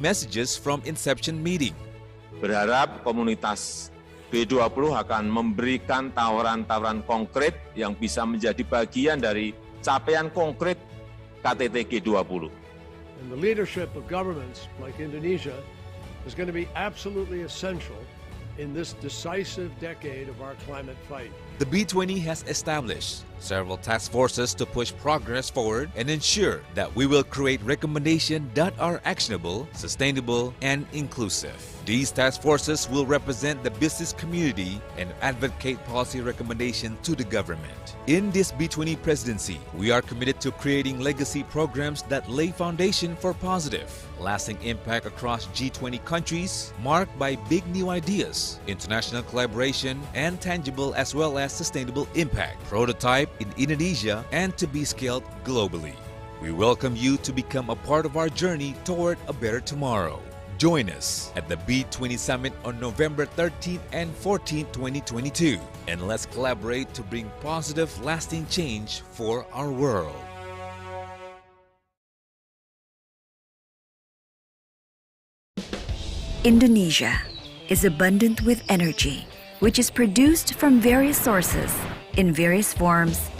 messages from inception meeting. Berharap komunitas B20 akan memberikan tawaran-tawaran konkret yang bisa menjadi bagian dari capaian konkret KTT G20. And the leadership of governments like Indonesia is going to be absolutely essential in this decisive decade of our climate fight. The B20 has established several task forces to push progress forward and ensure that we will create recommendations that are actionable, sustainable, and inclusive. These task forces will represent the business community and advocate policy recommendations to the government. In this B20 presidency, we are committed to creating legacy programs that lay foundation for positive, lasting impact across G20 countries, marked by big new ideas, international collaboration, and tangible as well as sustainable impact, prototype in Indonesia and to be scaled globally. We welcome you to become a part of our journey toward a better tomorrow. Join us at the B20 Summit on November 13th and 14th, 2022, and let's collaborate to bring positive, lasting change for our world. Indonesia is abundant with energy, which is produced from various sources in various forms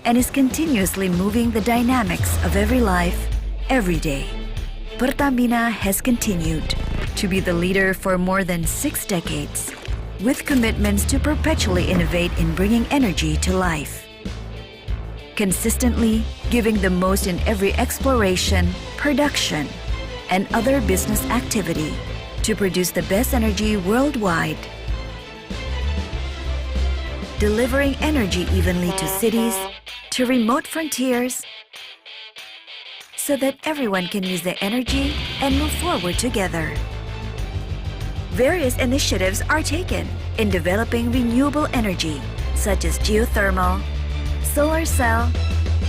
and is continuously moving the dynamics of every life, every day. Pertamina has continued to be the leader for more than 6 decades, with commitments to perpetually innovate in bringing energy to life. Consistently giving the most in every exploration, production, and other business activity to produce the best energy worldwide. Delivering energy evenly to cities, to remote frontiers, so that everyone can use their energy and move forward together. Various initiatives are taken in developing renewable energy, such as geothermal, solar cell,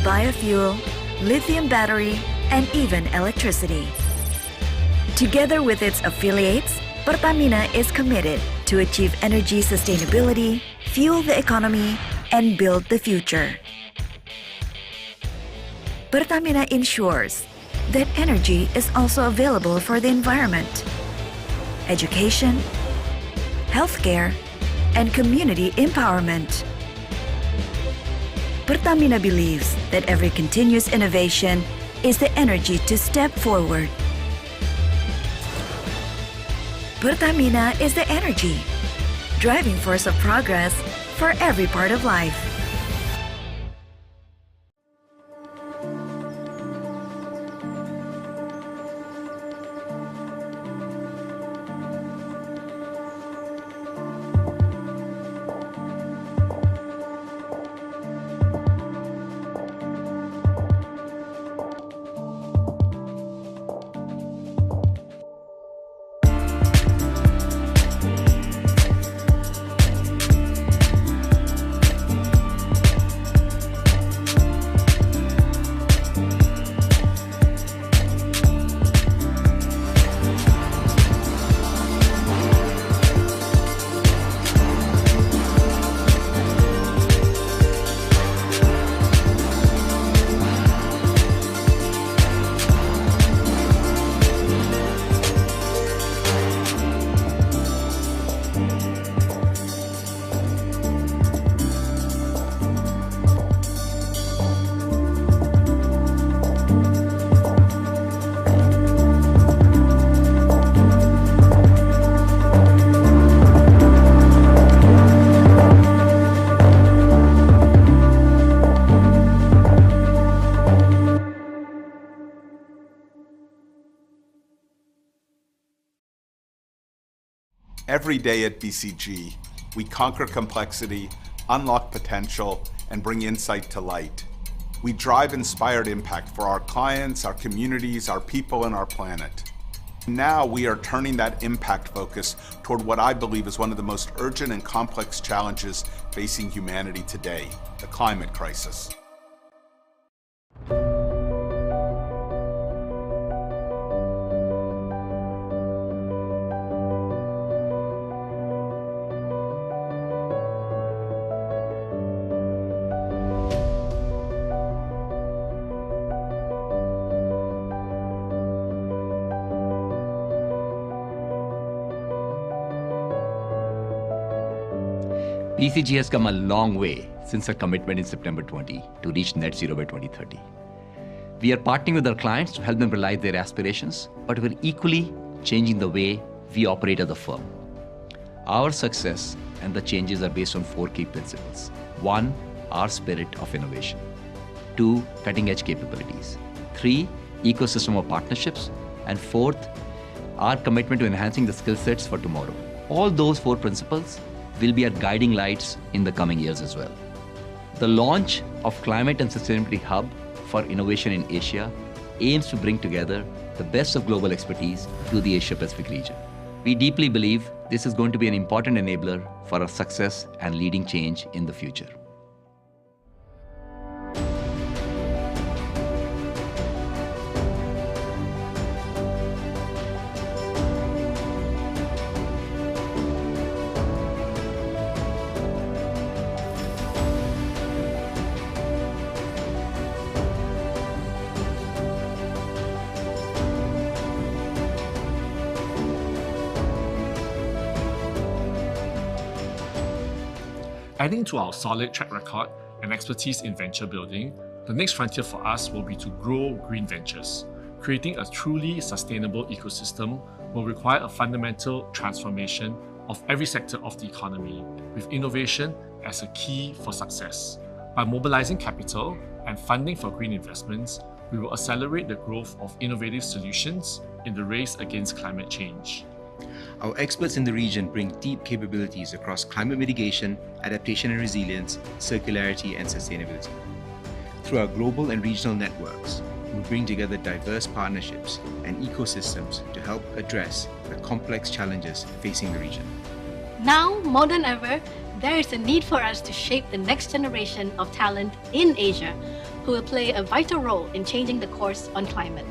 biofuel, lithium battery, and even electricity. Together with its affiliates, Pertamina is committed to achieve energy sustainability, fuel the economy, and build the future. Pertamina ensures that energy is also available for the environment, education, healthcare, and community empowerment. Pertamina believes that every continuous innovation is the energy to step forward. Pertamina is the energy, driving force of progress for every part of life. Every day at BCG, we conquer complexity, unlock potential, and bring insight to light. We drive inspired impact for our clients, our communities, our people, and our planet. Now we are turning that impact focus toward what I believe is one of the most urgent and complex challenges facing humanity today, the climate crisis. BCG has come a long way since our commitment in September 20 to reach net zero by 2030. We are partnering with our clients to help them realize their aspirations, but we're equally changing the way we operate as a firm. Our success and the changes are based on 4 key principles. 1, our spirit of innovation. 2, cutting-edge capabilities. 3, ecosystem of partnerships. And 4th, our commitment to enhancing the skill sets for tomorrow. All those 4 principles will be our guiding lights in the coming years as well. The launch of Climate and Sustainability Hub for Innovation in Asia aims to bring together the best of global expertise to the Asia-Pacific region. We deeply believe this is going to be an important enabler for our success and leading change in the future. Adding to our solid track record and expertise in venture building, the next frontier for us will be to grow green ventures. Creating a truly sustainable ecosystem will require a fundamental transformation of every sector of the economy, with innovation as a key for success. By mobilizing capital and funding for green investments, we will accelerate the growth of innovative solutions in the race against climate change. Our experts in the region bring deep capabilities across climate mitigation, adaptation and resilience, circularity and sustainability. Through our global and regional networks, we bring together diverse partnerships and ecosystems to help address the complex challenges facing the region. Now, more than ever, there is a need for us to shape the next generation of talent in Asia who will play a vital role in changing the course on climate.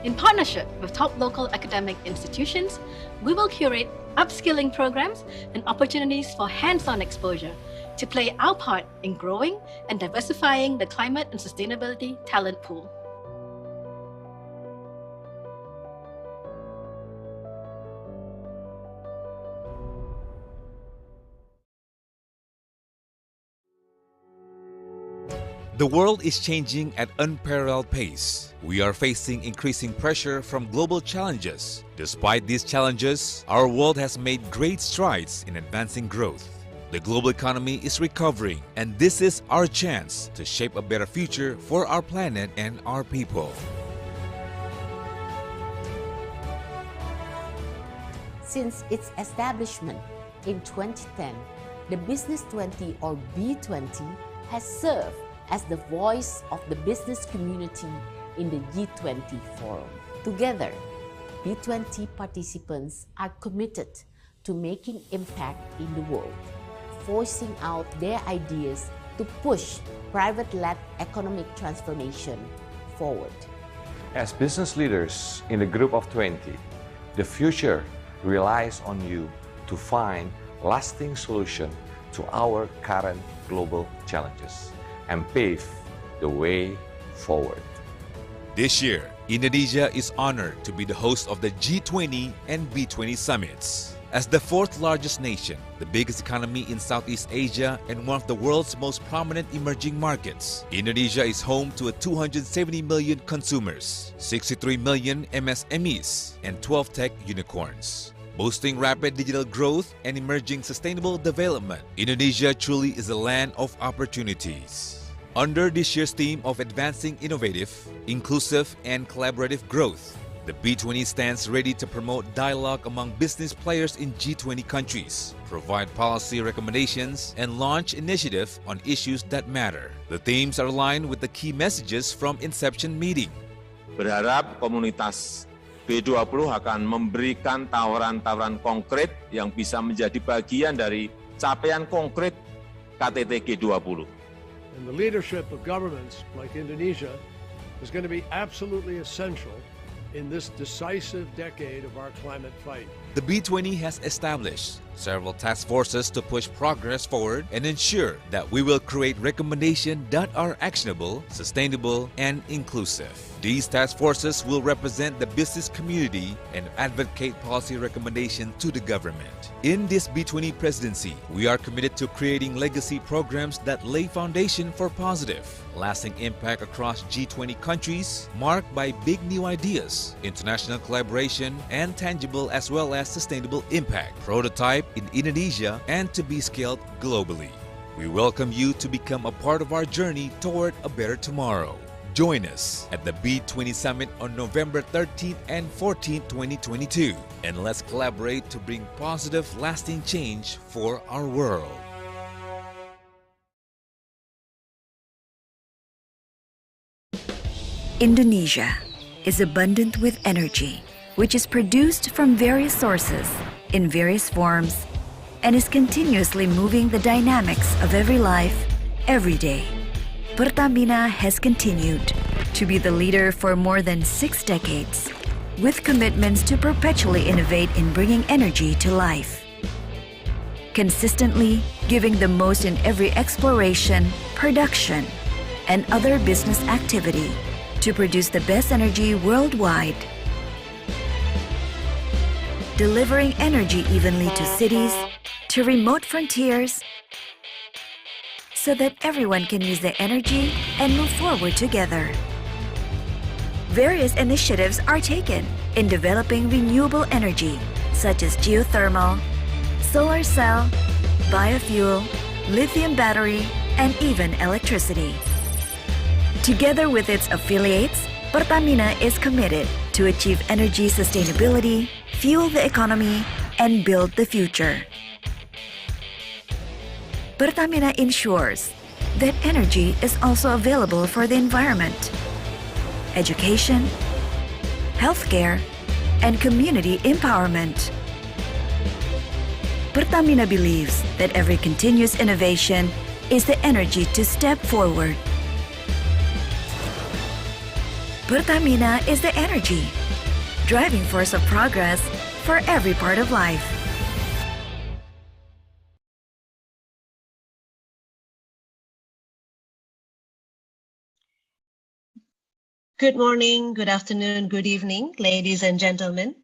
In partnership with top local academic institutions, we will curate upskilling programs and opportunities for hands-on exposure to play our part in growing and diversifying the climate and sustainability talent pool. The world is changing at unparalleled pace. We are facing increasing pressure from global challenges. Despite these challenges, our world has made great strides in advancing growth. The global economy is recovering, and this is our chance to shape a better future for our planet and our people. Since its establishment in 2010, the Business 20 or B20 has served as the voice of the business community in the G20 forum. Together, B20 participants are committed to making impact in the world, forcing out their ideas to push private-led economic transformation forward. As business leaders in the Group of 20, the future relies on you to find lasting solutions to our current global challenges and pave the way forward. This year, Indonesia is honored to be the host of the G20 and B20 summits. As the 4th largest nation, the biggest economy in Southeast Asia, and one of the world's most prominent emerging markets, Indonesia is home to 270 million consumers, 63 million MSMEs, and 12 tech unicorns. Boasting rapid digital growth and emerging sustainable development, Indonesia truly is a land of opportunities. Under this year's theme of advancing innovative, inclusive, and collaborative growth, the B20 stands ready to promote dialogue among business players in G20 countries, provide policy recommendations, and launch initiatives on issues that matter. The themes are aligned with the key messages from Inception meeting. Berharap komunitas B20 akan memberikan tawaran-tawaran konkret yang bisa menjadi bagian dari capaian konkret KTT G20. And the leadership of governments like Indonesia is going to be absolutely essential in this decisive decade of our climate fight. The B20 has established several task forces to push progress forward and ensure that we will create recommendations that are actionable, sustainable, and inclusive. These task forces will represent the business community and advocate policy recommendations to the government. In this B20 presidency, we are committed to creating legacy programs that lay foundation for positive, lasting impact across G20 countries, marked by big new ideas, international collaboration, and tangible as well as sustainable impact, prototype in Indonesia and to be scaled globally. We welcome you to become a part of our journey toward a better tomorrow. Join us at the B20 Summit on November 13th and 14th, 2022, and let's collaborate to bring positive, lasting change for our world. Indonesia is abundant with energy, which is produced from various sources, in various forms, and is continuously moving the dynamics of every life, every day. Pertamina has continued to be the leader for more than 6 decades, with commitments to perpetually innovate in bringing energy to life. Consistently giving the most in every exploration, production, and other business activity to produce the best energy worldwide. Delivering energy evenly to cities, to remote frontiers, so that everyone can use their energy and move forward together. Various initiatives are taken in developing renewable energy, such as geothermal, solar cell, biofuel, lithium battery, and even electricity. Together with its affiliates, Pertamina is committed to achieve energy sustainability, fuel the economy, and build the future. Pertamina ensures that energy is also available for the environment, education, healthcare, and community empowerment. Pertamina believes that every continuous innovation is the energy to step forward. Pertamina is the energy, driving force of progress for every part of life. Good morning, good afternoon, good evening, ladies and gentlemen.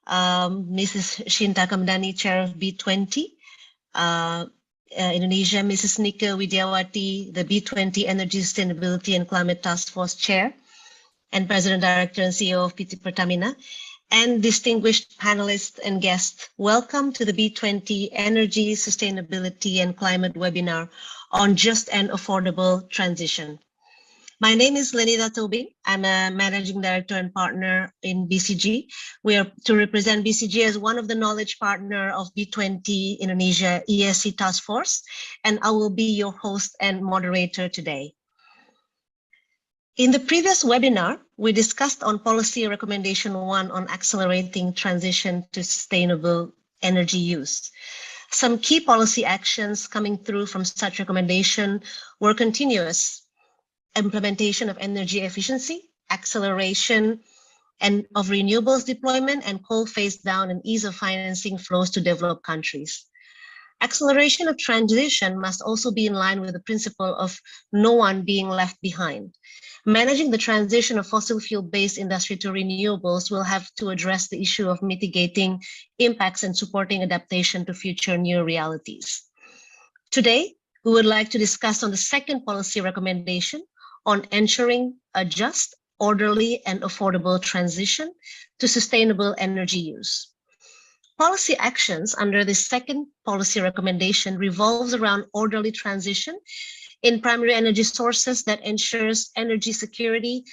Mrs. Shinta Kamdani, Chair of B20, Indonesia, Mrs. Nika Widiawati, the B20 Energy Sustainability and Climate Task Force Chair, and President, Director, and CEO of PT Pertamina, and distinguished panelists and guests, welcome to the B20 Energy, Sustainability and Climate webinar on just and affordable transition. My name is Lenida Tobin. I'm a Managing Director and Partner in BCG. We are to represent BCG as one of the knowledge partner of B20 Indonesia ESC Task Force, and I will be your host and moderator today. In the previous webinar, we discussed on Policy Recommendation 1 on accelerating transition to sustainable energy use. Some key policy actions coming through from such recommendation were continuous implementation of energy efficiency, acceleration and of renewables deployment, and coal phase down, and ease of financing flows to developed countries. Acceleration of transition must also be in line with the principle of no one being left behind. Managing the transition of fossil fuel-based industry to renewables will have to address the issue of mitigating impacts and supporting adaptation to future new realities. Today, we would like to discuss on the second policy recommendation on ensuring a just, orderly, and affordable transition to sustainable energy use. Policy actions under the second policy recommendation revolves around orderly transition in primary energy sources that ensures energy security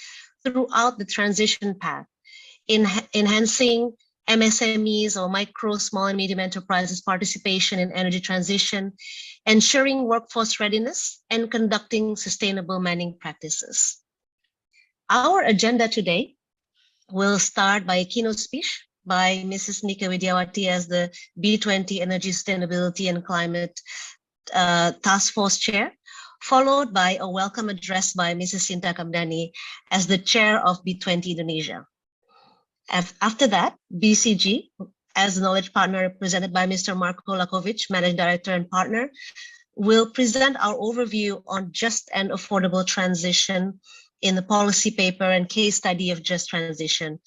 throughout the transition path, enhancing MSMEs or micro, small, and medium enterprises participation in energy transition, ensuring workforce readiness, and conducting sustainable mining practices. Our agenda today will start by a keynote speech by Mrs. Nika Widiawati as the B20 Energy Sustainability and Climate Task Force Chair, followed by a welcome address by Mrs. Shinta Kamdani as the Chair of B20 Indonesia. After that, BCG, as the knowledge partner represented by Mr. Marko Lakovic, Managing Director and Partner, will present our overview on just and affordable transition in the policy paper and case study of just transition.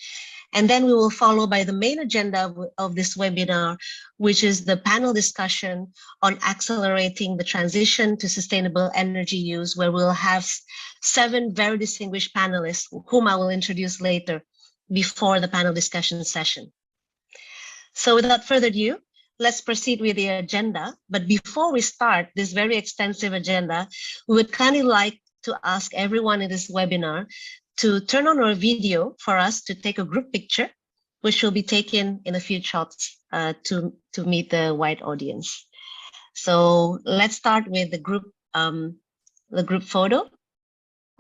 And then we will follow by the main agenda of this webinar, which is the panel discussion on accelerating the transition to sustainable energy use, where we'll have 7 very distinguished panelists, whom I will introduce later before the panel discussion session. So without further ado, let's proceed with the agenda. But before we start this very extensive agenda, we would kindly like to ask everyone in this webinar to turn on our video for us to take a group picture, which will be taken in a few shots to meet the wide audience. So let's start with the group photo.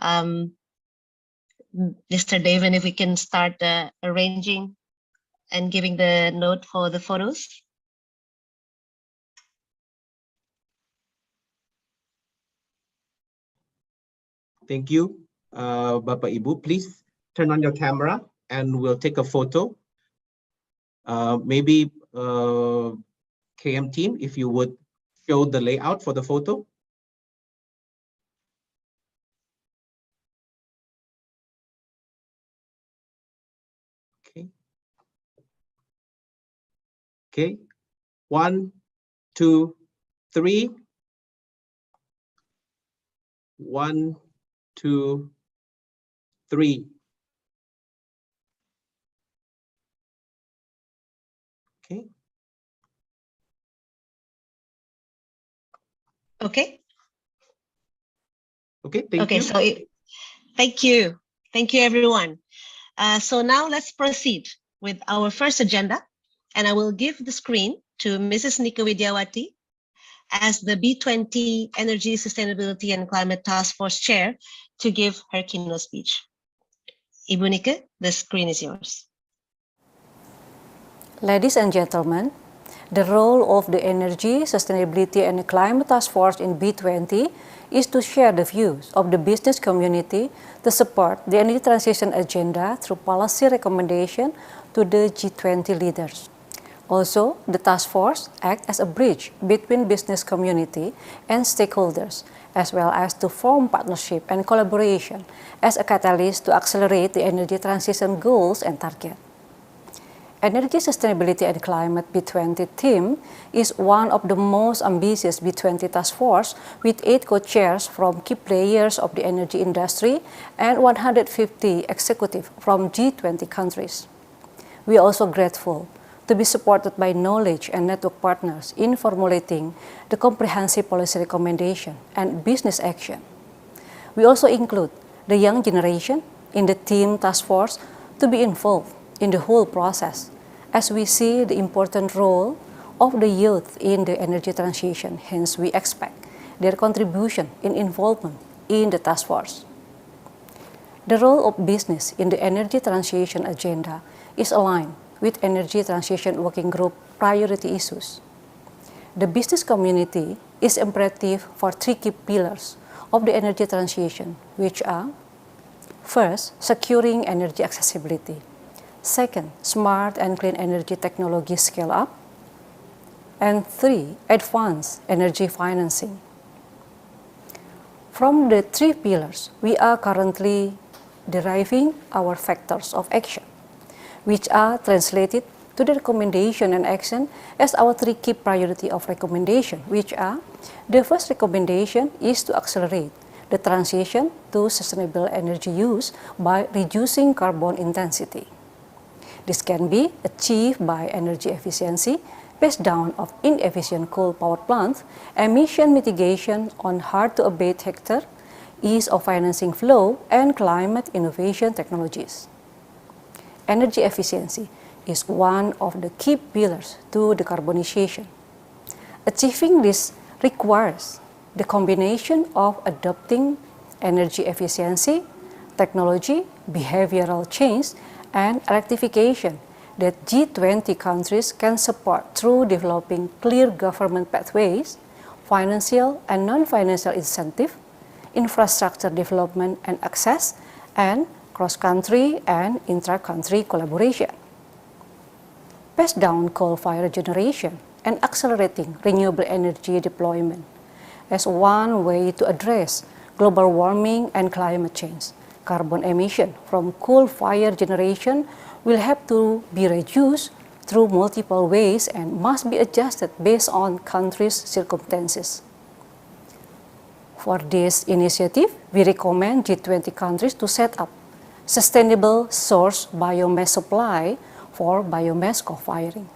Mr. David, if we can start arranging and giving the note for the photos. Thank you. Bapak Ibu, please turn on your camera and we'll take a photo. Maybe KM team, if you would show the layout for the photo. Okay. Okay. 1, 2, 3. 1, 2, 3. Okay. Okay. Okay, thank you. Okay, so thank you. Thank you, everyone. So now let's proceed with our first agenda. And I will give the screen to Mrs. Nika Widiawati as the B20 Energy, Sustainability and Climate Task Force Chair to give her keynote speech. Ibu Nika, the screen is yours. Ladies and gentlemen, the role of the Energy, Sustainability and Climate Task Force in B20 is to share the views of the business community to support the energy transition agenda through policy recommendation to the G20 leaders. Also, the task force acts as a bridge between business community and stakeholders, as well as to form partnership and collaboration as a catalyst to accelerate the energy transition goals and targets. Energy, Sustainability and Climate B20 team is one of the most ambitious B20 task force with 8 co-chairs from key players of the energy industry and 150 executives from G20 countries. We are also grateful to be supported by knowledge and network partners in formulating the comprehensive policy recommendation and business action. We also include the young generation in the team task force to be involved in the whole process, as we see the important role of the youth in the energy transition. Hence, we expect their contribution in involvement in the task force. The role of business in the energy transition agenda is aligned with Energy Transition Working Group priority issues. The business community is imperative for 3 key pillars of the energy transition, which are: first, securing energy accessibility; second, smart and clean energy technology scale up; and 3, advanced energy financing. From the 3 pillars, we are currently deriving our factors of action, which are translated to the recommendation and action as our 3 key priority of recommendation, which are: the first recommendation is to accelerate the transition to sustainable energy use by reducing carbon intensity. This can be achieved by energy efficiency, phase down of inefficient coal power plants, emission mitigation on hard-to-abate sector, ease of financing flow, and climate innovation technologies. Energy efficiency is one of the key pillars to decarbonization. Achieving this requires the combination of adopting energy efficiency, technology, behavioral change, and electrification that G20 countries can support through developing clear government pathways, financial and non-financial incentive, infrastructure development and access, and cross-country and intra-country collaboration. Phase down coal-fired generation and accelerating renewable energy deployment as one way to address global warming and climate change Carbon emission from coal-fired generation will have to be reduced through multiple ways and must be adjusted based on countries' circumstances. For this initiative, we recommend G20 countries to set up sustainable source biomass supply for biomass co-firing,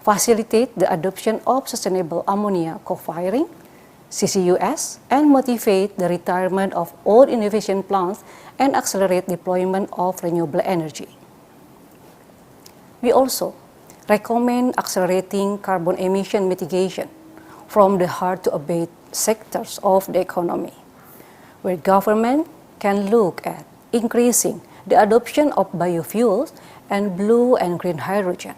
facilitate the adoption of sustainable ammonia co-firing, CCUS, and motivate the retirement of old innovation plants and accelerate deployment of renewable energy. We also recommend accelerating carbon emission mitigation from the hard-to-abate sectors of the economy, where government can look at increasing the adoption of biofuels and blue and green hydrogen.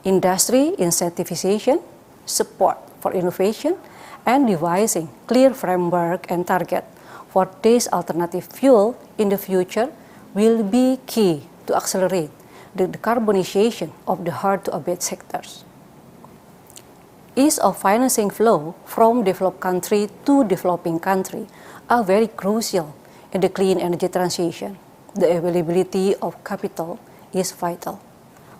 Industry incentivization, support for innovation, and devising clear framework and target for this alternative fuel in the future will be key to accelerate the decarbonization of the hard-to-abate sectors. Ease of financing flow from developed country to developing country are very crucial in the clean energy transition. The availability of capital is vital.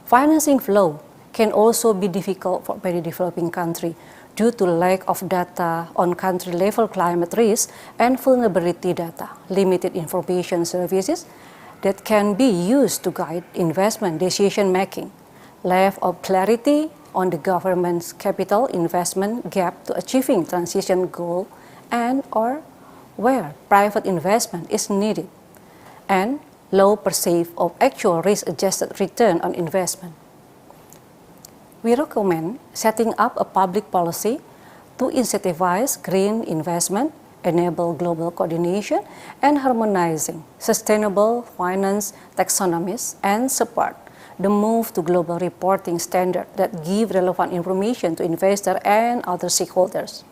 Financing flow can also be difficult for many developing countries due to lack of data on country-level climate risk and vulnerability data, limited information services that can be used to guide investment decision-making, lack of clarity on the government's capital investment gap to achieving transition goal and/or where private investment is needed, and low perceived of actual risk-adjusted return on investment. We recommend setting up a public policy to incentivize green investment, enable global coordination, and harmonizing sustainable finance taxonomies, and support the move to global reporting standards that give relevant information to investors and other stakeholders.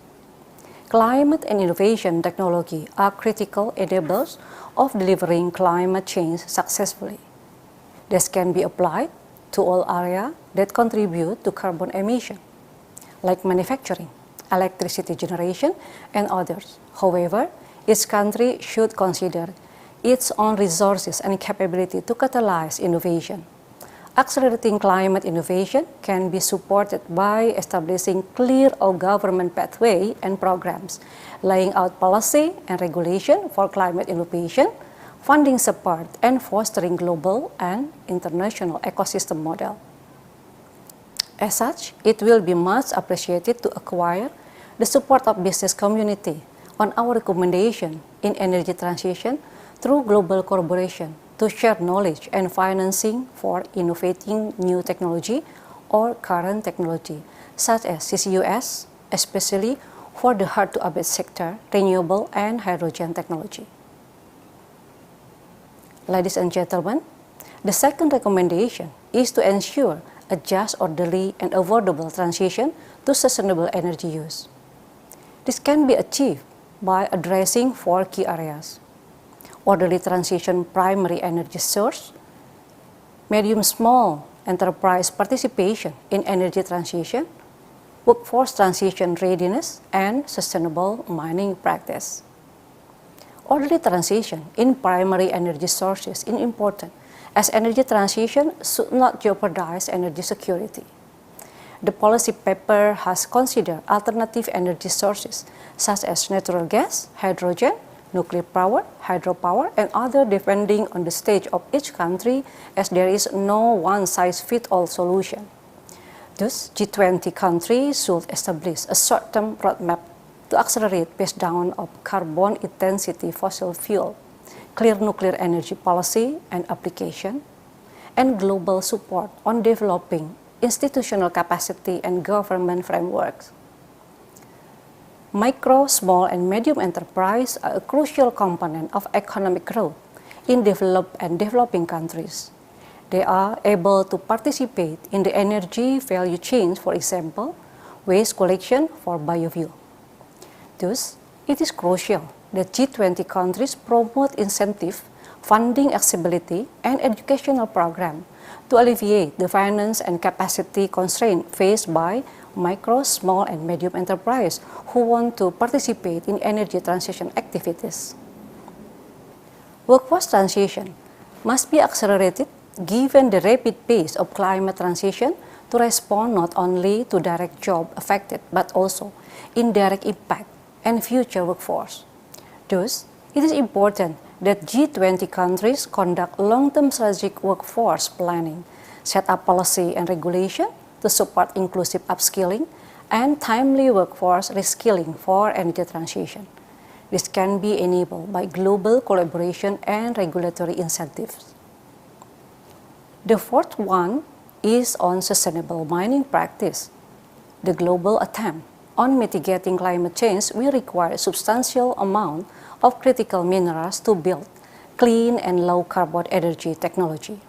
Climate and innovation technology are critical enablers of delivering climate change successfully. This can be applied to all areas that contribute to carbon emission, like manufacturing, electricity generation, and others. However, each country should consider its own resources and capability to catalyze innovation. Accelerating climate innovation can be supported by establishing clear government pathway and programs, laying out policy and regulation for climate innovation, funding support, and fostering global and international ecosystem model. As such, it will be much appreciated to acquire the support of business community on our recommendation in energy transition through global collaboration to share knowledge and financing for innovating new technology or current technology, such as CCUS, especially for the hard-to-abate sector, renewable and hydrogen technology. Ladies and gentlemen, the second recommendation is to ensure a just, orderly, and affordable transition to sustainable energy use. This can be achieved by addressing 4 key areas: orderly transition primary energy source, medium-small enterprise participation in energy transition, workforce transition readiness, and sustainable mining practice. Orderly transition in primary energy sources is important, as energy transition should not jeopardize energy security. The policy paper has considered alternative energy sources such as natural gas, hydrogen, nuclear power, hydropower, and other depending on the stage of each country, as there is no one-size-fits-all solution. Thus, G20 countries should establish a short-term roadmap to accelerate phase down of carbon intensity fossil fuel, clear nuclear energy policy and application, and global support on developing institutional capacity and government frameworks. Micro, small, and medium enterprise are a crucial component of economic growth in developed and developing countries. They are able to participate in the energy value chain, for example, waste collection for biofuel. Thus, it is crucial that G20 countries promote incentive, funding accessibility, and educational programs to alleviate the finance and capacity constraints faced by micro, small, and medium enterprise who want to participate in energy transition activities. Workforce transition must be accelerated given the rapid pace of climate transition to respond not only to direct job affected but also indirect impact and future workforce. Thus, it is important that G20 countries conduct long-term strategic workforce planning, set up policy and regulation to support inclusive upskilling and timely workforce reskilling for energy transition. This can be enabled by global collaboration and regulatory incentives. The fourth one is on sustainable mining practice. The global attempt on mitigating climate change will require a substantial amount of critical minerals to build clean and low-carbon energy technology.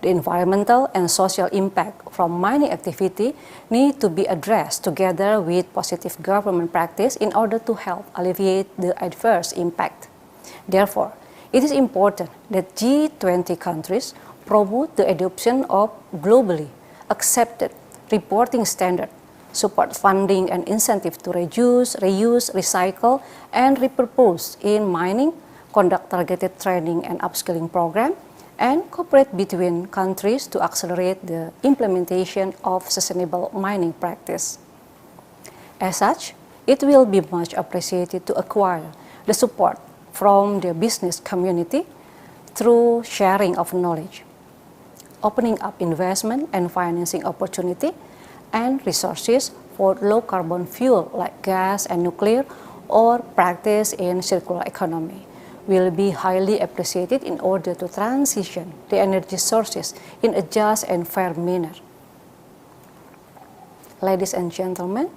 The environmental and social impact from mining activity need to be addressed together with positive government practice in order to help alleviate the adverse impact. Therefore, it is important that G20 countries promote the adoption of globally accepted reporting standards, support funding and incentive to reduce, reuse, recycle, and repurpose in mining, conduct targeted training and upskilling program, and cooperate between countries to accelerate the implementation of sustainable mining practice. As such, it will be much appreciated to acquire the support from the business community through sharing of knowledge, opening up investment and financing opportunity and resources for low-carbon fuel like gas and nuclear or practice in circular economy will be highly appreciated in order to transition the energy sources in a just and fair manner. Ladies and gentlemen,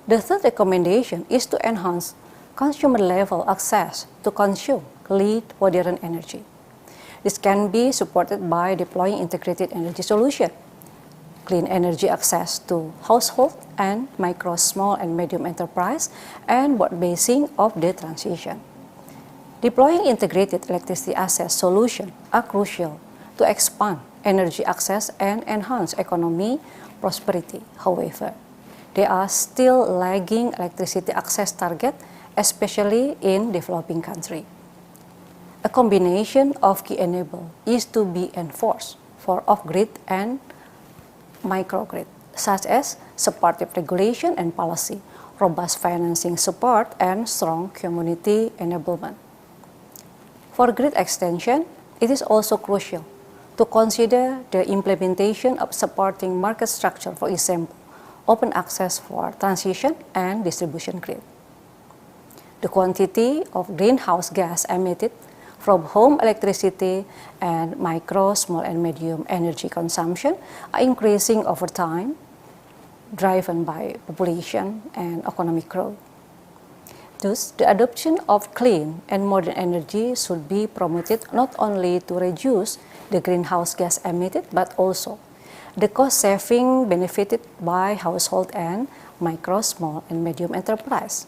the third recommendation is to enhance consumer-level access to consume clean, modern energy. This can be supported by deploying integrated energy solutions, clean energy access to household and micro, small, and medium enterprise, and broad-basing of the transition. Deploying integrated electricity access solutions are crucial to expand energy access and enhance economic prosperity. However, they are still lagging electricity access target, especially in developing countries. A combination of key enablers is to be enforced for off-grid and microgrid, such as supportive regulation and policy, robust financing support, and strong community enablement. For grid extension, it is also crucial to consider the implementation of supporting market structure, for example, open access for transition and distribution grid. The quantity of greenhouse gas emitted from home electricity and micro, small, and medium energy consumption are increasing over time, driven by population and economic growth. Thus, the adoption of clean and modern energy should be promoted not only to reduce the greenhouse gas emitted, but also the cost saving benefited by household and micro, small, and medium enterprise.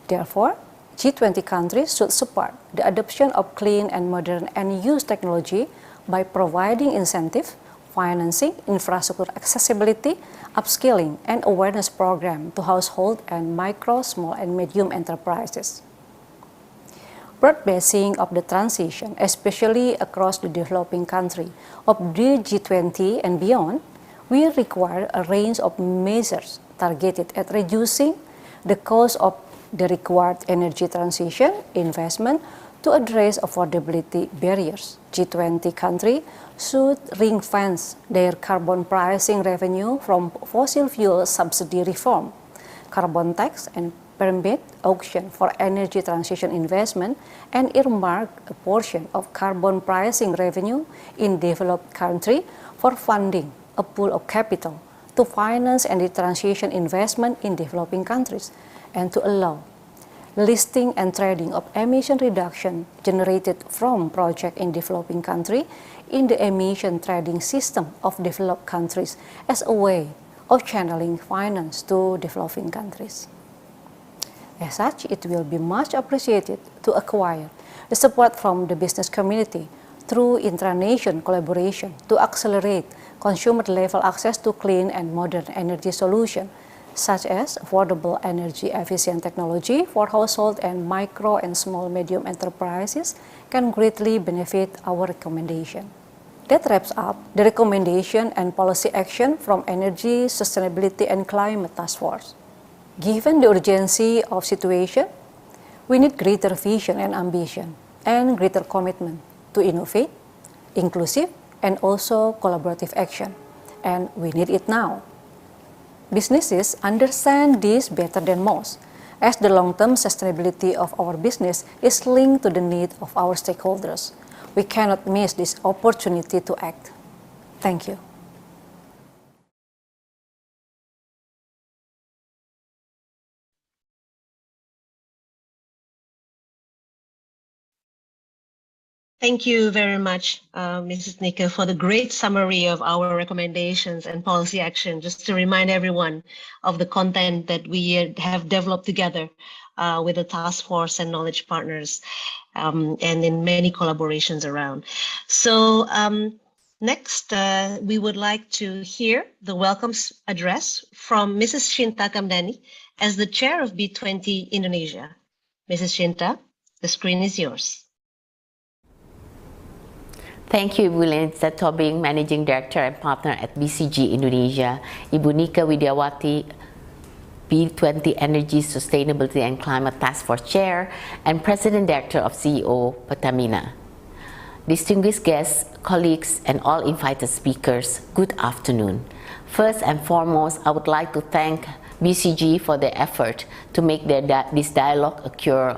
Therefore, G20 countries should support the adoption of clean and modern end-use technology by providing incentive, financing, infrastructure accessibility, upskilling, and awareness program to household and micro, small, and medium enterprises. Broad-basing of the transition, especially across the developing country of the G20 and beyond, will require a range of measures targeted at reducing the cost of the required energy transition investment to address affordability barriers. G20 countries should ring-fence their carbon pricing revenue from fossil fuel subsidy reform, carbon tax, and permit auction for energy transition investment, and earmark a portion of carbon pricing revenue in developed countries for funding a pool of capital to finance energy transition investment in developing countries, and to allow listing and trading of emission reduction generated from projects in developing countries in the emission trading system of developed countries as a way of channeling finance to developing countries. As such, it will be much appreciated to acquire the support from the business community through intra-nation collaboration to accelerate consumer-level access to clean and modern energy solutions, such as affordable energy efficient technology for household and micro and small medium enterprises, can greatly benefit our recommendation. That wraps up the recommendation and policy action from Energy, Sustainability and Climate Task Force. Given the urgency of situation, we need greater vision and ambition and greater commitment to innovate, inclusive, and also collaborative action. And we need it now. Businesses understand this better than most, as the long-term sustainability of our business is linked to the need of our stakeholders. We cannot miss this opportunity to act. Thank you. Thank you very much, Mrs. Nika, for the great summary of our recommendations and policy action. Just to remind everyone of the content that we have developed together with the task force and knowledge partners, and in many collaborations around. So next, we would like to hear the welcome address from Mrs. Shinta Kamdani as the chair of B20 Indonesia. Mrs. Shinta, the screen is yours. Thank you, Ibu Lenita Tobing, Managing Director and Partner at BCG Indonesia, Ibu Nika Widiawati, B20 Energy, Sustainability and Climate Task Force Chair, and President Director of CEO Pertamina. Distinguished guests, colleagues, and all invited speakers, good afternoon. First and foremost, I would like to thank BCG for their effort to make this dialogue occur.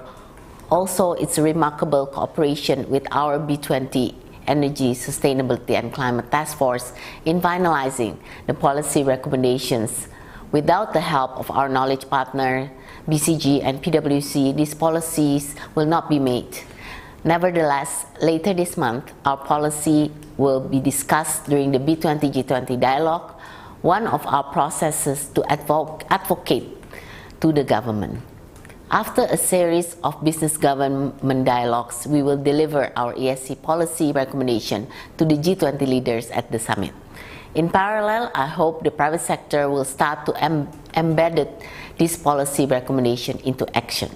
Also, its remarkable cooperation with our B20 Energy, Sustainability and Climate Task Force in finalizing the policy recommendations. Without the help of our knowledge partner, BCG and PwC, these policies will not be made. Nevertheless, later this month, our policy will be discussed during the B20 G20 dialogue, one of our processes to advocate to the government. After a series of business government dialogues, we will deliver our ESC policy recommendation to the G20 leaders at the summit. In parallel, I hope the private sector will start to embed this policy recommendation into action.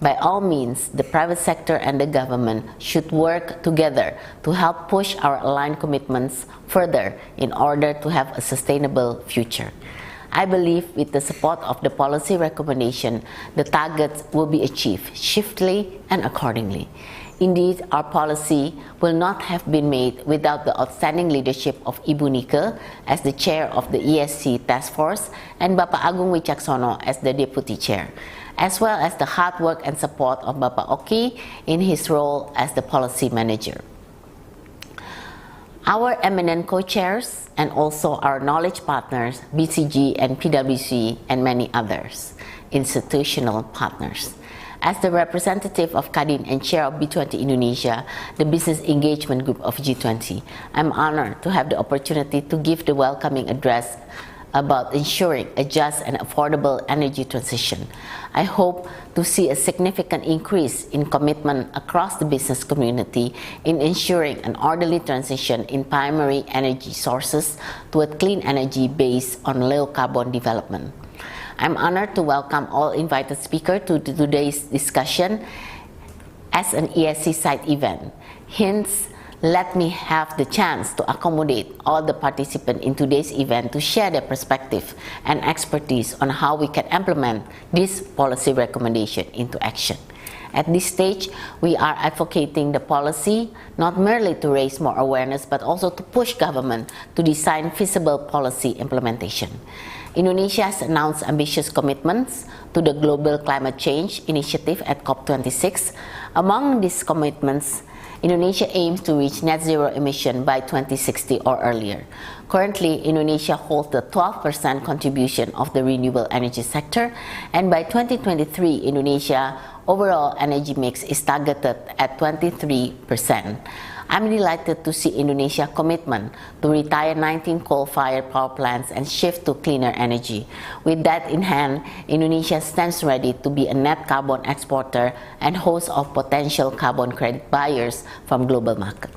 By all means, the private sector and the government should work together to help push our aligned commitments further in order to have a sustainable future. I believe with the support of the policy recommendation, the targets will be achieved swiftly and accordingly. Indeed, our policy will not have been made without the outstanding leadership of Ibu Nika as the chair of the ESC task force and Bapak Agung Wicaksono as the deputy chair, as well as the hard work and support of Bapak Oki in his role as the policy manager. Our eminent co-chairs and also our knowledge partners, BCG and PwC and many others, institutional partners. As the representative of Kadin and chair of B20 Indonesia, the business engagement group of G20, I'm honored to have the opportunity to give the welcoming address about ensuring a just and affordable energy transition. I hope to see a significant increase in commitment across the business community in ensuring an orderly transition in primary energy sources toward clean energy based on low carbon development. I'm honored to welcome all invited speakers to today's discussion as an ESC side event. Hence, let me have the chance to accommodate all the participants in today's event to share their perspective and expertise on how we can implement this policy recommendation into action. At this stage, we are advocating the policy not merely to raise more awareness, but also to push government to design feasible policy implementation. Indonesia has announced ambitious commitments to the Global Climate Change Initiative at COP26. Among these commitments, Indonesia aims to reach net zero emission by 2060 or earlier. Currently, Indonesia holds the 12% contribution of the renewable energy sector, and by 2023, Indonesia overall energy mix is targeted at 23%. I'm delighted to see Indonesia's commitment to retire 19 coal-fired power plants and shift to cleaner energy. With that in hand, Indonesia stands ready to be a net carbon exporter and host of potential carbon credit buyers from global market.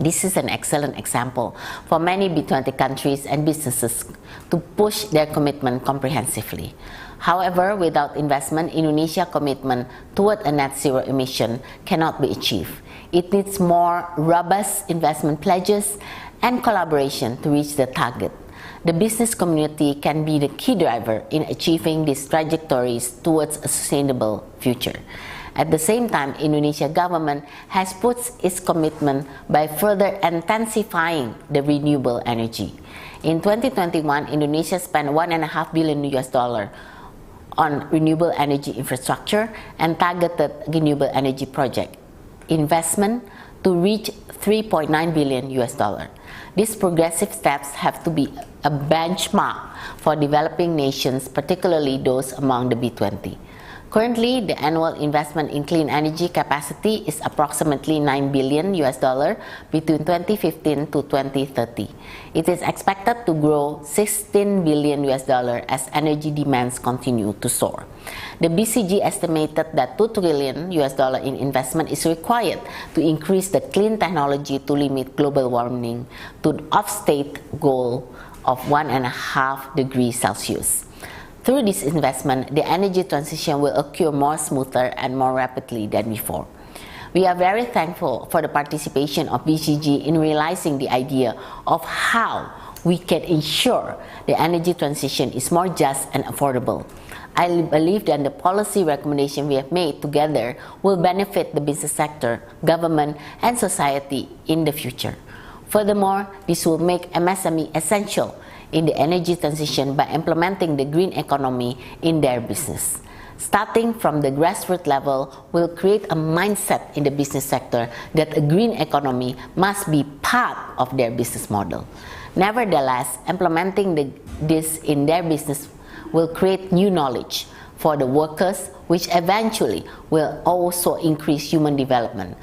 This is an excellent example for many B20 countries and businesses to push their commitment comprehensively. However, without investment, Indonesia's commitment toward a net zero emission cannot be achieved. It needs more robust investment pledges and collaboration to reach the target. The business community can be the key driver in achieving these trajectories towards a sustainable future. At the same time, Indonesia government has put its commitment by further intensifying the renewable energy. In 2021, Indonesia spent $1.5 billion on renewable energy infrastructure and targeted renewable energy project investment to reach $3.9 billion. These progressive steps have to be a benchmark for developing nations, particularly those among the B20. Currently, the annual investment in clean energy capacity is approximately $9 billion between 2015 to 2030. It is expected to grow $16 billion as energy demands continue to soar. The BCG estimated that $2 trillion in investment is required to increase the clean technology to limit global warming to the off-state goal of 1.5 degrees Celsius. Through this investment, the energy transition will occur more smoother and more rapidly than before. We are very thankful for the participation of BCG in realizing the idea of how we can ensure the energy transition is more just and affordable. I believe that the policy recommendation we have made together will benefit the business sector, government, and society in the future. Furthermore, this will make MSME essential in the energy transition by implementing the green economy in their business. Starting from the grassroots level will create a mindset in the business sector that a green economy must be part of their business model. Nevertheless, implementing this in their business will create new knowledge for the workers, which eventually will also increase human development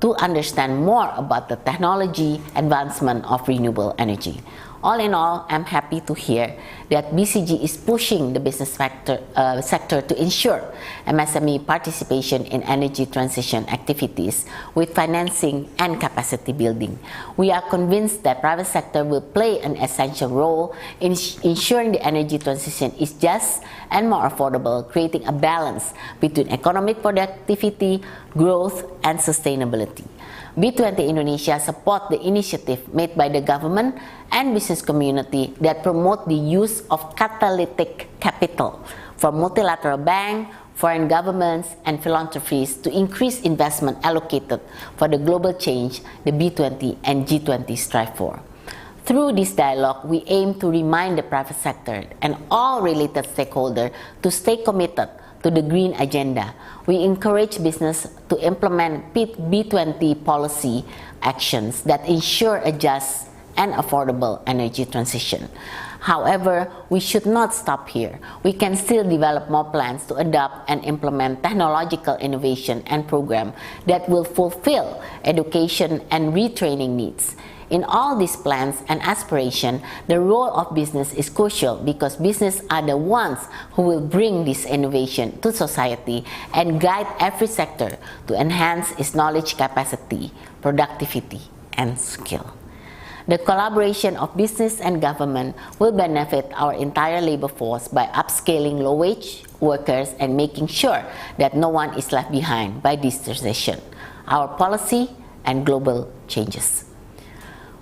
to understand more about the technology advancement of renewable energy. All in all, I'm happy to hear that BCG is pushing the business sector to ensure MSME participation in energy transition activities with financing and capacity building. We are convinced that private sector will play an essential role in ensuring the energy transition is just and more affordable, creating a balance between economic productivity, growth, and sustainability. B20 Indonesia support the initiative made by the government and business community that promote the use of catalytic capital from multilateral banks, foreign governments, and philanthropies to increase investment allocated for the global change the B20 and G20 strive for. Through this dialogue, we aim to remind the private sector and all related stakeholders to stay committed to the green agenda. We encourage business to implement B20 policy actions that ensure a just and affordable energy transition. However, we should not stop here. We can still develop more plans to adopt and implement technological innovation and programs that will fulfill education and retraining needs. In all these plans and aspirations, the role of business is crucial because business are the ones who will bring this innovation to society and guide every sector to enhance its knowledge capacity, productivity, and skill. The collaboration of business and government will benefit our entire labor force by upscaling low-wage workers and making sure that no one is left behind by this transition, our policy, and global changes.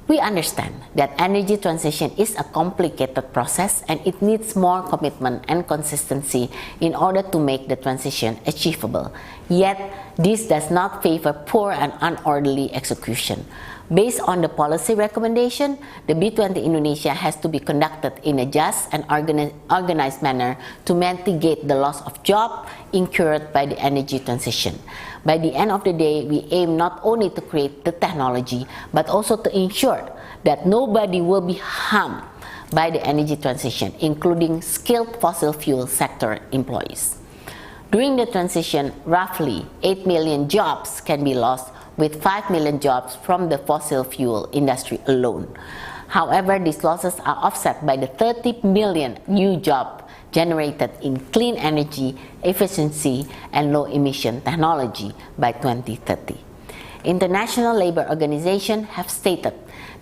We understand that energy transition is a complicated process and it needs more commitment and consistency in order to make the transition achievable. Yet, this does not favor poor and unorderly execution. Based on the policy recommendation, the B20 Indonesia has to be conducted in a just and organized manner to mitigate the loss of jobs incurred by the energy transition. By the end of the day, we aim not only to create the technology, but also to ensure that nobody will be harmed by the energy transition, including skilled fossil fuel sector employees. During the transition, roughly 8 million jobs can be lost, with 5 million jobs from the fossil fuel industry alone. However, these losses are offset by the 30 million new jobs generated in clean energy, efficiency, and low-emission technology by 2030. International Labour Organization have stated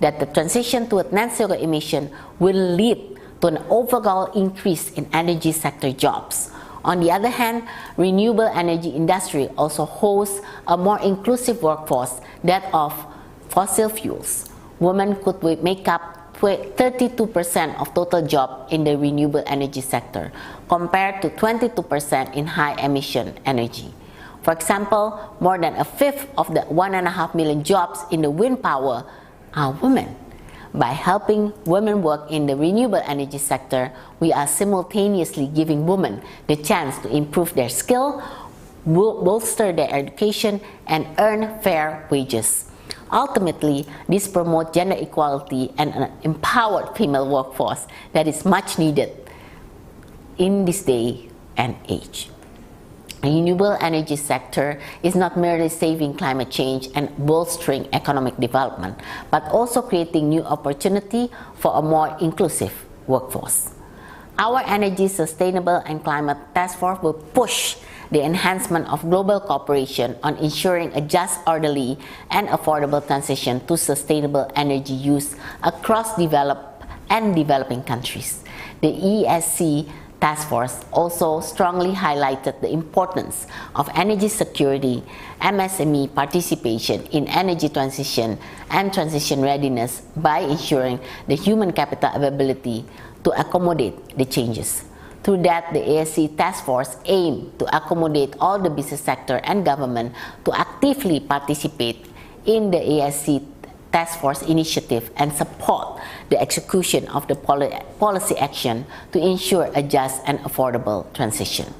that the transition to a net zero emission will lead to an overall increase in energy sector jobs. On the other hand, renewable energy industry also hosts a more inclusive workforce that of fossil fuels. Women could make up 32% of total jobs in the renewable energy sector, compared to 22% in high emission energy. For example, more than a fifth of the 1.5 million jobs in the wind power are women. By helping women work in the renewable energy sector, we are simultaneously giving women the chance to improve their skill, bolster their education, and earn fair wages. Ultimately, this promotes gender equality and an empowered female workforce that is much needed in this day and age. The renewable energy sector is not merely saving climate change and bolstering economic development, but also creating new opportunity for a more inclusive workforce. Our Energy, Sustainable and Climate Task Force will push the enhancement of global cooperation on ensuring a just, orderly, and affordable transition to sustainable energy use across developed and developing countries. The ESC Task Force also strongly highlighted the importance of energy security, MSME participation in energy transition and transition readiness by ensuring the human capital availability to accommodate the changes. Through that, the ESC Task Force aimed to accommodate all the business sector and government to actively participate in the ESC Task Force initiative and support the execution of the policy action to ensure a just and affordable transition.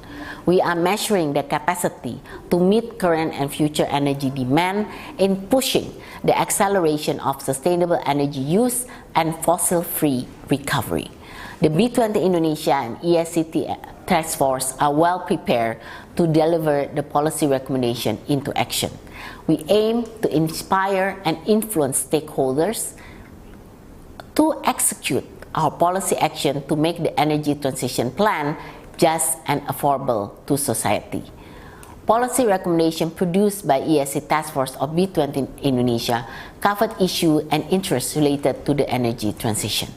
We are measuring the capacity to meet current and future energy demand in pushing the acceleration of sustainable energy use and fossil-free recovery. The B20 Indonesia and ESC Task Force are well prepared to deliver the policy recommendation into action. We aim to inspire and influence stakeholders to execute our policy action to make the energy transition plan just and affordable to society. Policy recommendation produced by ESC Task Force of B20 Indonesia covered issues and interests related to the energy transition.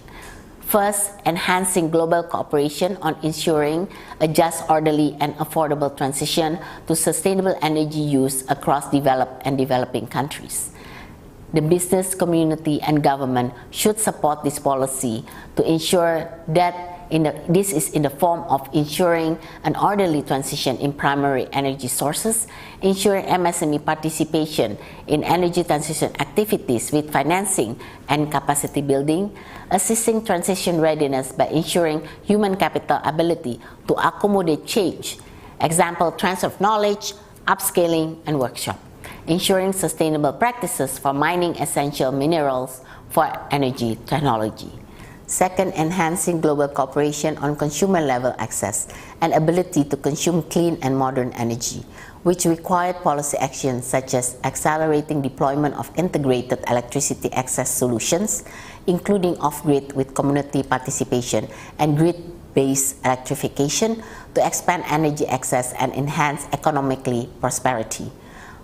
First, enhancing global cooperation on ensuring a just, orderly, and affordable transition to sustainable energy use across developed and developing countries. The business community and government should support this policy to ensure that this is in the form of ensuring an orderly transition in primary energy sources, ensuring MSME participation in energy transition activities with financing and capacity building, assisting transition readiness by ensuring human capital ability to accommodate change, example, transfer of knowledge, upscaling, and workshop, ensuring sustainable practices for mining essential minerals for energy technology. Second, enhancing global cooperation on consumer-level access and ability to consume clean and modern energy, which required policy actions such as accelerating deployment of integrated electricity access solutions, including off-grid with community participation and grid-based electrification to expand energy access and enhance economically prosperity.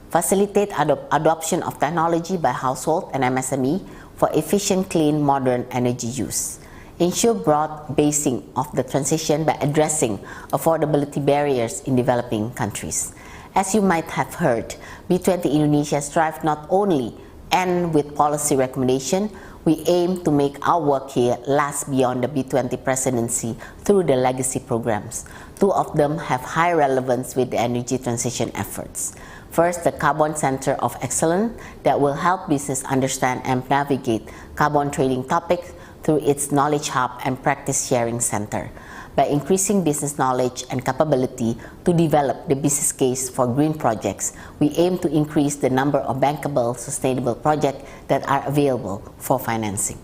Facilitate adoption of technology by household and MSME for efficient, clean, modern energy use. Ensure broad basing of the transition by addressing affordability barriers in developing countries. As you might have heard, B20 Indonesia strives not only end with policy recommendation, we aim to make our work here last beyond the B20 presidency through the legacy programs. Two of them have high relevance with the energy transition efforts. First, the Carbon Center of Excellence that will help business understand and navigate carbon trading topics through its Knowledge Hub and Practice Sharing Center. By increasing business knowledge and capability to develop the business case for green projects, we aim to increase the number of bankable, sustainable projects that are available for financing.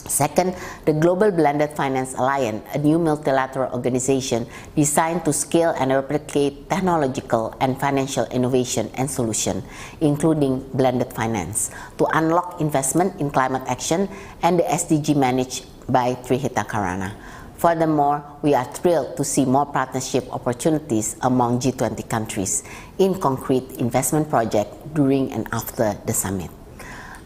Second, the Global Blended Finance Alliance, a new multilateral organization designed to scale and replicate technological and financial innovation and solution, including blended finance, to unlock investment in climate action and the SDG managed by Trihita Karana. Furthermore, we are thrilled to see more partnership opportunities among G20 countries in concrete investment projects during and after the summit.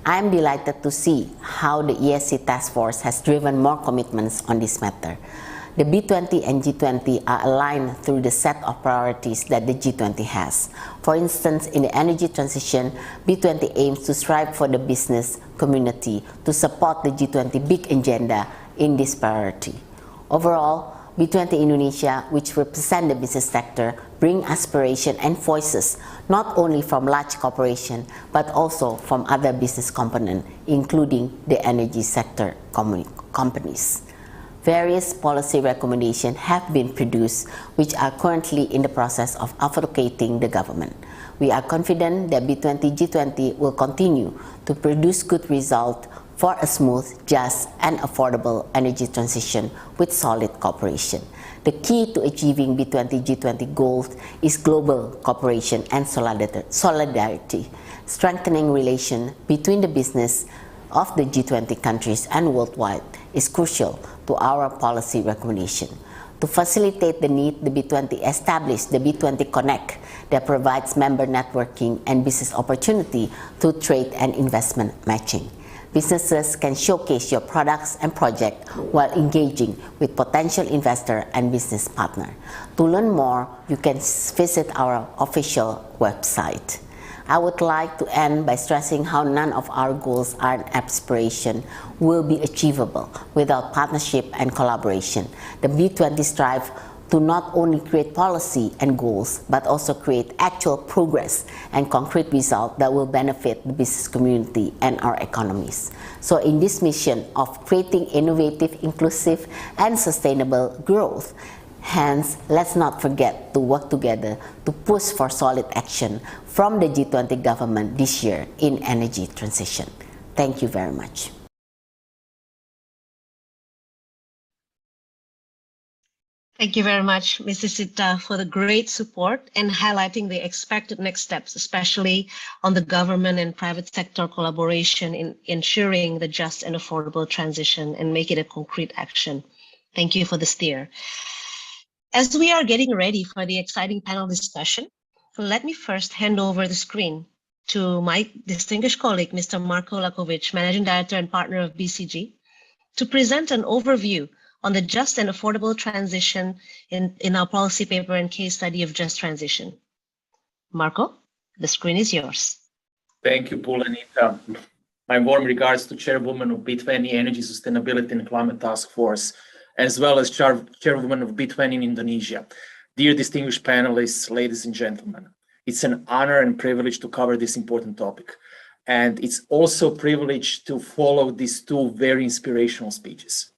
I am delighted to see how the ESC task force has driven more commitments on this matter. The B20 and G20 are aligned through the set of priorities that the G20 has. For instance, in the energy transition, B20 aims to strive for the business community to support the G20 big agenda in this priority. Overall, B20 Indonesia, which represent the business sector, bring aspiration and voices not only from large corporations but also from other business components, including the energy sector companies. Various policy recommendations have been produced which are currently in the process of advocating the government. We are confident that B20 G20 will continue to produce good results for a smooth, just, and affordable energy transition with solid cooperation. The key to achieving B20 G20 goals is global cooperation and solidarity. Strengthening relations between the business of the G20 countries and worldwide is crucial to our policy recommendation. To facilitate the need, the B20 established the B20 Connect that provides member networking and business opportunity through trade and investment matching. Businesses can showcase your products and projects while engaging with potential investor and business partner. To learn more, you can visit our official website. I would like to end by stressing how none of our goals and aspirations will be achievable without partnership and collaboration. The B20 strive to not only create policy and goals, but also create actual progress and concrete results that will benefit the business community and our economies. So in this mission of creating innovative, inclusive, and sustainable growth, hence, let's not forget to work together to push for solid action from the G20 government this year in energy transition. Thank you very much. Thank you very much, Mrs. Sita, for the great support and highlighting the expected next steps, especially on the government and private sector collaboration in ensuring the just and affordable transition and make it a concrete action. Thank you for the steer. As we are getting ready for the exciting panel discussion, let me first hand over the screen to my distinguished colleague, Mr. Marko Lakovic, Managing Director and Partner of BCG, to present an overview on the just and affordable transition in our policy paper and case study of just transition. Marko, the screen is yours. Thank you, Paul and Anita. My warm regards to Chairwoman of B20 Energy Sustainability and Climate Task Force, as well as Chairwoman of B20 in Indonesia. Dear distinguished panelists, ladies and gentlemen, it's an honor and privilege to cover this important topic. And it's also a privilege to follow these two very inspirational speeches.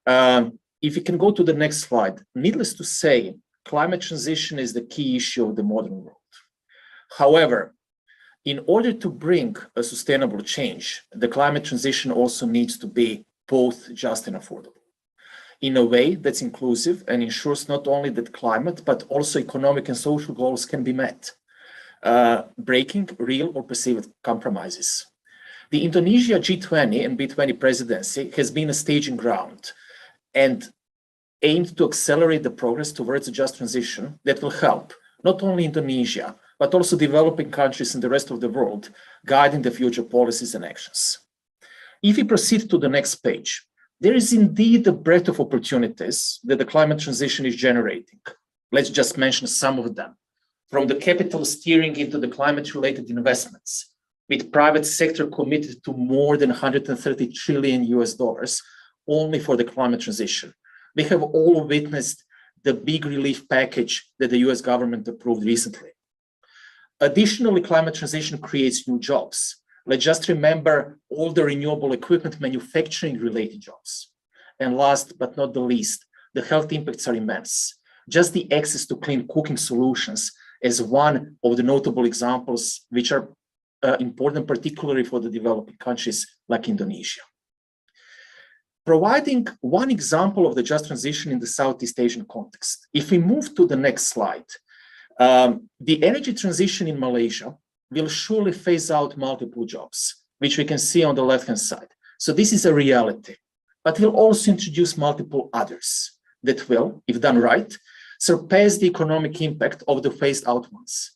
If you can go to the next slide, needless to say, climate transition is the key issue of the modern world. However, in order to bring a sustainable change, the climate transition also needs to be both just and affordable in a way that's inclusive and ensures not only that climate, but also economic and social goals can be met, breaking real or perceived compromises. The Indonesia G20 and B20 presidency has been a staging ground and aimed to accelerate the progress towards a just transition that will help not only Indonesia, but also developing countries in the rest of the world, guiding the future policies and actions. If we proceed to the next page, there is indeed a breadth of opportunities that the climate transition is generating. Let's just mention some of them. From the capital steering into the climate-related investments, with private sector committed to more than $130 trillion only for the climate transition. We have all witnessed the big relief package that the US government approved recently. Additionally, climate transition creates new jobs. Let's just remember all the renewable equipment manufacturing related jobs. And last but not the least, the health impacts are immense. Just the access to clean cooking solutions is one of the notable examples which are important, particularly for the developing countries like Indonesia. Providing one example of the just transition in the Southeast Asian context. If we move to the next slide, the energy transition in Malaysia will surely phase out multiple jobs, which we can see on the left-hand side. So this is a reality. but will also introduce multiple others that will, if done right, surpass the economic impact of the phased out ones.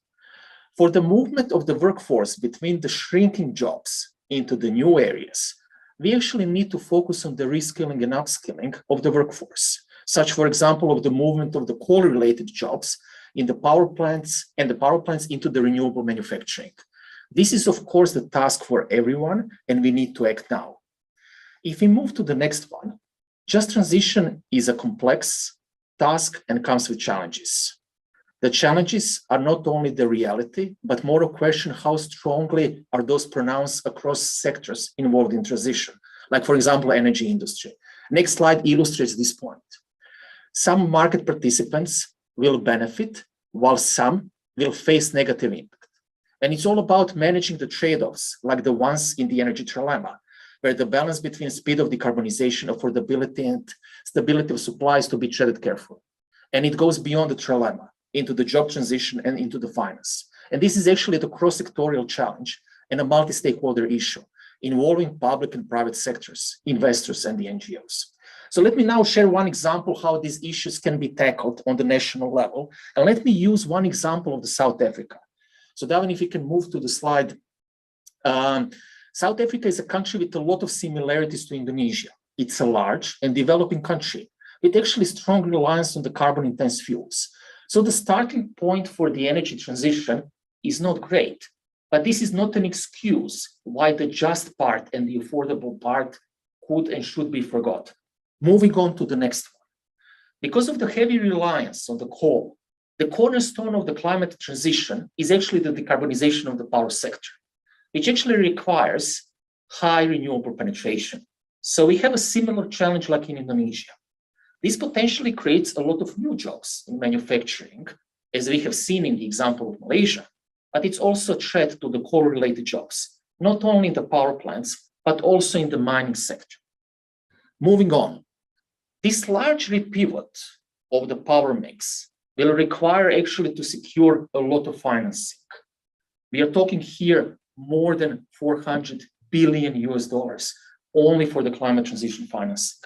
For the movement of the workforce between the shrinking jobs into the new areas, we actually need to focus on the reskilling and upskilling of the workforce, such, for example, of the movement of the coal-related jobs in the power plants and the power plants into the renewable manufacturing. This is, of course, the task for everyone, and we need to act now. If we move to the next one, just transition is a complex task and comes with challenges. The challenges are not only the reality, but more a question how strongly are those pronounced across sectors involved in transition, like, for example, energy industry. Next slide illustrates this point. Some market participants will benefit, while some will face negative impact. And it's all about managing the trade-offs, like the ones in the energy trilemma, where the balance between speed of decarbonization, affordability, and stability of supply is to be treated carefully. And it goes beyond the trilemma, into the job transition and into the finance. And this is actually the cross-sectorial challenge and a multi-stakeholder issue involving public and private sectors, investors, and the NGOs. So let me now share one example how these issues can be tackled on the national level. And let me use one example of the South Africa. So Davin, if you can move to the slide. South Africa is a country with a lot of similarities to Indonesia. It's a large and developing country with actually strong reliance on the carbon-intense fuels. So the starting point for the energy transition is not great, but this is not an excuse why the just part and the affordable part could and should be forgot. Moving on to the next one. Because of the heavy reliance on the coal, the cornerstone of the climate transition is actually the decarbonization of the power sector, which actually requires high renewable penetration. So we have a similar challenge like in Indonesia. This potentially creates a lot of new jobs in manufacturing, as we have seen in the example of Malaysia, but it's also a threat to the coal-related jobs, not only in the power plants, but also in the mining sector. Moving on, this large repivot of the power mix will require actually to secure a lot of financing. We are talking here more than $400 billion only for the climate transition financing.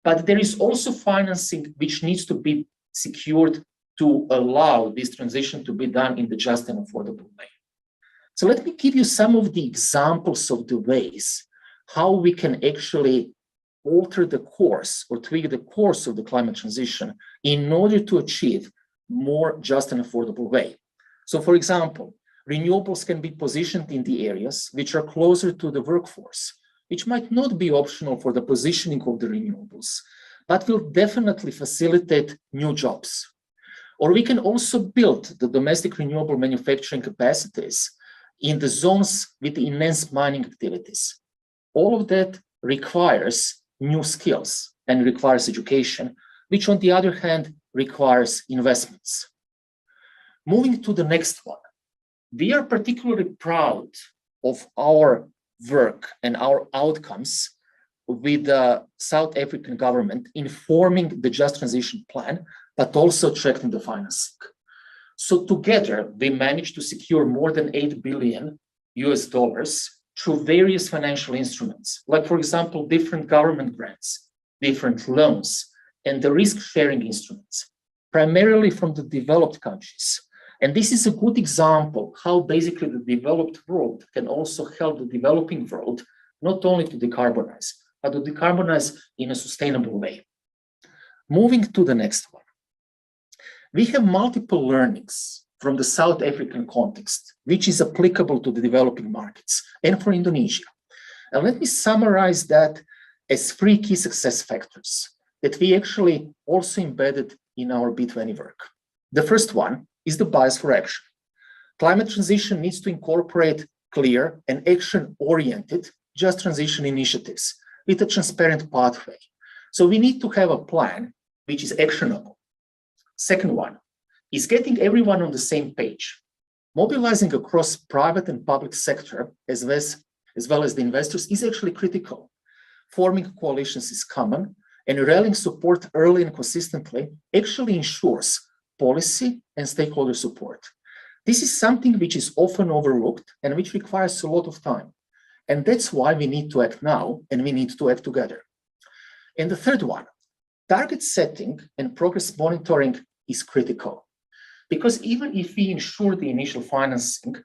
But there is also financing which needs to be secured to allow this transition to be done in the just and affordable way. So let me give you some of the examples of the ways how we can actually alter the course or tweak the course of the climate transition in order to achieve more just and affordable way. So for example, renewables can be positioned in the areas which are closer to the workforce, which might not be optional for the positioning of the renewables, but will definitely facilitate new jobs. Or we can also build the domestic renewable manufacturing capacities in the zones with the immense mining activities. All of that requires new skills and requires education, which on the other hand requires investments. Moving to the next one, we are particularly proud of our work and our outcomes with the South African government in forming the Just Transition Plan, but also attracting the financing. So together, we managed to secure more than $8 billion through various financial instruments, like, for example, different government grants, different loans, and the risk-sharing instruments, primarily from the developed countries. And this is a good example how basically the developed world can also help the developing world not only to decarbonize, but to decarbonize in a sustainable way. Moving to the next one. We have multiple learnings from the South African context, which is applicable to the developing markets and for Indonesia. And let me summarize that as 3 key success factors that we actually also embedded in our B20 work. The first one is the bias for action. Climate transition needs to incorporate clear and action-oriented just transition initiatives with a transparent pathway. So we need to have a plan which is actionable. Second one is getting everyone on the same page. Mobilizing across private and public sector as well as the investors is actually critical. Forming coalitions is common, and rallying support early and consistently actually ensures policy and stakeholder support. This is something which is often overlooked and which requires a lot of time. And that's why we need to act now and we need to act together. And the third one, target setting and progress monitoring is critical. Because even if we ensure the initial financing,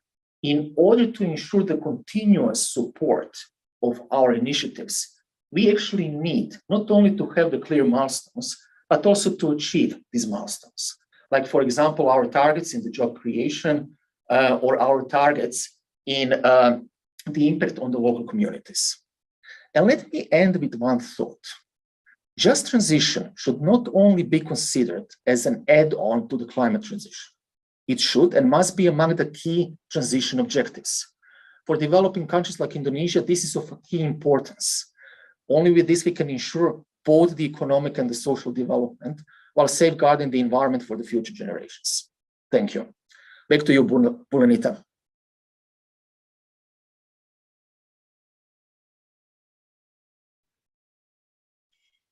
in order to ensure the continuous support of our initiatives, we actually need not only to have the clear milestones, but also to achieve these milestones. Like, for example, our targets in the job creation or our targets in the impact on the local communities. And let me end with one thought. Just transition should not only be considered as an add-on to the climate transition. It should and must be among the key transition objectives. For developing countries like Indonesia, this is of key importance. Only with this we can ensure both the economic and the social development while safeguarding the environment for the future generations. Thank you. Back to you, Bu Lenita.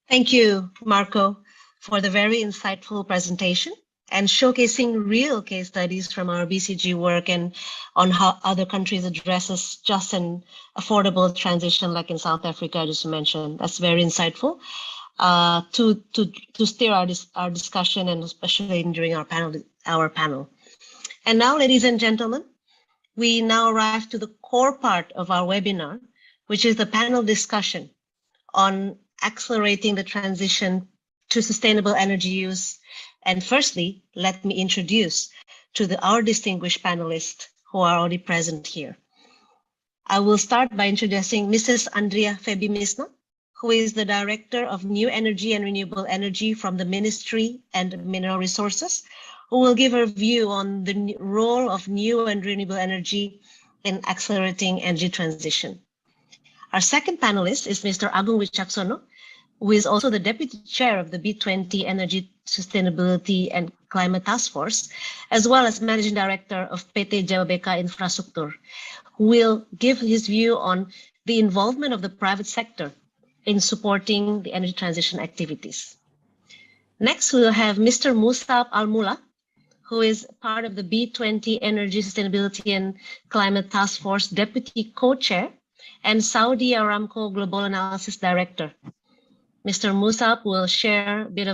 Thank you, Marco, for the very insightful presentation and showcasing real case studies from our BCG work and on how other countries addresses just an affordable transition, like in South Africa, I just mentioned. That's very insightful to steer our discussion, and especially during our panel. And now, ladies and gentlemen, we now arrive to the core part of our webinar, which is the panel discussion on accelerating the transition to sustainable energy use. And firstly, let me introduce our distinguished panelists who are already present here. I will start by introducing Mrs. Andriah Feby Misna, who is the Director of New Energy and Renewable Energy from the Ministry and Mineral Resources, who will give her view on the role of new and renewable energy in accelerating energy transition. Our second panelist is Mr. Agung Wicaksono, who is also the Deputy Chair of the B20 Energy Sustainability and Climate Task Force, as well as Managing Director of PT Jababeka Infrastruktur, who will give his view on the involvement of the private sector in supporting the energy transition activities. Next, we will have Mr. Musaab Almulla, who is part of the B20 Energy Sustainability and Climate Task Force Deputy Co-Chair and Saudi Aramco Global Analysis Director. Mr. Musaab will share a bit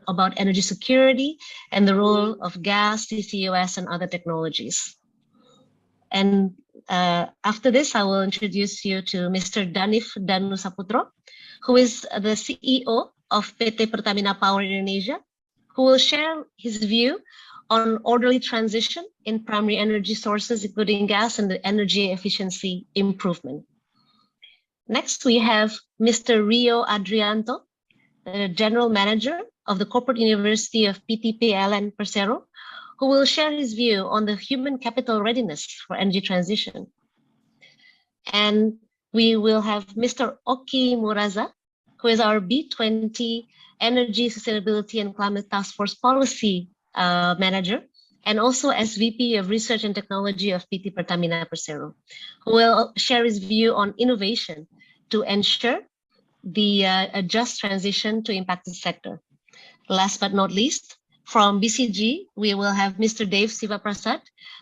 about energy security and the role of gas, CCUS, and other technologies. And after this, I will introduce you to Mr. Dannif Danusaputro, who is the CEO of PT Pertamina Power Indonesia, who will share his view on orderly transition in primary energy sources, including gas and the energy efficiency improvement. Next, we have Mr. Rio Adrianto, the General Manager of the Corporate University of PTPLN Persero, who will share his view on the human capital readiness for energy transition. And we will have Mr. Oki Muraza, who is our B20 Energy Sustainability and Climate Task Force Policy Manager, and also SVP of Research and Technology of PT Pertamina Persero, who will share his view on innovation to ensure the just transition to impact the sector. Last but not least, from BCG, we will have Mr. Dave Sivaprasad,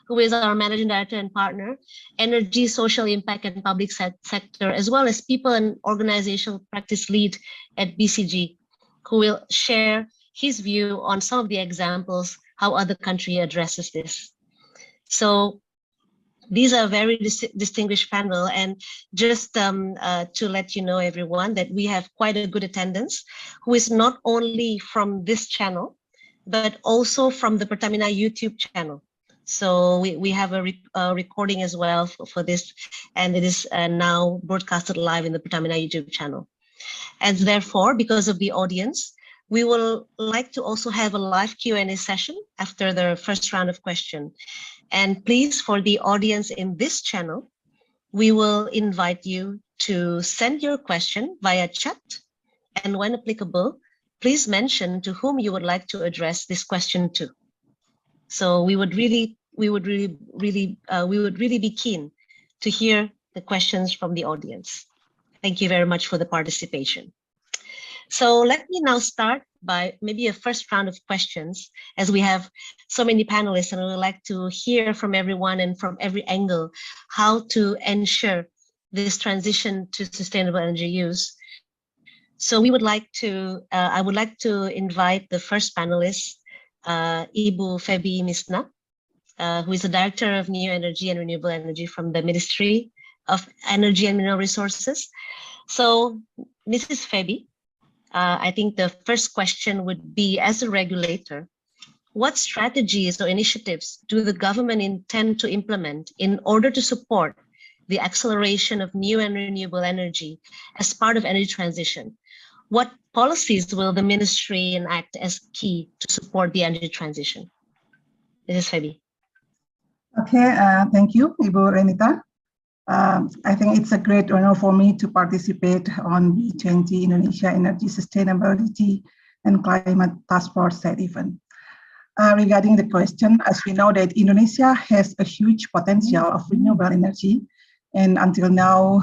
who is our Managing Director and Partner, Energy, Social Impact and Public Sector, as well as People and Organizational Practice Lead at BCG, who will share his view on some of the examples, how other country addresses this. So these are a very distinguished panel, and just to let you know, everyone, that we have quite a good attendance, who is not only from this channel, but also from the Pertamina YouTube channel. So we have a recording as well for this, and it is now broadcasted live in the Pertamina YouTube channel. And therefore, because of the audience, we will like to also have a live Q&A session after the first round of questions. And please, for the audience in this channel, we will invite you to send your question via chat. And when applicable, please mention to whom you would like to address this question to. So we would really be keen to hear the questions from the audience. Thank you very much for the participation. So let me now start by maybe a first round of questions, as we have so many panelists and we would like to hear from everyone and from every angle how to ensure this transition to sustainable energy use. So we would like to, I would like to invite the first panelist, Ibu Feby Misna, who is the Director of New Energy and Renewable Energy from the Ministry of Energy and Mineral Resources. So Mrs. Feby, I think the first question would be, as a regulator, what strategies or initiatives do the government intend to implement in order to support the acceleration of new and renewable energy as part of energy transition? What policies will the ministry enact as key to support the energy transition? Mrs. Feby. Okay, thank you, Ibu Renita. I think it's a great honor for me to participate on B20 Indonesia Energy Sustainability and Climate Task Force side event. Regarding the question, as we know that Indonesia has a huge potential of renewable energy, and until now,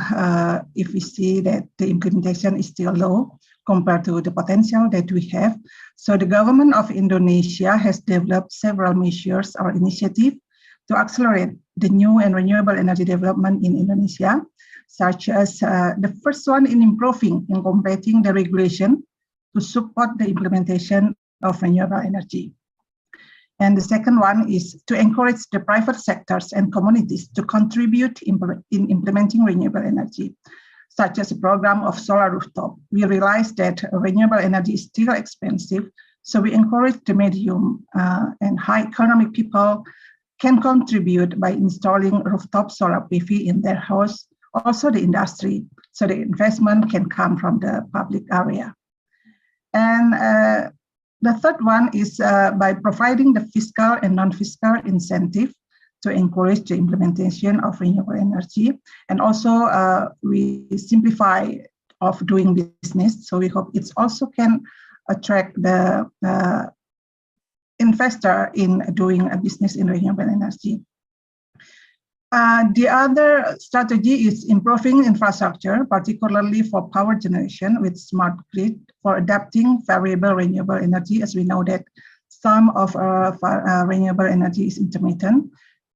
if we see that the implementation is still low compared to the potential that we have. So the government of Indonesia has developed several measures or initiatives to accelerate the new and renewable energy development in Indonesia, such as the first one in improving and completing the regulation to support the implementation of renewable energy. And the second one is to encourage the private sectors and communities to contribute in implementing renewable energy, such as a program of solar rooftop. We realize that renewable energy is still expensive, so we encourage the medium and high economic people can contribute by installing rooftop solar PV in their house, also the industry, so the investment can come from the public area. And the third one is by providing the fiscal and non-fiscal incentive to encourage the implementation of renewable energy. And also we simplify of doing business. So we hope it also can attract the investor in doing a business in renewable energy. The other strategy is improving infrastructure, particularly for power generation with smart grid for adapting variable renewable energy, as we know that some of renewable energy is intermittent,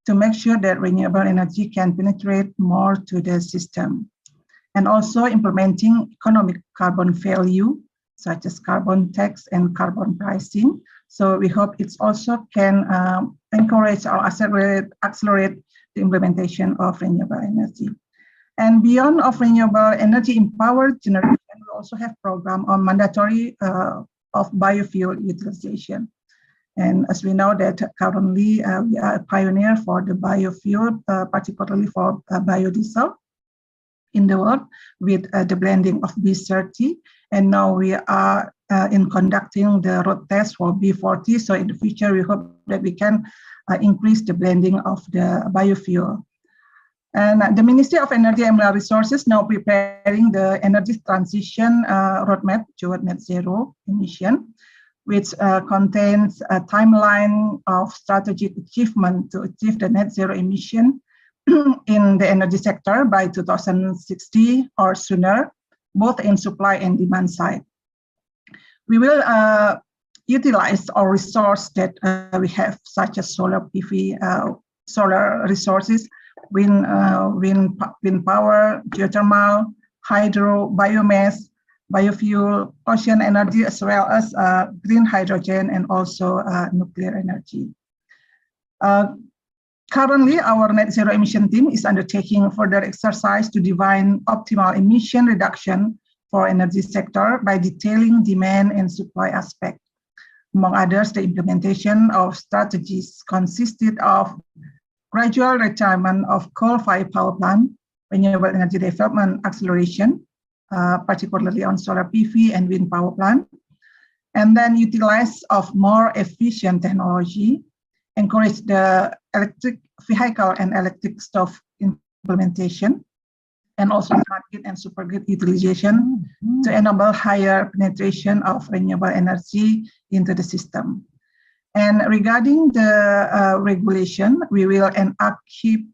to make sure that renewable energy can penetrate more to the system. And also implementing economic carbon value, such as carbon tax and carbon pricing. So we hope it also can encourage or accelerate the implementation of renewable energy. And beyond of renewable energy in power generation, we also have program on mandatory of biofuel utilization. And as we know that currently we are a pioneer for the biofuel, particularly for biodiesel in the world with the blending of B30. And now we are in conducting the road test for B40. So in the future, we hope that we can increase the blending of the biofuel. And the Ministry of Energy and Mineral Resources now preparing the energy transition roadmap toward net zero emission, which contains a timeline of strategic achievement to achieve the net zero emission in the energy sector by 2060 or sooner, both in supply and demand side. We will utilize our resource that we have, such as solar PV, solar resources, wind power, geothermal, hydro, biomass, biofuel, ocean energy, as well as green hydrogen and also nuclear energy. Currently, our net zero emission team is undertaking further exercise to define optimal emission reduction for energy sector by detailing demand and supply aspect. Among others, the implementation of strategies consisted of gradual retirement of coal-fired power plant, renewable energy development acceleration, particularly on solar PV and wind power plant, and then utilize of more efficient technology, encourage the electric vehicle and electric stove implementation, and also smart grid and super grid utilization to enable higher penetration of renewable energy into the system. And regarding the regulation, we will enact key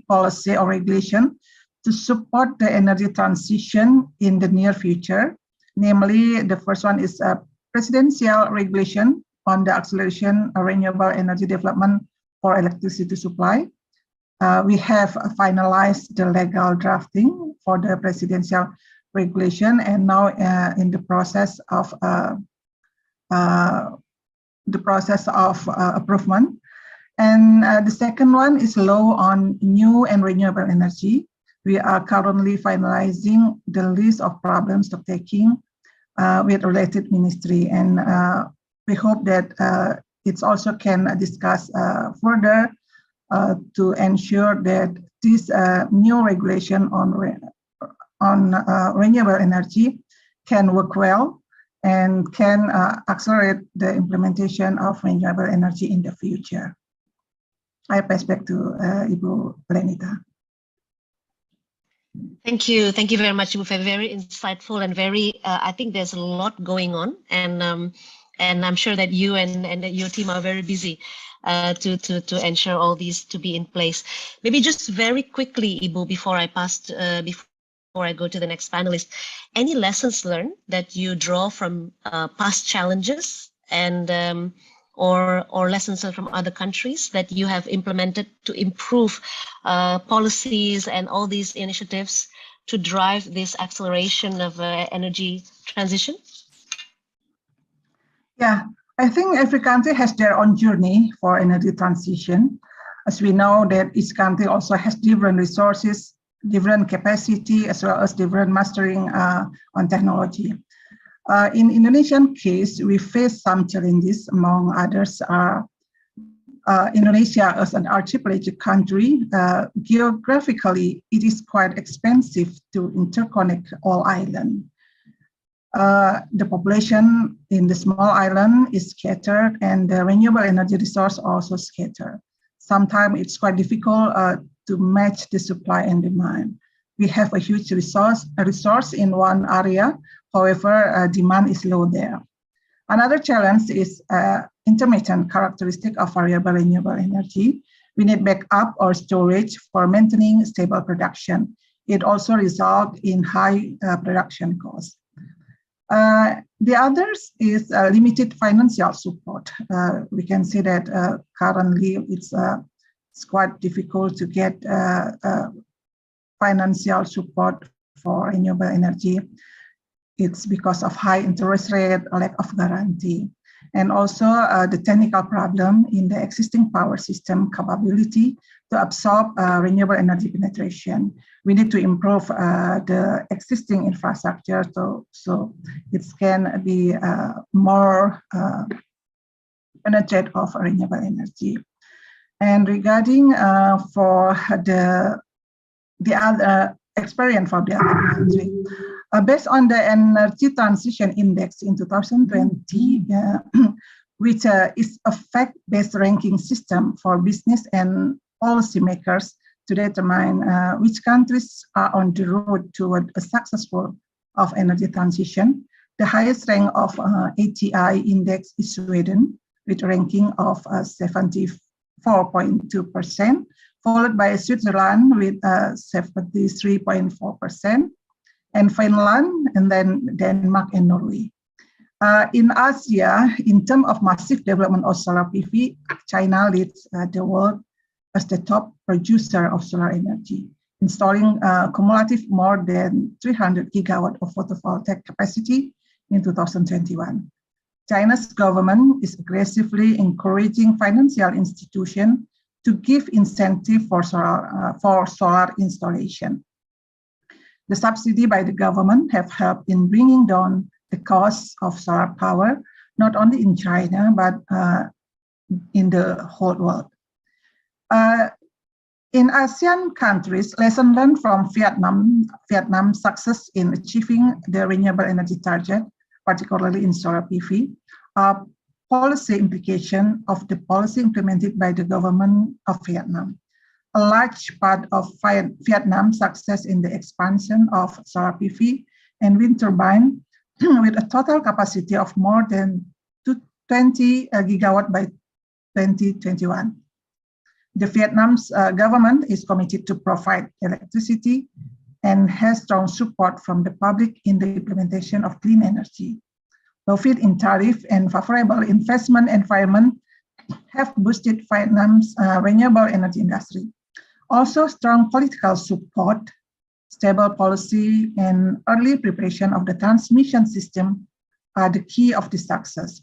policy or regulation to support the energy transition in the near future. Namely, the first one is a presidential regulation on the acceleration of renewable energy development for electricity supply. We have finalized the legal drafting for the presidential regulation, and now in the process of approval. And the second one is law on new and renewable energy. We are currently finalizing the list of problem stock taking with related ministry, and we hope that it also can discuss further to ensure that this new regulation on renewable energy can work well and can accelerate the implementation of renewable energy in the future. I pass back to Ibu Lenita. Thank you very much, Ibu Feby. Very insightful and very. I think there's a lot going on, and I'm sure that you and your team are very busy to ensure all these to be in place. Maybe just very quickly, Ibu, before I go to the next panelist, any lessons learned that you draw from past challenges and or lessons from other countries that you have implemented to improve policies and all these initiatives to drive this acceleration of energy transition? Yeah, I think every country has their own journey for energy transition. As we know that each country also has different resources, different capacity, as well as different mastering on technology. In Indonesian case, we face some challenges. Among others are Indonesia as an archipelagic country. Geographically, it is quite expensive to interconnect all islands. The population in the small island is scattered, and the renewable energy resource also scattered. Sometimes it's quite difficult to match the supply and demand. We have a huge resource in one area. However, demand is low there. Another challenge is intermittent characteristic of variable renewable energy. We need backup or storage for maintaining stable production. It also results in high production costs. The others is limited financial support. We can see that currently it's quite difficult to get financial support for renewable energy. It's because of high interest rate, lack of guarantee, and also the technical problem in the existing power system capability to absorb renewable energy penetration. We need to improve the existing infrastructure so it can be more penetrate of renewable energy. And regarding for the other experience from the other country, based on the Energy Transition Index in 2020, which is a fact-based ranking system for business and policymakers to determine which countries are on the road toward a successful of energy transition. The highest rank of ATI index is Sweden, with a ranking of 74.2%, followed by Switzerland with 73.4%, and Finland, and then Denmark and Norway. In Asia, in terms of massive development of solar PV, China leads the world as the top producer of solar energy, installing cumulative more than 300 gigawatt of photovoltaic capacity in 2021. China's government is aggressively encouraging financial institutions to give incentive for solar installation. The subsidy by the government have helped in bringing down the cost of solar power, not only in China, but in the whole world. In ASEAN countries, lesson learned from Vietnam's success in achieving the renewable energy target, particularly in solar PV, are policy implication of the policy implemented by the government of Vietnam. A large part of Vietnam's success in the expansion of solar PV and wind turbine with a total capacity of more than 20 gigawatt by 2021. The Vietnam's government is committed to provide electricity and has strong support from the public in the implementation of clean energy. Low feed-in tariff and favorable investment environment have boosted Vietnam's renewable energy industry. Also, strong political support stable policy, and early preparation of the transmission system are the key of this success.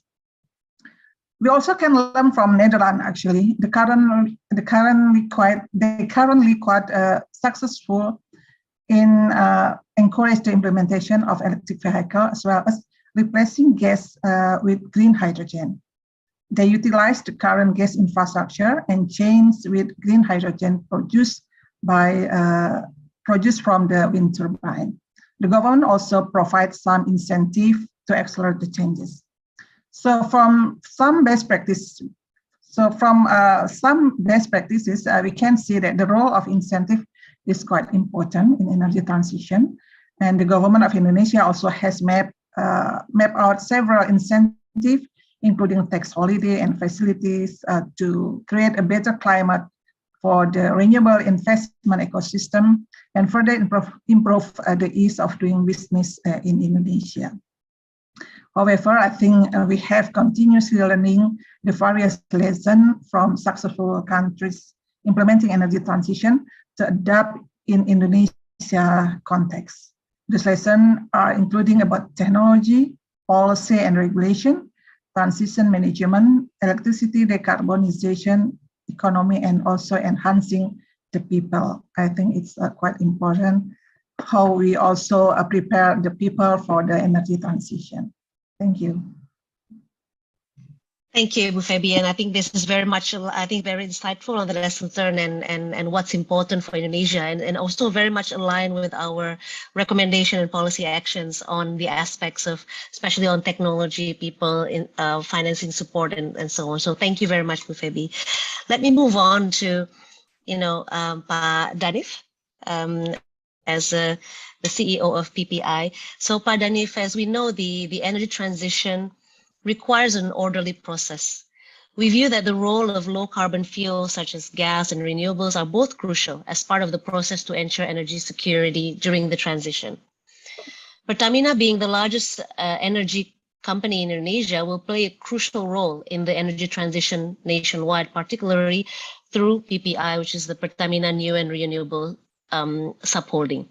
We also can learn from Netherlands. Actually, they currently quite successful in encourage the implementation of electric vehicle as well as replacing gas with green hydrogen. They utilize the current gas infrastructure and change with green hydrogen produced from the wind turbine. The government also provides some incentive to accelerate the changes. So from some best practices, we can see that the role of incentive is quite important in energy transition. And the government of Indonesia also has mapped out several incentives, including tax holiday and facilities to create a better climate for the renewable investment ecosystem and further improve the ease of doing business in Indonesia. However, I think we have continuously learning the various lessons from successful countries implementing energy transition to adapt in Indonesia context. These lessons are including about technology, policy and regulation, transition management, electricity decarbonization, economy, and also enhancing the people. I think it's quite important how we also prepare the people for the energy transition. Thank you. Thank you, Feby, and I think this is very much, very insightful on the lessons learned and what's important for Indonesia, and also very much aligned with our recommendation and policy actions on the aspects of, especially on technology, people, in financing support, and so on. So thank you very much, Feby. Let me move on to, Pak Dannif, as the CEO of PPI. So, Pak Dannif, as we know, the energy transition requires an orderly process. We view that the role of low carbon fuels such as gas and renewables are both crucial as part of the process to ensure energy security during the transition. Pertamina, being the largest energy company in Indonesia, will play a crucial role in the energy transition nationwide, particularly through PPI, which is the Pertamina New and Renewable subholding.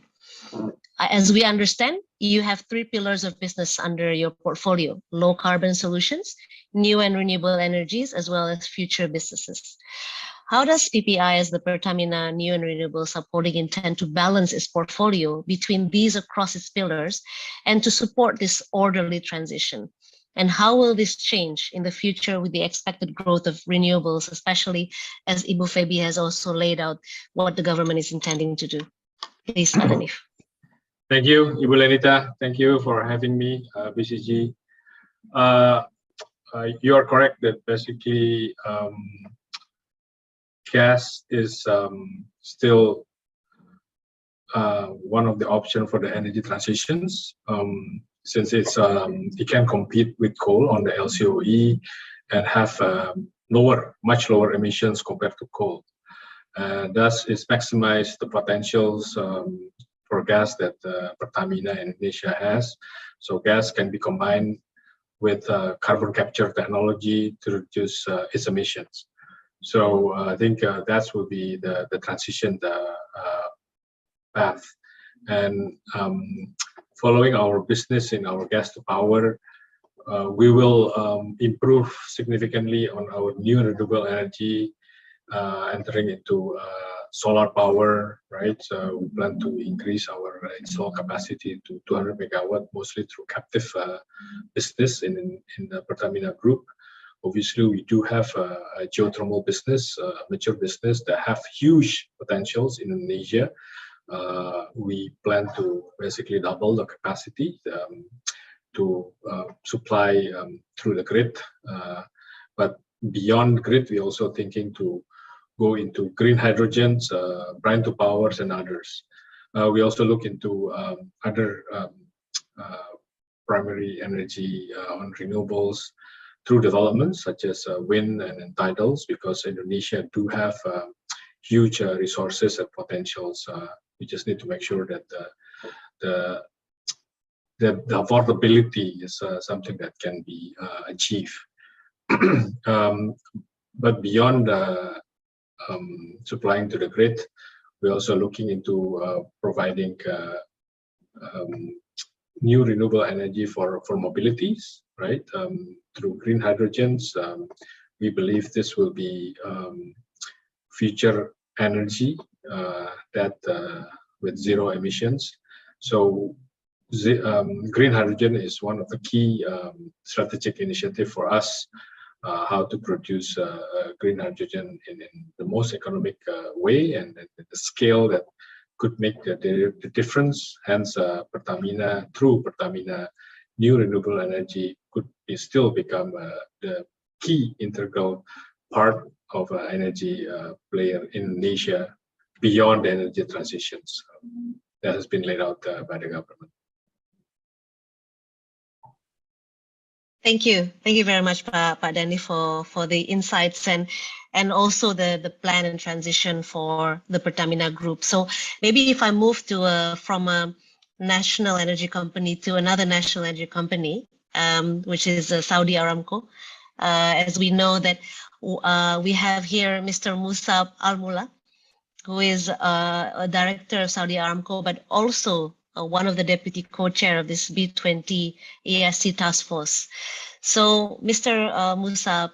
As we understand, you have three pillars of business under your portfolio: low carbon solutions, new and renewable energies, as well as future businesses. How does PPI, as the Pertamina New and Renewable subholding, intend to balance its portfolio between these across its pillars and to support this orderly transition? And how will this change in the future with the expected growth of renewables, especially as Ibu Feby has also laid out what the government is intending to do? Please, Dannif. Thank you, Ibu Lenita. Thank you for having me, BCG. You are correct that basically gas is still one of the options for the energy transitions, since it can compete with coal on the LCOE and have much lower emissions compared to coal. Thus, it maximizes the potentials for gas that Pertamina Indonesia has. So gas can be combined with carbon capture technology to reduce its emissions. So I think that will be the transition path. And following our business in our gas to power, we will improve significantly on our new renewable energy, entering into solar power, right? So we plan to increase our install capacity to 200 megawatt, mostly through captive business in the Pertamina Group. Obviously, we do have a geothermal business, a mature business that have huge potentials in Indonesia. We plan to basically double the capacity to supply through the grid. But beyond grid, we're also thinking to go into green hydrogens, brine to powers, and others. We also look into other primary energy on renewables through developments such as wind and tidals, because Indonesia do have huge resources and potentials. We just need to make sure that the affordability is something that can be achieved. But beyond supplying to the grid, We're also looking into providing new renewable energy for mobilities, right? Through green hydrogens. We believe this will be future energy that with zero emissions. So green hydrogen is one of the key strategic initiative for us, how to produce green hydrogen in the most economic way and at the scale that could make the difference. Hence, Pertamina, through Pertamina, new renewable energy could still become the key integral part of energy player in Indonesia beyond the energy transitions that has been laid out by the government. Thank you very much, Pak Dannif, for the insights and also the plan and transition for the Pertamina Group. So maybe if I move to from a national energy company to another national energy company, which is Saudi Aramco. As we know that we have here Mr. Musaab Almulla, who is a director of Saudi Aramco, but also one of the deputy co-chair of this B20 ESC task force. So, Mr. Musaab,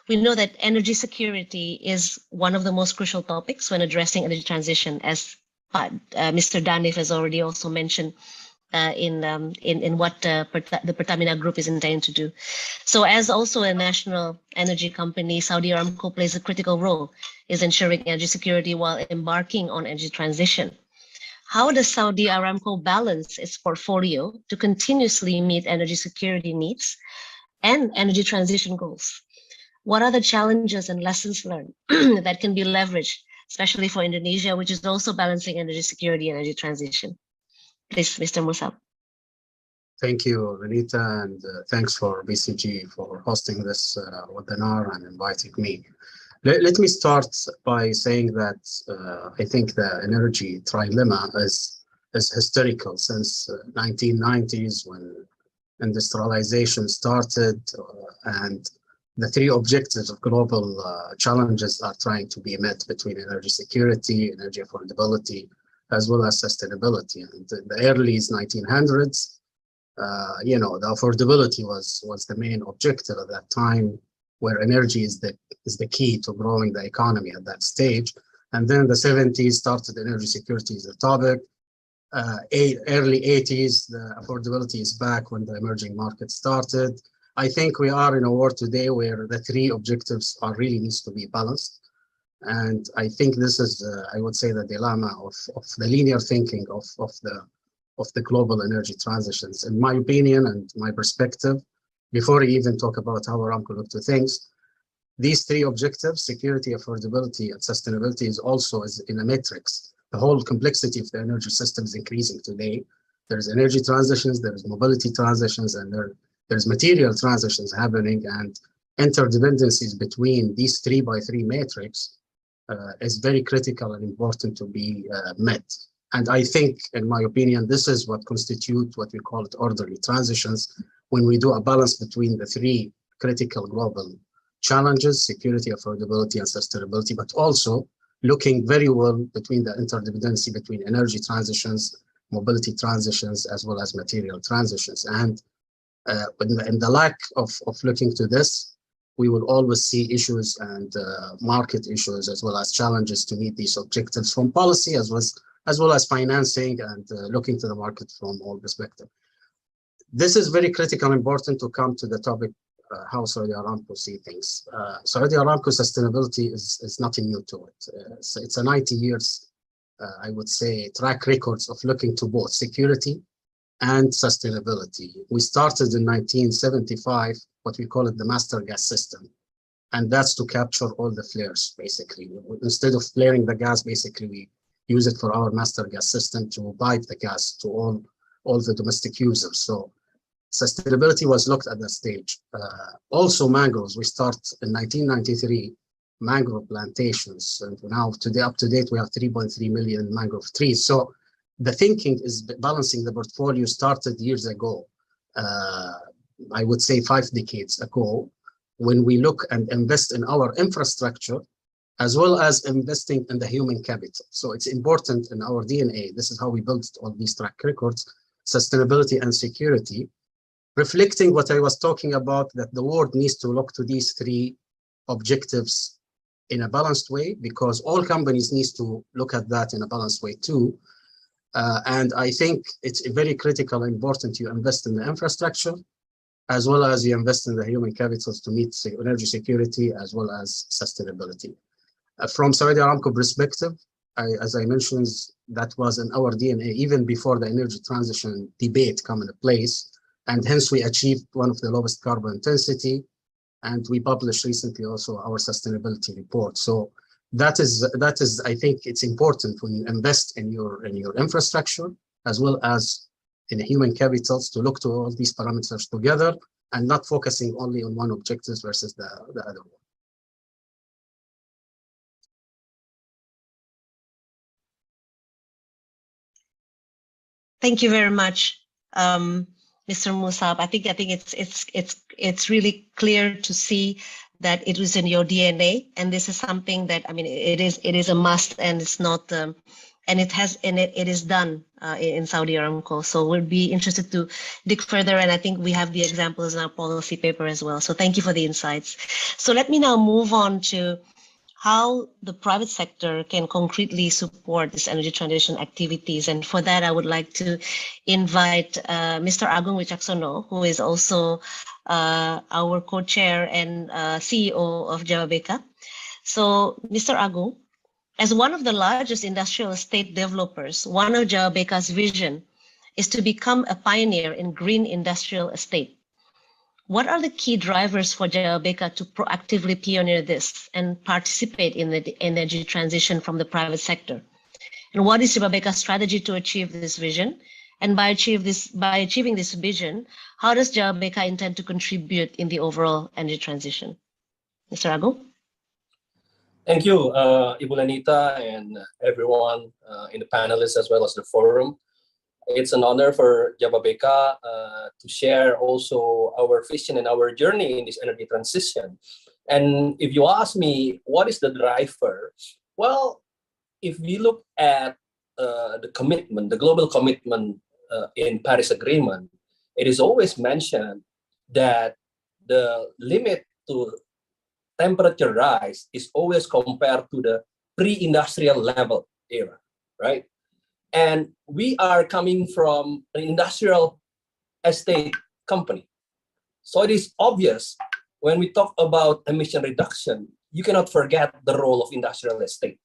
we know that energy security is one of the most crucial topics when addressing energy transition, as Mr. Dannif has already also mentioned in what the Pertamina Group is intending to do. So, as also a national energy company, Saudi Aramco plays a critical role in ensuring energy security while embarking on energy transition. How does Saudi Aramco balance its portfolio to continuously meet energy security needs and energy transition goals? What are the challenges and lessons learned that can be leveraged, especially for Indonesia, which is also balancing energy security and energy transition? Please, Mr. Musaab. Thank you, Renita, and thanks for BCG for hosting this webinar and inviting me. Let me start by saying that I think the energy trilemma is historical since 1990s when industrialization started, and the three objectives of global challenges are trying to be met between energy security, energy affordability, as well as sustainability. And in the early 1900s, the affordability was the main objective at that time, where energy is the key to growing the economy at that stage. And then the 70s started energy security as a topic. Early 80s, the affordability is back when the emerging market started. I think we are in a world today where the three objectives really needs to be balanced. And I think this is, I would say, the dilemma of the linear thinking of the global energy transitions. In my opinion and my perspective, before I even talk about how Aramco look to things, these three objectives, security, affordability, and sustainability, is also in a matrix. The whole complexity of the energy system is increasing today. There's energy transitions, there's mobility transitions, and there's material transitions happening, and interdependencies between these 3x3 matrix is very critical and important to be met. And I think, in my opinion, this is what constitutes what we call it orderly transitions, when we do a balance between the three critical global challenges, security, affordability, and sustainability, but also looking very well between the interdependency between energy transitions, mobility transitions, as well as material transitions. And in the lack of looking to this, we will always see issues and market issues, as well as challenges to meet these objectives from policy, as well as financing and looking to the market from all perspectives. This is very critical and important to come to the topic, how Saudi Aramco see things. Saudi Aramco sustainability is nothing new to it. It's a 90 years, I would say, track records of looking to both security and sustainability. We started in 1975, what we call it the master gas system. And that's to capture all the flares, basically. Instead of flaring the gas, basically, we use it for our master gas system to pipe the gas to all the domestic users. So sustainability was looked at that stage. Also mangroves, we start in 1993, mangrove plantations. And now today, up to date, we have 3.3 million mangrove trees. So the thinking is balancing the portfolio started years ago. I would say 5 decades ago, when we look and invest in our infrastructure as well as investing in the human capital. So it's important in our DNA. This is how we built all these track records, sustainability and security, reflecting what I was talking about, that the world needs to look to these three objectives in a balanced way, because all companies need to look at that in a balanced way too. And I think it's very critical and important you invest in the infrastructure, as well as you invest in the human capitals to meet energy security as well as sustainability. From Saudi Aramco perspective, as I mentioned, that was in our DNA even before the energy transition debate come into place, and hence we achieved one of the lowest carbon intensity, and we published recently also our sustainability report. So that is I think it's important when you invest in your infrastructure as well as in human capitals to look to all these parameters together and not focusing only on one objective versus the other one. Thank you very much, Mr. Musaab. I think it's really clear to see that it was in your DNA, and this is something that, I mean, it is a must, and it's not and it is done in Saudi Aramco. So we'll be interested to dig further, and I think we have the examples in our policy paper as well. So thank you for the insights. So let me now move on to how the private sector can concretely support this energy transition activities. And for that, I would like to invite Mr. Agung Wicaksono, who is also our co-chair and CEO of Jawabeka. So, Mr. Agung, as one of the largest industrial estate developers, one of Jawabeka's vision is to become a pioneer in green industrial estate. What are the key drivers for Jawabeka to proactively pioneer this and participate in the energy transition from the private sector? And what is Jawabeka's strategy to achieve this vision? And by achieving this vision, how does Jawabeka intend to contribute in the overall energy transition? Mr. Agung? Thank you, Ibu Lenita, and everyone in the panelists as well as the forum. It's an honor for Jawabeka to share also our vision and our journey in this energy transition. And if you ask me, what is the driver? Well, if we look at the commitment, the global commitment in Paris Agreement, it is always mentioned that the limit to temperature rise is always compared to the pre-industrial level era, right? And we are coming from an industrial estate company. So it is obvious when we talk about emission reduction, you cannot forget the role of industrial estate.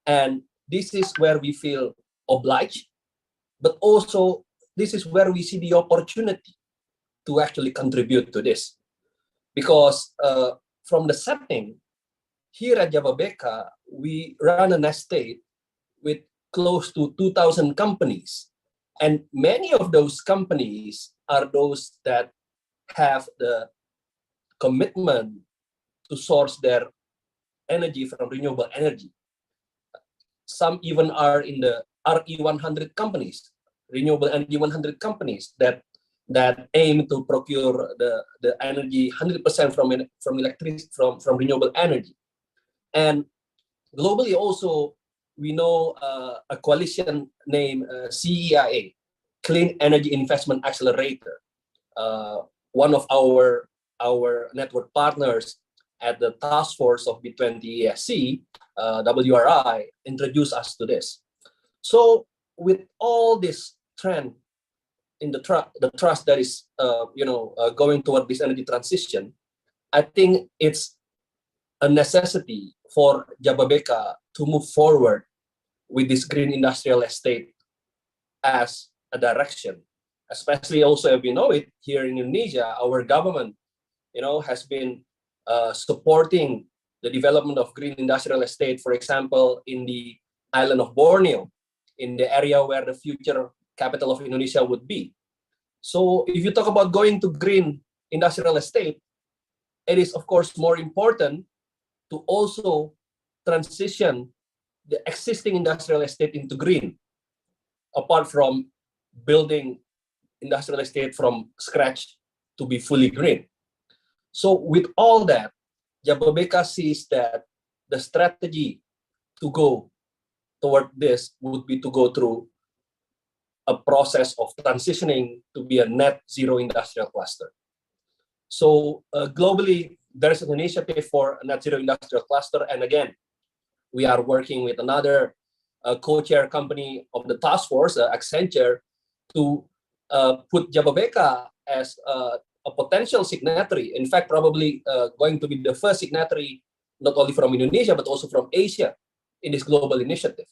And this is where we feel obliged, but also this is where we see the opportunity to actually contribute to this. Because from the setting, here at Jawabeka, we run an estate with close to 2,000 companies. And many of those companies are those that have the commitment to source their energy from renewable energy. Some even are in the RE100 companies, renewable energy 100 companies that aim to procure the energy 100% from electricity from renewable energy. And globally also, we know a coalition named CEIA, Clean Energy Investment Accelerator. One of our network partners at the task force of B20 ESC, WRI, introduced us to this. So with all this trend in the trust that is going toward this energy transition, I think it's a necessity for Jawabeka to move forward with this green industrial estate as a direction, especially also if we know it here in Indonesia, our government, has been supporting the development of green industrial estate, for example, in the island of Borneo, in the area where the future capital of Indonesia would be. So if you talk about going to green industrial estate, it is of course more important to also transition the existing industrial estate into green, apart from building industrial estate from scratch to be fully green. So with all that, Jawabeka sees that the strategy to go toward this would be to go through a process of transitioning to be a net zero industrial cluster. So globally, there's an initiative for a net zero industrial cluster. And again, we are working with another co-chair company of the task force, Accenture, to put Jababeka as a potential signatory. In fact, probably going to be the first signatory, not only from Indonesia, but also from Asia in this global initiative.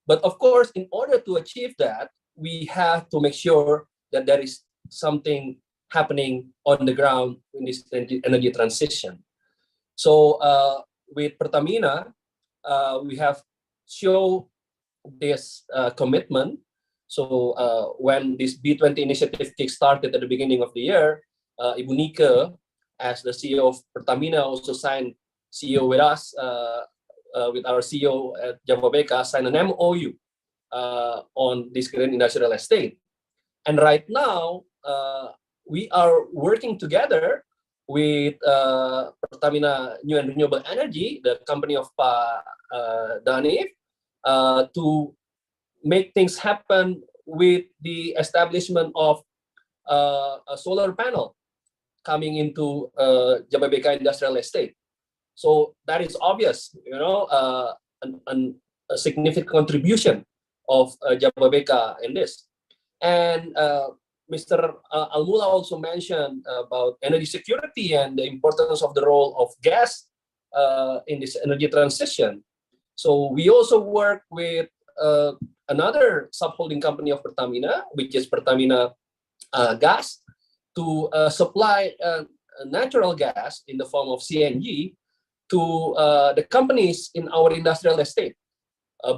But of course, in order to achieve that, we have to make sure that there is something happening on the ground in this energy transition. So with Pertamina, we have shown this commitment. So when this B20 initiative kick-started at the beginning of the year, Ibu Nika, as the CEO of Pertamina, also signed CEO with us, with our CEO at Jababeka, signed an MOU on this green industrial estate. And right now, we are working together with Pertamina New and Renewable Energy, the company of Dannif, to make things happen with the establishment of a solar panel coming into Jababeka Industrial Estate. So that is obvious, you know, a significant contribution of Jababeka in this. And Mr. Almulla also mentioned about energy security and the importance of the role of gas in this energy transition. So we also work with another subholding company of Pertamina, which is Pertamina Gas, to supply natural gas in the form of CNG to the companies in our industrial estate,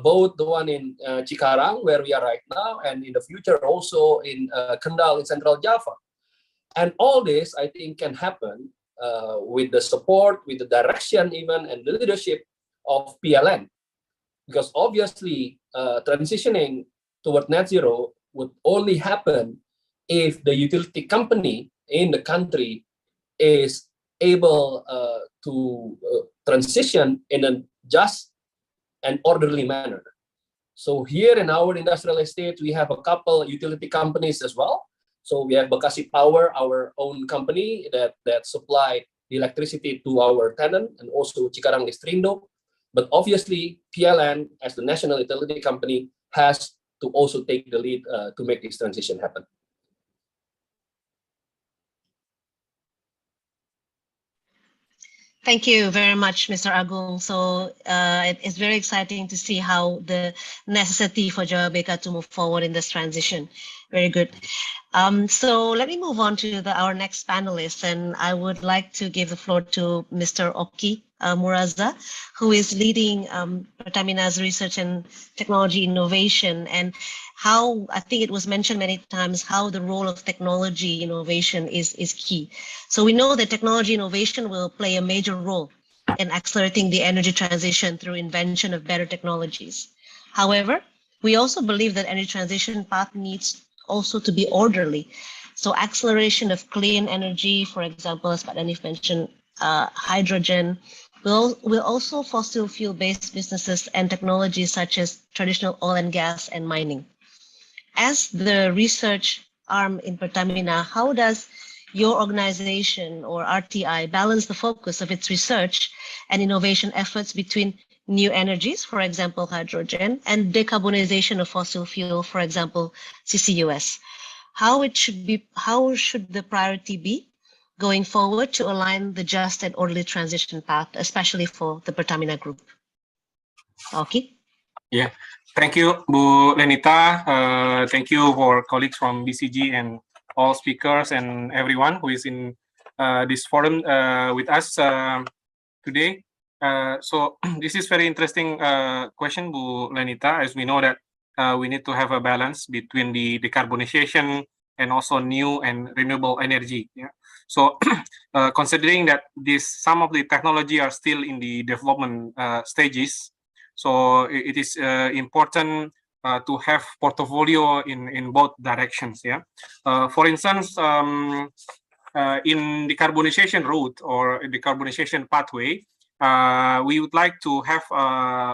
both the one in Cikarang, where we are right now, and in the future also in Kendal in Central Java. And all this, I think, can happen with the support, with the direction even, and the leadership of PLN. Because obviously, transitioning toward net zero would only happen if the utility company in the country is able to transition in a just and orderly manner. So here in our industrial estate, we have a couple utility companies as well. So we have Bekasi Power, our own company that supply the electricity to our tenant, and also Cikarang Listrindo. But obviously, PLN, as the national utility company, has to also take the lead to make this transition happen. Thank you very much, Mr. Agung. So it's very exciting to see how the necessity for Jababeka to move forward in this transition. Very good. So let me move on to our next panelist, and I would like to give the floor to Mr. Oki Muraza, who is leading Pertamina's research and technology innovation, and how, I think it was mentioned many times, how the role of technology innovation is key. So we know that technology innovation will play a major role in accelerating the energy transition through invention of better technologies. However, we also believe that energy transition path needs also to be orderly. So acceleration of clean energy, for example, as Pak Dannif mentioned, hydrogen, will also fossil fuel-based businesses and technologies such as traditional oil and gas and mining. As the research arm in Pertamina, how does your organization or RTI balance the focus of its research and innovation efforts between new energies, for example, hydrogen, and decarbonization of fossil fuel, for example, CCUS? How should the priority be going forward to align the just and orderly transition path, especially for the Pertamina Group? Okay. Yeah, thank you, Bu Lenita. Thank you for colleagues from BCG and all speakers and everyone who is in this forum with us today. So this is very interesting question, Bu Lenita, as we know that we need to have a balance between the decarbonization and also new and renewable energy. Yeah. So considering that some of the technology are still in the development stages, so it is important to have portfolio in both directions. Yeah. For instance, in decarbonization route or decarbonization pathway, we would like to have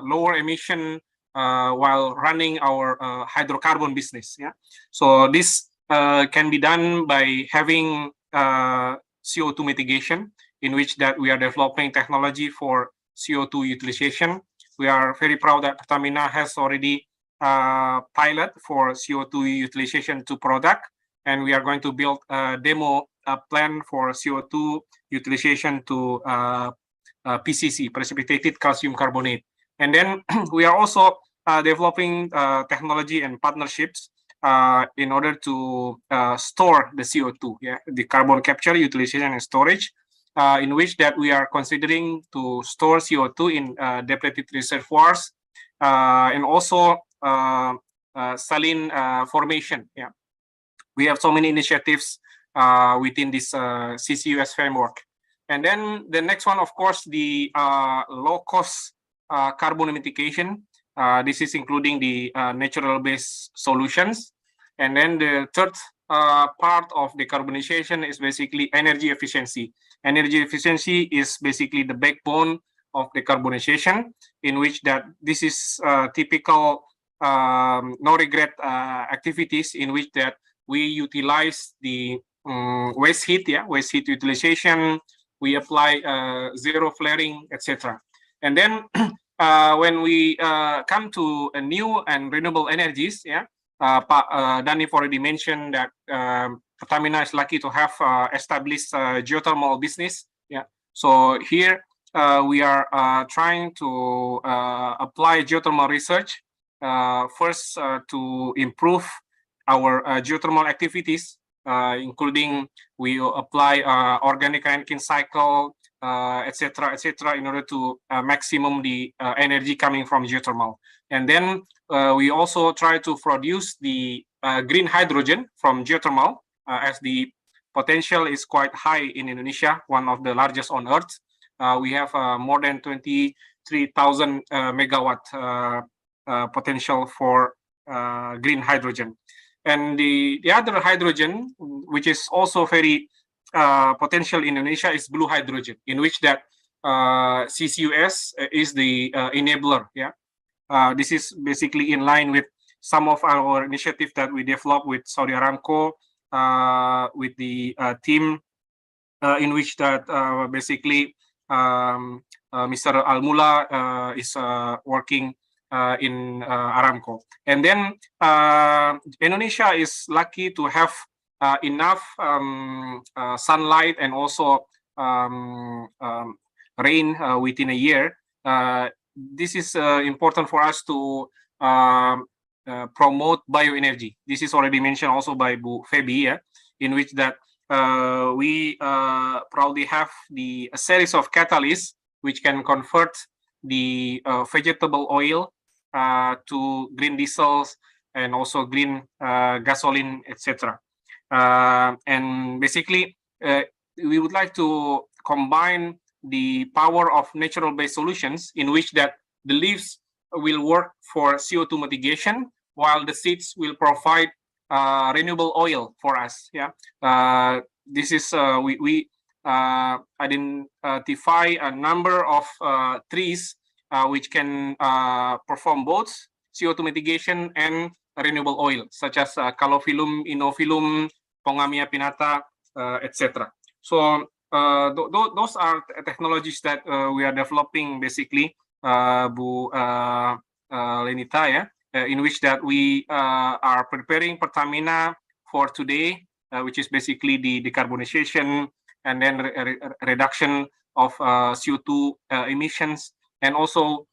lower emission while running our hydrocarbon business. Yeah, so this can be done by having CO2 mitigation, in which that we are developing technology for CO2 utilization. We are very proud that Pertamina has already pilot for CO2 utilization to product, and we are going to build a demo plan for CO2 utilization to PCC, precipitated calcium carbonate. And then we are also developing technology and partnerships in order to store the CO2, the carbon capture, utilization, and storage, in which that we are considering to store CO2 in depleted reservoirs, and also saline formation. Yeah, we have so many initiatives within this CCUS framework. And then the next one, of course, the low-cost carbon mitigation. This is including the natural-based solutions. And then the third part of decarbonization is basically energy efficiency. Energy efficiency is basically the backbone of decarbonization, in which that this is typical no-regret activities in which that we utilize the waste heat, waste heat utilization. We apply zero flaring, etc. And then when we come to new and renewable energies, Dannif already mentioned that Pertamina is lucky to have established geothermal business. Yeah, so here we are trying to apply geothermal research first to improve our geothermal activities, including we apply organic Rankine cycle, etc., in order to maximum the energy coming from geothermal. And then we also try to produce the green hydrogen from geothermal, as the potential is quite high in Indonesia, one of the largest on earth. We have more than 23,000 megawatt potential for green hydrogen. And the other hydrogen, which is also very potential in Indonesia, is blue hydrogen, in which that CCUS is the enabler. Yeah, this is basically in line with some of our initiatives that we developed with Saudi Aramco, with the team, in which that basically Mr. Almulla is working in Aramco. And then Indonesia is lucky to have enough sunlight and also rain within a year. This is important for us to promote bioenergy. This is already mentioned also by Bu Feby, in which that we probably have a series of catalysts which can convert the vegetable oil to green diesels and also green gasoline, etc. And basically, we would like to combine the power of natural-based solutions, in which that the leaves will work for CO2 mitigation, while the seeds will provide renewable oil for us. Yeah, this is we identify a number of trees which can perform both CO2 mitigation and renewable oil, such as Calophyllum, Inophyllum, Pongamia pinnata, etc. So those are technologies that we are developing, basically, Bu Lenita, in which that we are preparing Pertamina for today, which is basically the decarbonization and then reduction of CO2 emissions. And also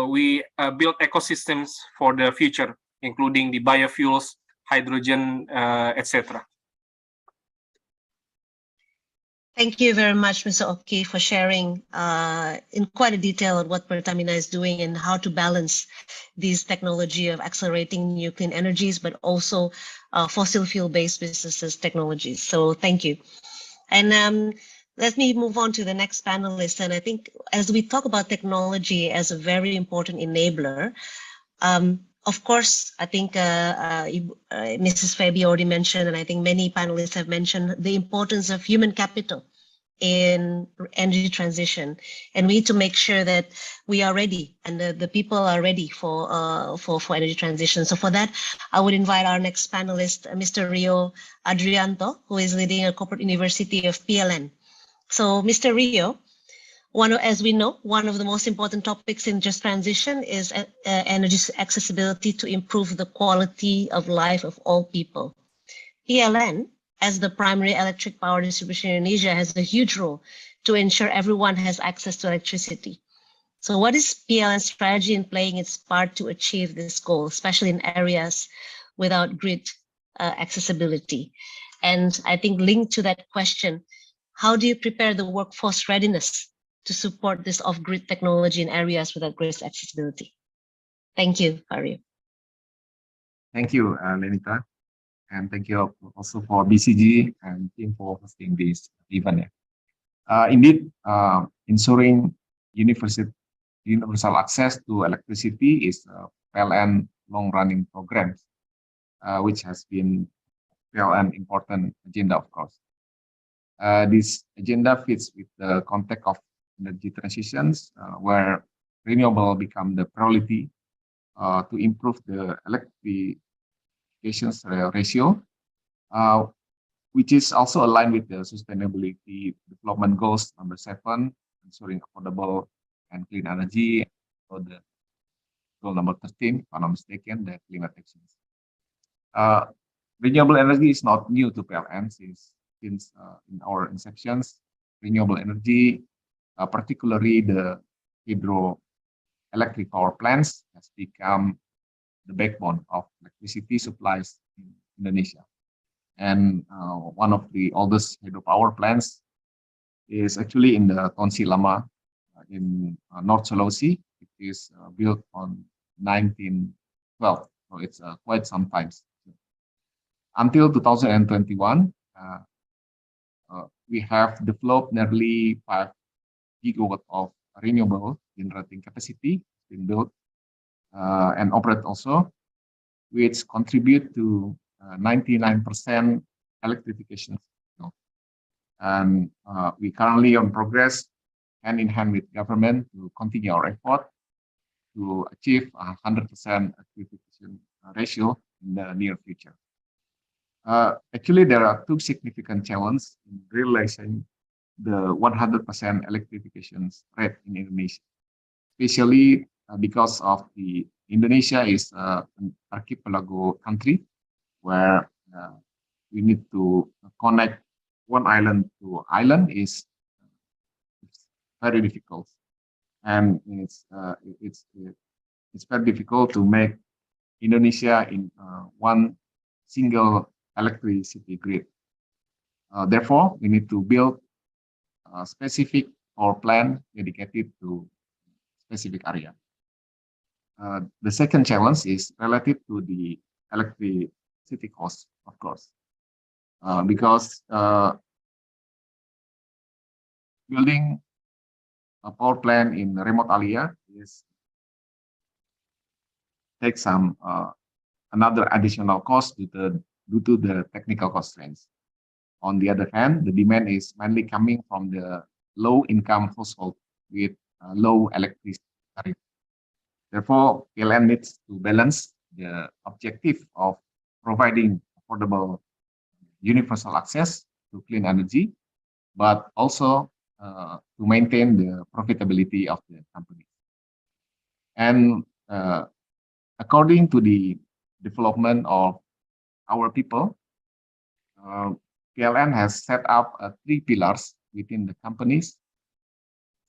we build ecosystems for the future, including the biofuels, hydrogen, etc. Thank you very much, Mr. Oki, for sharing in quite a detail what Pertamina is doing and how to balance this technology of accelerating new clean energies, but also fossil fuel-based businesses technologies. So thank you. And let me move on to the next panelist. And I think as we talk about technology as a very important enabler, of course, I think Mrs. Feby already mentioned, and I think many panelists have mentioned, the importance of human capital in energy transition, and we need to make sure that we are ready and the people are ready for energy transition. So for that, I would invite our next panelist, Mr. Rio Adrianto, who is leading a corporate university of PLN. So Mr. Rio, as we know, one of the most important topics in just transition is energy accessibility to improve the quality of life of all people. PLN, as the primary electric power distribution in Indonesia, has a huge role to ensure everyone has access to electricity. So what is PLN's strategy in playing its part to achieve this goal, especially in areas without grid accessibility? And I think linked to that question, how do you prepare the workforce readiness to support this off-grid technology in areas without grid accessibility? Thank you, Aryo. Thank you, Lenita. And thank you also for BCG and team for hosting this event. Indeed, ensuring universal access to electricity is a PLN long-running program, which has been PLN important agenda, of course. This agenda fits with the context of energy transitions, where renewable become the priority to improve the electrification ratio, which is also aligned with the sustainability development goals number 7, ensuring affordable and clean energy, or the goal number 13, if I'm not mistaken, the climate actions. Renewable energy is not new to PLN since in our inceptions. Renewable energy, particularly the hydroelectric power plants, has become the backbone of electricity supplies in Indonesia. And one of the oldest hydropower plants is actually in the Tonsi Lama in North Sulawesi. It is built on 1912, so it's quite some time. Until 2021, we have developed nearly 5 gigawatts of renewable generating capacity being built and operate also, which contribute to 99% electrification. And we currently on progress hand in hand with government to continue our effort to achieve 100% electrification ratio in the near future. Actually, there are 2 significant challenges in realizing the 100% electrification rate in Indonesia, especially because of the Indonesia is an archipelago country where we need to connect one island to island is very difficult, and it's very difficult to make Indonesia in one single electricity grid. Therefore, we need to build a specific power plant dedicated to specific area. The second challenge is related to the electricity cost, of course, because building a power plant in a remote area takes some another additional cost due to the technical constraints. On the other hand, the demand is mainly coming from the low-income household with low electricity tariff. Therefore, PLN needs to balance the objective of providing affordable universal access to clean energy, but also to maintain the profitability of the company. And according to the development of our people, PLN has set up 3 pillars within the companies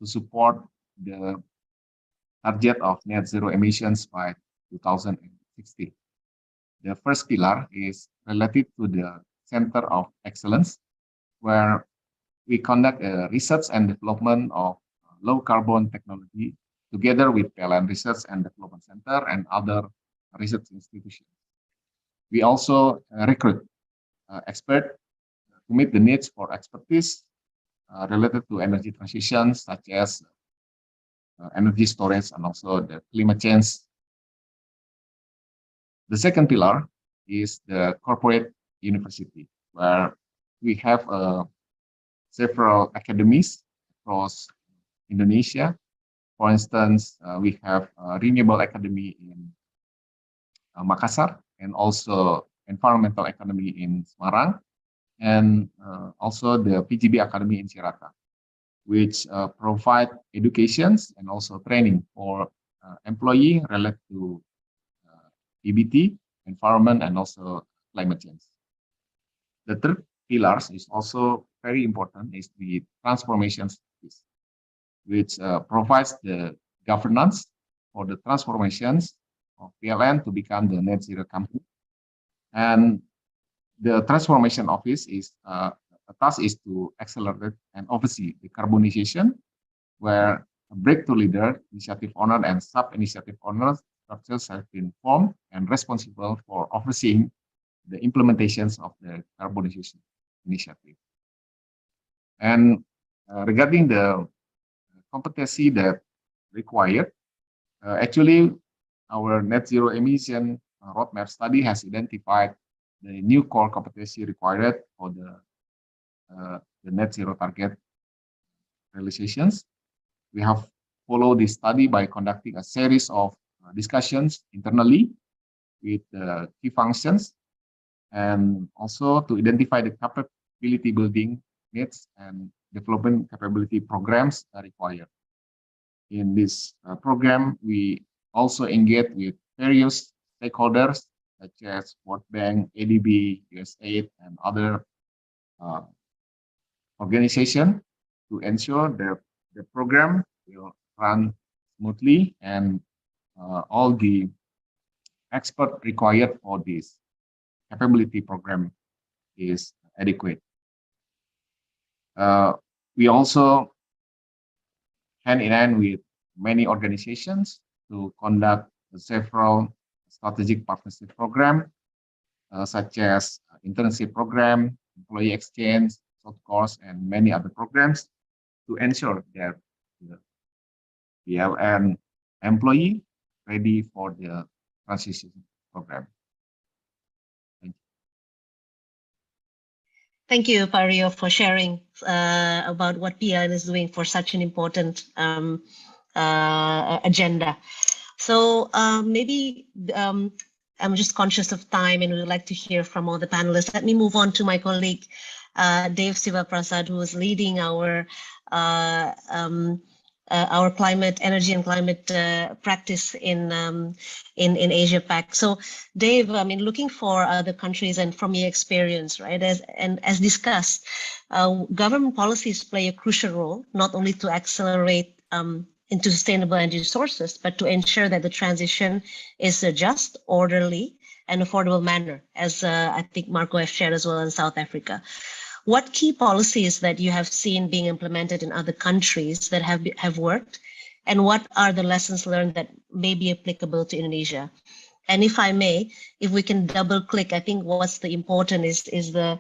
to support the target of net zero emissions by 2060. The first pillar is related to the Center of Excellence, where we conduct research and development of low carbon technology together with PLN Research and Development Center and other research institutions. We also recruit experts to meet the needs for expertise related to energy transition, such as energy storage and also the climate change. The second pillar is the corporate university, where we have a several academies across Indonesia. For instance, we have a Renewable Academy in Makassar, and also Environmental Academy in Semarang, and also the PGB Academy in Cirata, which provide educations and also training for employee related to EBT, environment, and also climate change. The third pillars is also very important, is the transformation service, which provides the governance for the transformations of PLN to become the net zero company. And the transformation office is a task is to accelerate and oversee the decarbonization, where a breakthrough leader, initiative owner, and sub-initiative owners structures have been formed and responsible for overseeing the implementations of the decarbonization initiative. And regarding the competency that required, actually, our net zero emission roadmap study has identified the new core competency required for the net zero target realizations. We have followed this study by conducting a series of discussions internally with the key functions, and also to identify the capability building needs and development capability programs are required. In this program, we also engage with various stakeholders such as World Bank, ADB, USAID, and other organizations to ensure that the program will run smoothly and all the expert required for this capability program is adequate. We also hand in hand with many organizations to conduct several strategic partnership programs, such as internship program, employee exchange, short course, and many other programs to ensure that the PLN employee ready for the transition program. Thank you, Pario, for sharing about what PLN is doing for such an important agenda. So maybe I'm just conscious of time and would like to hear from all the panelists. Let me move on to my colleague, Dave Sivaprasad, who is leading our climate, energy and climate practice in Asia Pac. So, Dave, I mean, looking for other countries and from your experience, right? As discussed, government policies play a crucial role, not only to accelerate into sustainable energy sources, but to ensure that the transition is a just, orderly, and affordable manner, as I think Marco has shared as well in South Africa. What key policies that you have seen being implemented in other countries that have worked, and what are the lessons learned that may be applicable to Indonesia? And if I may, if we can double click, I think what's the important is the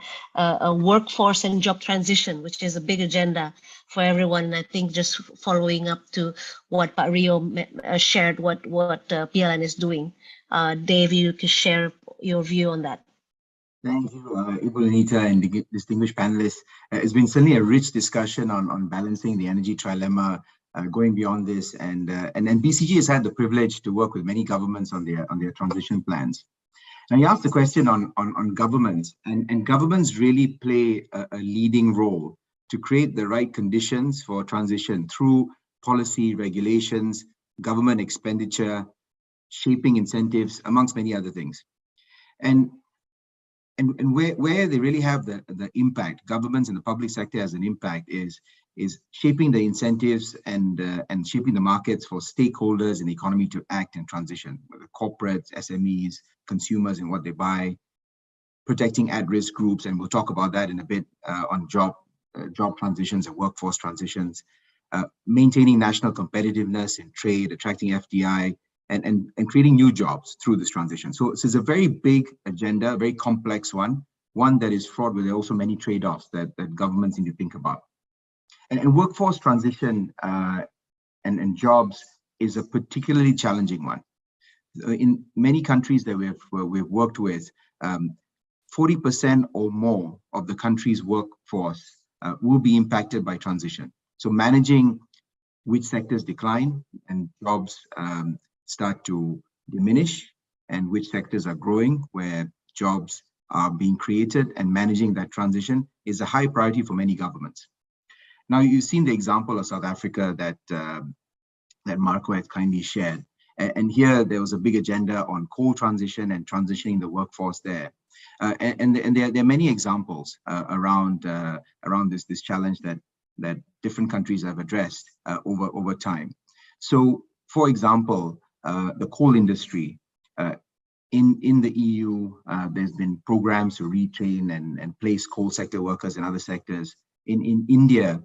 workforce and job transition, which is a big agenda for everyone. I think just following up to what Pak Rio shared, what PLN is doing. Dave, you can share your view on that. Thank you, Ibu Lenita and the distinguished panelists. It's been certainly a rich discussion on balancing the energy trilemma, going beyond this, and BCG has had the privilege to work with many governments on their transition plans. Now, you asked the question on governments, and governments really play a leading role to create the right conditions for transition through policy, regulations, government expenditure, shaping incentives, amongst many other things. And where they really have the impact, governments and the public sector has an impact, is shaping the incentives and shaping the markets for stakeholders in the economy to act and transition, whether corporates, SMEs, consumers and what they buy, protecting at-risk groups, and we'll talk about that in a bit on job transitions and workforce transitions, maintaining national competitiveness in trade, attracting FDI, and creating new jobs through this transition. So it's a very big agenda, a very complex one that is fraught with also many trade-offs that governments need to think about. And workforce transition and jobs is a particularly challenging one. In many countries that we've worked with, 40% or more of the country's workforce will be impacted by transition. So managing which sectors decline and jobs start to diminish, and which sectors are growing where jobs are being created, and managing that transition is a high priority for many governments. Now, you've seen the example of South Africa that Marco had kindly shared. And here there was a big agenda on coal transition and transitioning the workforce there. And there are many examples around this challenge that different countries have addressed over time. So, for example, the coal industry in the EU, there's been programs to retrain and place coal sector workers in other sectors. In India,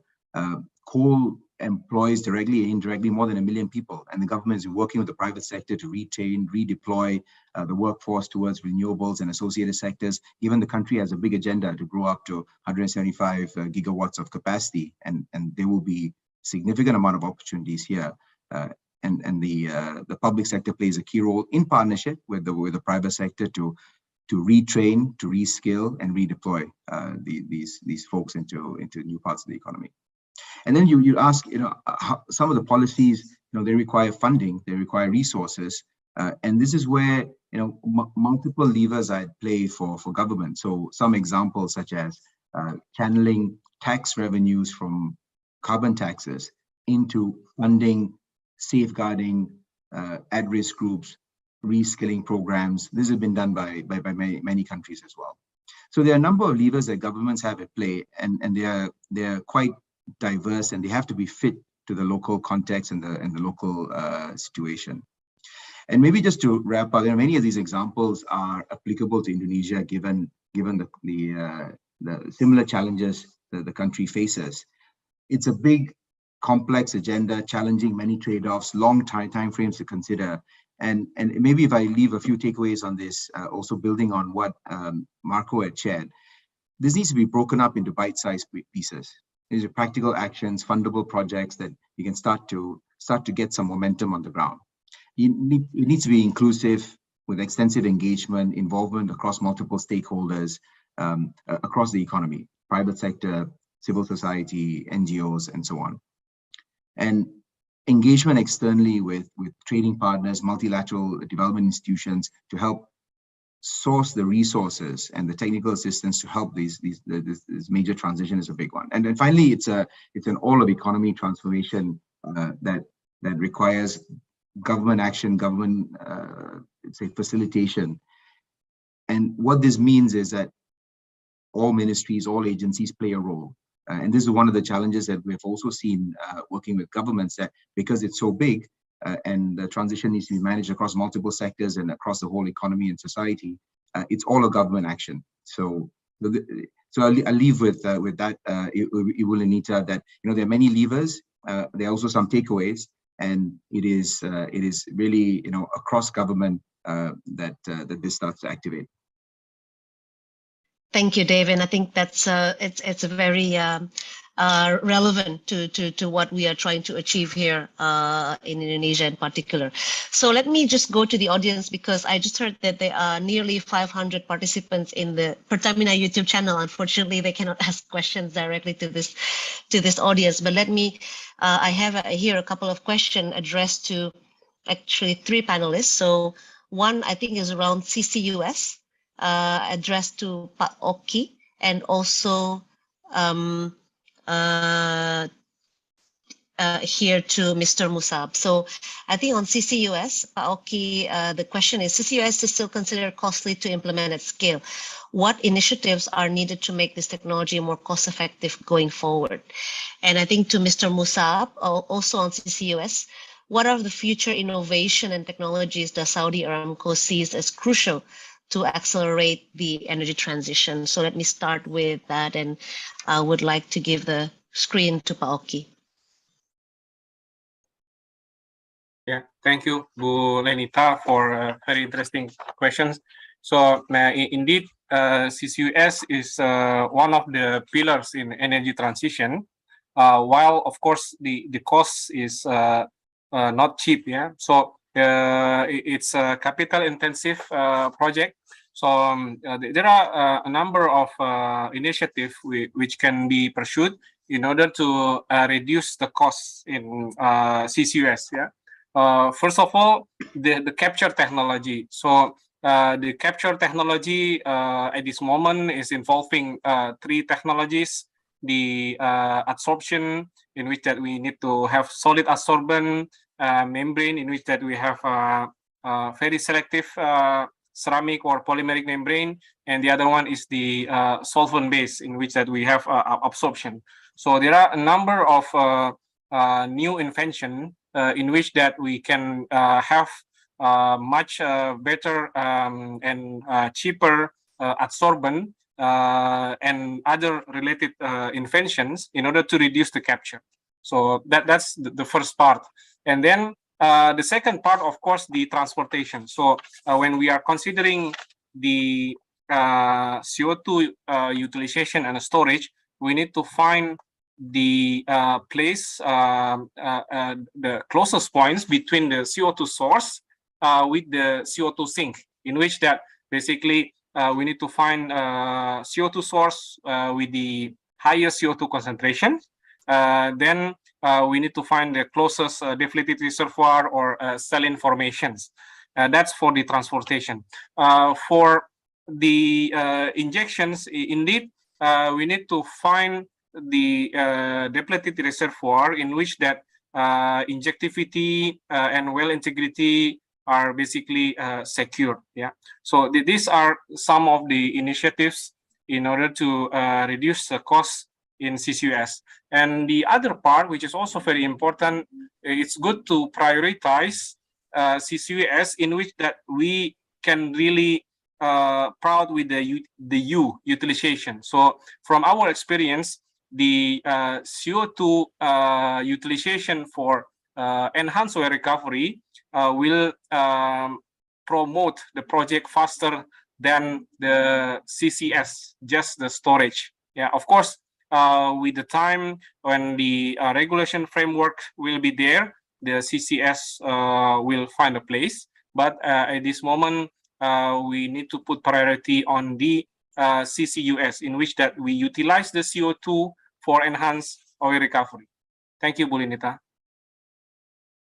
coal employs directly and indirectly more than 1 million people, and the government is working with the private sector to retrain, redeploy the workforce towards renewables and associated sectors, given the country has a big agenda to grow up to 175 gigawatts of capacity, and there will be significant amount of opportunities here. And the public sector plays a key role in partnership with the private sector to retrain, to reskill, and redeploy these folks into new parts of the economy. And then you ask, how some of the policies, they require funding, they require resources, and this is where multiple levers are at play for government. So some examples such as channeling tax revenues from carbon taxes into funding, safeguarding at-risk groups, reskilling programs. This has been done by many countries as well. So there are a number of levers that governments have at play, and they are quite diverse, and they have to be fit to the local context and the local situation. And maybe just to wrap up, many of these examples are applicable to Indonesia, given the similar challenges that the country faces. It's a big, complex agenda, challenging many trade-offs, long time frames to consider. And maybe if I leave a few takeaways on this, also building on what Marco had shared, this needs to be broken up into bite-sized pieces. These are practical actions, fundable projects that you can start to get some momentum on the ground. It needs to be inclusive, with extensive engagement, involvement across multiple stakeholders across the economy, private sector, civil society, NGOs, and so on. And engagement externally with trading partners, multilateral development institutions to help source the resources and the technical assistance to help this major transition is a big one. And then finally, it's an all-of-economy transformation that requires government action, government facilitation. And what this means is that all ministries, all agencies play a role. And this is one of the challenges that we've also seen working with governments, that because it's so big and the transition needs to be managed across multiple sectors and across the whole economy and society, it's all a government action. So I'll leave with that, Ibu Lenita, that there are many levers. There are also some takeaways, and it is really across government that this starts to activate. Thank you, Dave. And I think that's it's a very relevant to what we are trying to achieve here in Indonesia in particular. So let me just go to the audience, because I just heard that there are nearly 500 participants in the Pertamina YouTube channel. Unfortunately, they cannot ask questions directly to this audience. But let me, I have here a couple of questions addressed to actually 3 panelists. So one, I think, is around CCUS. Addressed to Pak Oki, and also here to Mr. Musaab. So I think on CCUS, Pak Oki, the question is, CCUS is still considered costly to implement at scale. What initiatives are needed to make this technology more cost-effective going forward? And I think to Mr. Musaab, also on CCUS, what are the future innovation and technologies that Saudi Aramco sees as crucial to accelerate the energy transition? So let me start with that, and I would like to give the screen to Pak Oki. Yeah, thank you, Bu Lenita, for very interesting questions. So indeed, CCUS is one of the pillars in energy transition, while of course the cost is not cheap. Yeah, so it's a capital intensive project, So there are a number of initiatives which can be pursued in order to reduce the costs in CCUS. Yeah. First of all, the capture technology. So the capture technology at this moment is involving 3 technologies. The adsorption, in which that we need to have solid adsorbent membrane, in which that we have very selective ceramic or polymeric membrane, and the other one is the solvent base, in which that we have absorption. So there are a number of new invention in which that we can have much better and cheaper adsorbent and other related inventions in order to reduce the capture. So that's the first part. And then the second part, of course, the transportation. So when we are considering the CO2 utilization and storage, we need to find the place, the closest points between the CO2 source with the CO2 sink, in which that basically we need to find CO2 source with the highest CO2 concentration. Then we need to find the closest depleted reservoir or saline formations. That's for the transportation. For the injections, indeed, we need to find the depleted reservoir in which that injectivity and well integrity are basically secure. Yeah. So these are some of the initiatives in order to reduce the cost in CCUS. And the other part, which is also very important, it's good to prioritize CCUS in which that we can really proud with the utilization. So from our experience, the CO2 utilization for enhanced oil recovery will promote the project faster than the CCS, just the storage. Yeah, of course, with the time when the regulation framework will be there, the CCS will find a place. But at this moment, we need to put priority on the CCUS, in which that we utilize the CO2 for enhanced oil recovery. Thank you, Bu Lenita.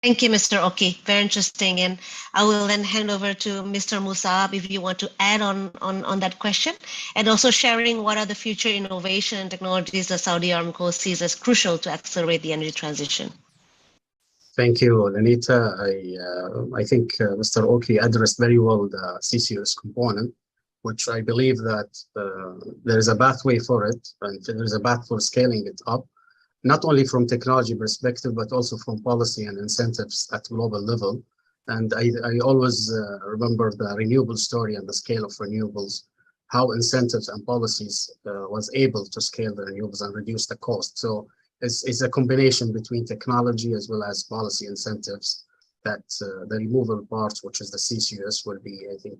Thank you, Mr. Oki. Very interesting. And I will then hand over to Mr. Musaab if you want to add on that question, and also sharing what are the future innovation and technologies that Saudi Aramco sees as crucial to accelerate the energy transition. Thank you, Lenita. I think Mr. Oki addressed very well the CCUS component, which I believe that there is a pathway for it, and there is a path for scaling it up, not only from technology perspective, but also from policy and incentives at global level. And I always remember the renewable story and the scale of renewables, how incentives and policies was able to scale the renewables and reduce the cost. So it's a combination between technology as well as policy incentives that the removal parts, which is the CCUS, will be, I think,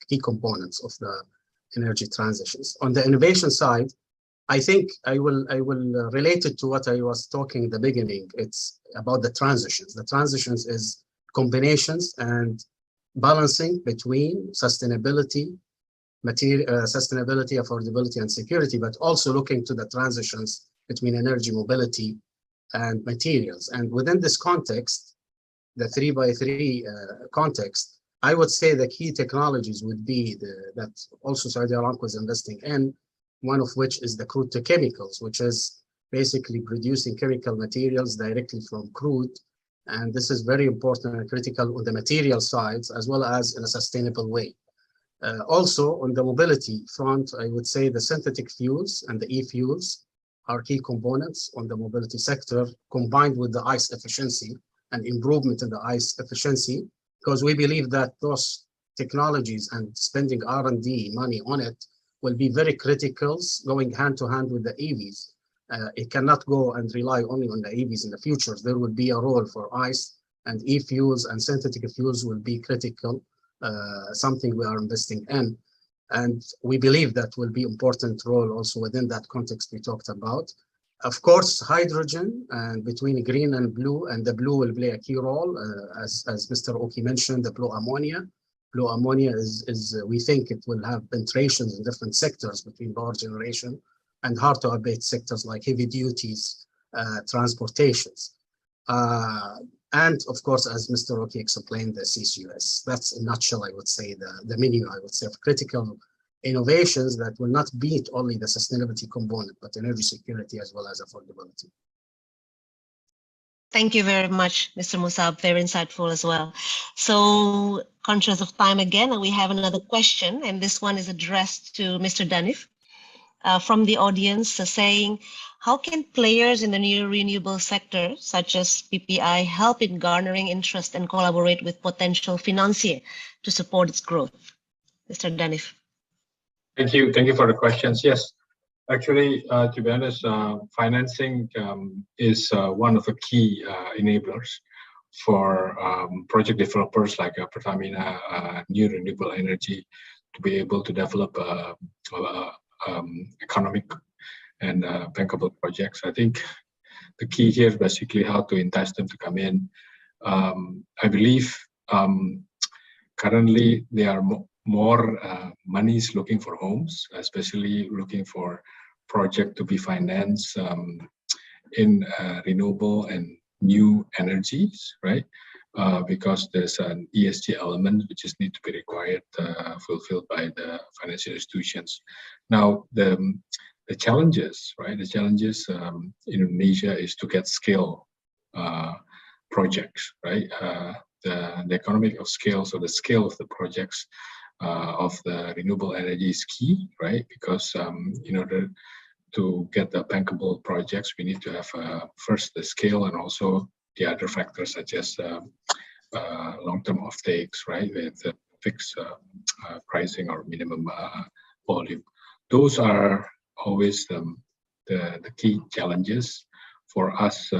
key components of the energy transitions. On the innovation side, I think I will relate it to what I was talking in the beginning. It's about the transitions. The transitions is combinations and balancing between sustainability, affordability, and security, but also looking to the transitions between energy mobility and materials. And within this context, the 3x3 context, I would say the key technologies would be that also Saudi Aramco is investing in, one of which is the crude to chemicals, which is basically producing chemical materials directly from crude. And this is very important and critical on the material sides, as well as in a sustainable way. Also on the mobility front, I would say the synthetic fuels and the e-fuels are key components on the mobility sector, combined with the ICE efficiency and improvement in the ICE efficiency, because we believe that those technologies and spending R&D money on it will be very critical, going hand to hand with the EVs. It cannot go and rely only on the EVs in the future. There will be a role for ICE, and e-fuels and synthetic fuels will be critical, something we are investing in. And we believe that will be important role also within that context we talked about. Of course, hydrogen, and between green and the blue will play a key role, as Mr. Oki mentioned, the blue ammonia, blue ammonia is we think it will have penetrations in different sectors between power generation and hard to abate sectors like heavy duties, transportations. And of course, as Mr. Roki explained, the CCUS. That's in a nutshell, I would say, the menu, I would say, of critical innovations that will not beat only the sustainability component, but energy security as well as affordability. Thank you very much, Mr. Musaab, very insightful as well. So, conscious of time again, we have another question, and this one is addressed to Mr. Dannif from the audience, saying, how can players in the new renewable sector, such as PPI, help in garnering interest and collaborate with potential financiers to support its growth? Mr. Dannif. Thank you for the questions. Yes, actually, to be honest, financing is one of the key enablers for project developers like Pertamina, new renewable energy, to be able to develop economic and bankable projects. I think the key here is basically how to entice them to come in. I believe currently there are more monies looking for homes, especially looking for project to be financed in renewable and new energies, right? Because there's an ESG element which is need to be required, fulfilled by the financial institutions. Now, the challenges, right? The challenges in Indonesia is to get scale projects, right? The economic of scale, so the scale of the projects of the renewable energy is key, right? Because in order to get the bankable projects, we need to have first the scale and also the other factors such as long-term offtakes, right? With fixed pricing or minimum volume. Those are always the key challenges for us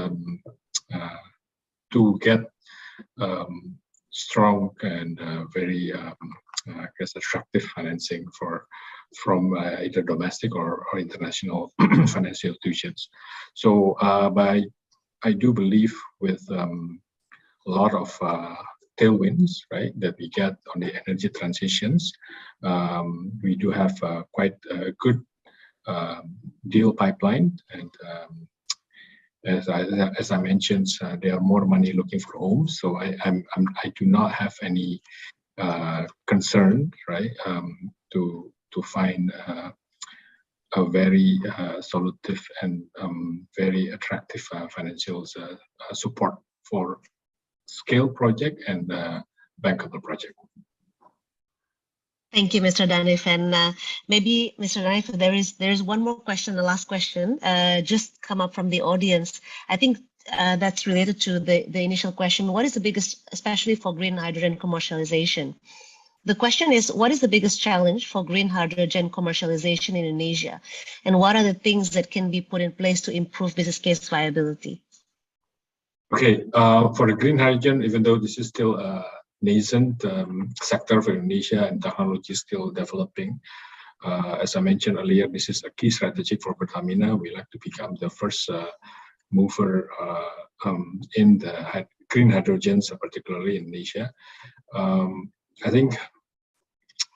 to get strong and very I guess attractive financing from either domestic or international financial institutions. So I do believe with a lot of tailwinds, right, that we get on the energy transitions, we do have quite a good deal pipeline, and as I mentioned, there are more money looking for homes. So I do not have any concern, right, to find a very solutive and very attractive financial support for scale project and bankable project. Thank you, Mr. Dannif. And maybe, Mr. Dannif, there is one more question, the last question, just come up from the audience. I think that's related to the initial question. What is the biggest, especially for green hydrogen commercialization? The question is, what is the biggest challenge for green hydrogen commercialization in Indonesia? And what are the things that can be put in place to improve business case viability? Okay, for the green hydrogen, even though this is still a nascent sector for Indonesia and technology is still developing, as I mentioned earlier, this is a key strategy for Pertamina. We like to become the first mover in the green hydrogens, particularly in Indonesia. I think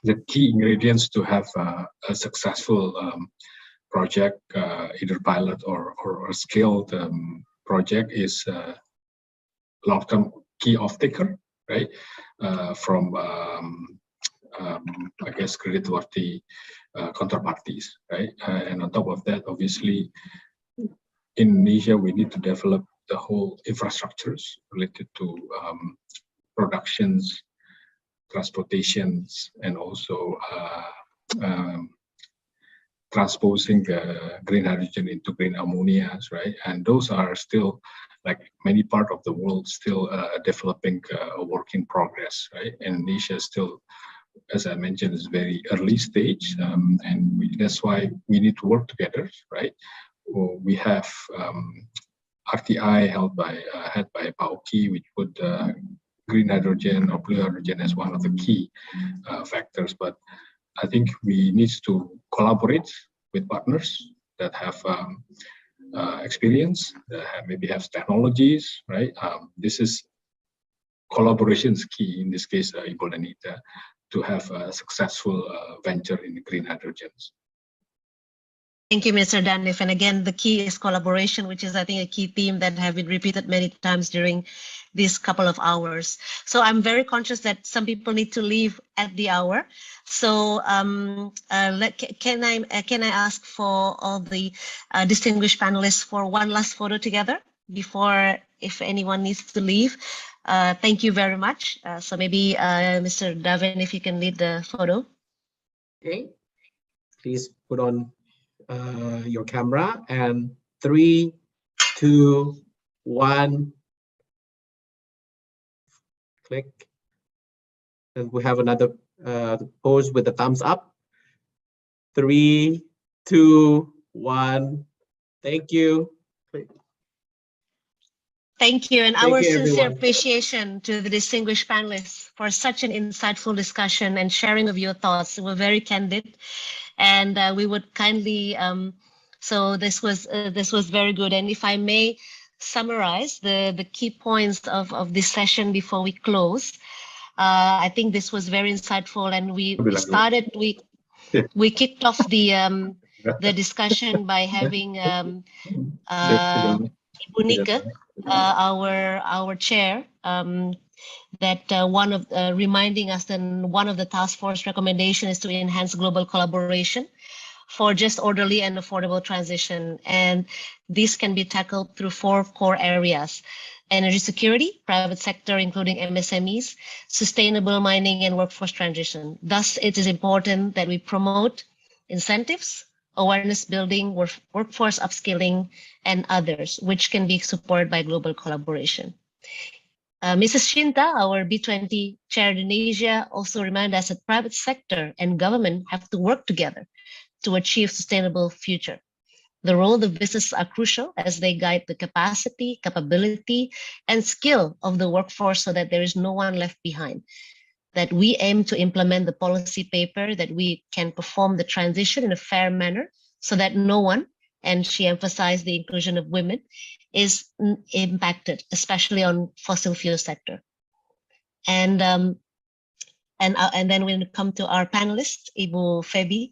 the key ingredients to have a successful project, either pilot or a scaled project, is long-term key off-taker, right? From I guess creditworthy counterparties, right? And on top of that, obviously, in Indonesia, we need to develop the whole infrastructures related to productions, transportations, and also transposing the green hydrogen into green ammonia, right? And those are still, like many parts of the world, still developing a work in progress, right? Indonesia still, as I mentioned, is very early stage, and that's why we need to work together, right? We have RTI head by Pauki, which put green hydrogen or blue hydrogen as one of the key factors. But I think we need to collaborate with partners that have experience, that maybe have technologies, right? This is collaboration is key in this case, Ibu Lenita, to have a successful venture in green hydrogens. Thank you, Mr. Dannif. And again, the key is collaboration, which is, I think, a key theme that have been repeated many times during these couple of hours. So I'm very conscious that some people need to leave at the hour. So can I ask for all the distinguished panelists for one last photo together before, if anyone needs to leave? Thank you very much. So maybe Mr. Davin, if you can lead the photo. Okay, please put on your camera, and 3, 2, 1, click. And we have another pose with the thumbs up. 3, 2, 1. Thank you. Thank you, and Thank our you, sincere everyone. appreciation to the distinguished panelists for such an insightful discussion and sharing of your thoughts. They were very candid, and we would kindly. So this was very good. And if I may summarize the key points of this session before we close, I think this was very insightful, and we kicked off the discussion by having Ibu Nika, our chair, that one of reminding us that one of the task force recommendations is to enhance global collaboration for just orderly and affordable transition. And this can be tackled through 4 core areas: energy security, private sector, including MSMEs, sustainable mining, and workforce transition. Thus, it is important that we promote incentives, awareness building, workforce upskilling, and others, which can be supported by global collaboration. Mrs. Shinta, our B20 chair in Indonesia, also reminded us that private sector and government have to work together to achieve sustainable future. The role of business are crucial as they guide the capacity, capability, and skill of the workforce so that there is no one left behind. That we aim to implement the policy paper, that we can perform the transition in a fair manner so that no one, and she emphasized the inclusion of women, is impacted, especially on fossil fuel sector. And then when it comes to our panelists, Ibu Feby,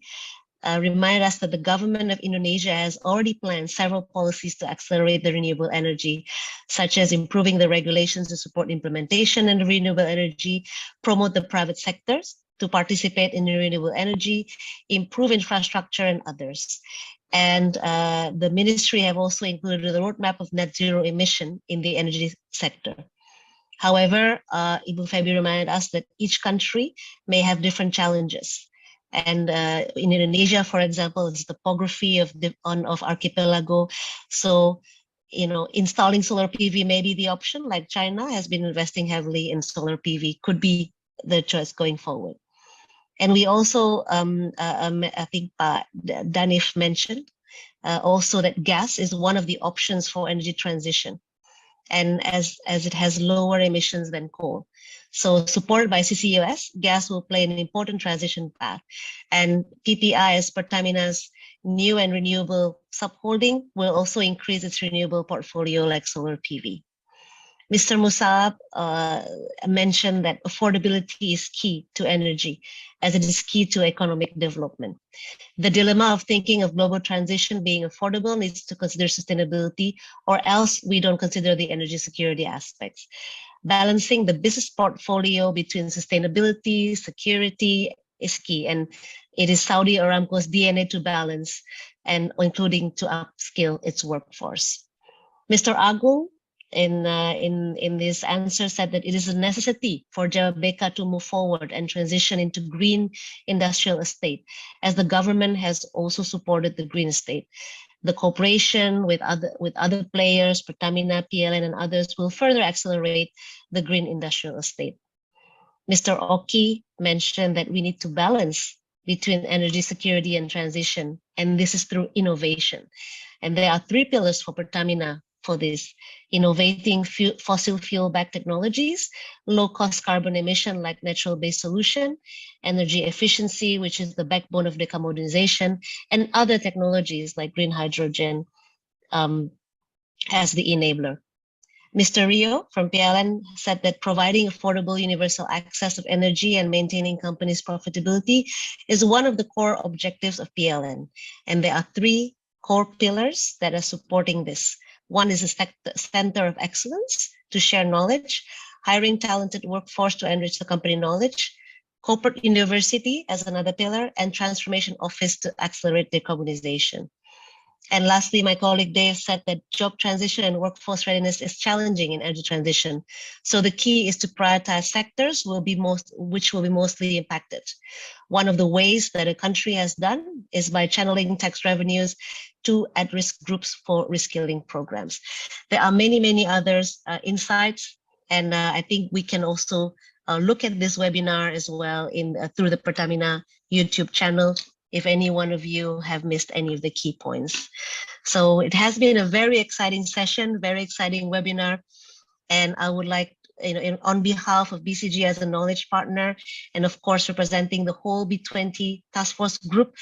remind us that the government of Indonesia has already planned several policies to accelerate the renewable energy, such as improving the regulations to support implementation in renewable energy, promote the private sectors to participate in renewable energy, improve infrastructure, and others. And the ministry have also included the roadmap of net zero emission in the energy sector. However, Ibu Feby reminded us that each country may have different challenges. And in Indonesia, for example, it's topography of archipelago. So, installing solar PV may be the option, like China has been investing heavily in solar PV, could be the choice going forward. And we also, I think Dannif mentioned also that gas is one of the options for energy transition, and as it has lower emissions than coal. So supported by CCUS, gas will play an important transition path. And PPI, as Pertamina's new and renewable subholding, will also increase its renewable portfolio like solar PV. Mr. Musaab mentioned that affordability is key to energy, as it is key to economic development. The dilemma of thinking of global transition being affordable needs to consider sustainability, or else we don't consider the energy security aspects. Balancing the business portfolio between sustainability, security is key, and it is Saudi Aramco's DNA to balance, and including to upskill its workforce. Mr. Agung, in this answer, said that it is a necessity for Jababeka to move forward and transition into green industrial estate, as the government has also supported the green estate. The cooperation with other players, Pertamina, PLN, and others will further accelerate the green industrial estate. Mr. Oki mentioned that we need to balance between energy security and transition, and this is through innovation. And there are 3 pillars for Pertamina for this: innovating fossil fuel-backed technologies, low-cost carbon emission like natural-based solution, energy efficiency, which is the backbone of decarbonization, and other technologies like green hydrogen as the enabler. Mr. Rio from PLN said that providing affordable universal access of energy and maintaining companies' profitability is one of the core objectives of PLN. And there are 3 core pillars that are supporting this. One is a center of excellence to share knowledge, hiring talented workforce to enrich the company knowledge, corporate university as another pillar, and transformation office to accelerate decarbonization. And lastly, my colleague Dave said that job transition and workforce readiness is challenging in energy transition. So the key is to prioritize sectors which will be mostly impacted. One of the ways that a country has done is by channeling tax revenues to at-risk groups for reskilling programs. There are many, many others insights, and I think we can also look at this webinar as well through the Pertamina YouTube channel, if any one of you have missed any of the key points. So it has been a very exciting session, very exciting webinar. And I would like, on behalf of BCG as a knowledge partner, and of course, representing the whole B20 task force group,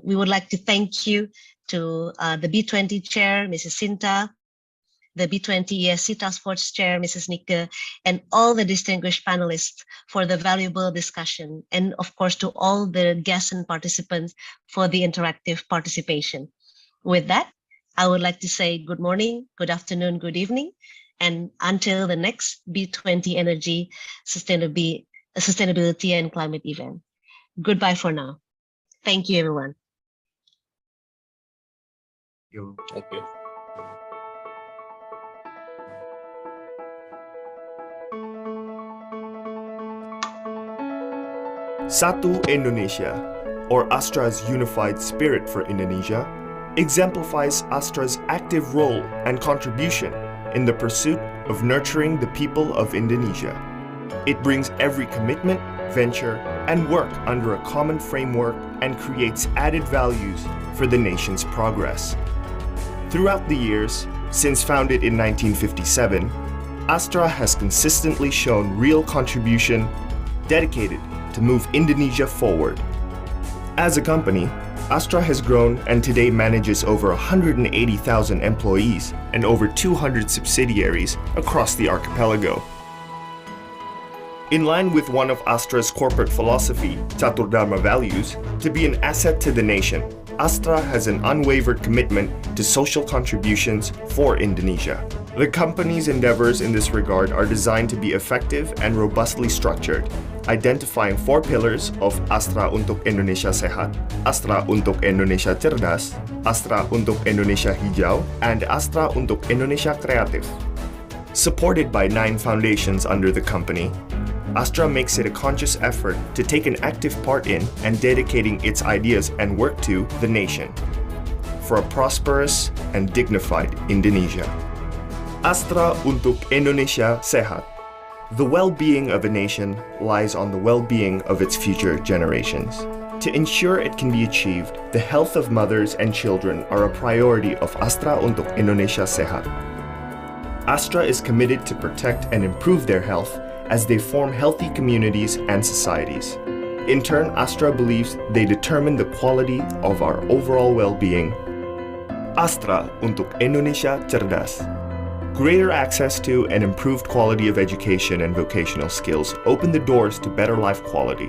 we would like to thank you to the B20 chair, Mrs. Sinta, the B20 ESC Task Force Chair, Mrs. Nika, and all the distinguished panelists for the valuable discussion, and of course to all the guests and participants for the interactive participation. With that, I would like to say good morning, good afternoon, good evening, and until the next B20 Energy Sustainability and Climate event. Goodbye for now. Thank you, everyone. Thank you. Satu Indonesia, or Astra's unified spirit for Indonesia, exemplifies Astra's active role and contribution in the pursuit of nurturing the people of Indonesia. It brings every commitment, venture, and work under a common framework and creates added values for the nation's progress. Throughout the years, since founded in 1957, Astra has consistently shown real contribution, dedicated to move Indonesia forward. As a company, Astra has grown and today manages over 180,000 employees and over 200 subsidiaries across the archipelago. In line with one of Astra's corporate philosophy, Catur Dharma values, to be an asset to the nation, Astra has an unwavered commitment to social contributions for Indonesia. The company's endeavors in this regard are designed to be effective and robustly structured, identifying 4 pillars of Astra untuk Indonesia Sehat, Astra untuk Indonesia Cerdas, Astra untuk Indonesia Hijau, and Astra untuk Indonesia Kreatif. Supported by 9 foundations under the company, Astra makes it a conscious effort to take an active part in and dedicating its ideas and work to the nation for a prosperous and dignified Indonesia. Astra untuk Indonesia Sehat. The well-being of a nation lies on the well-being of its future generations. To ensure it can be achieved, the health of mothers and children are a priority of Astra untuk Indonesia Sehat. Astra is committed to protect and improve their health as they form healthy communities and societies. In turn, Astra believes they determine the quality of our overall well-being. Astra untuk Indonesia Cerdas. Greater access to and improved quality of education and vocational skills open the doors to better life quality.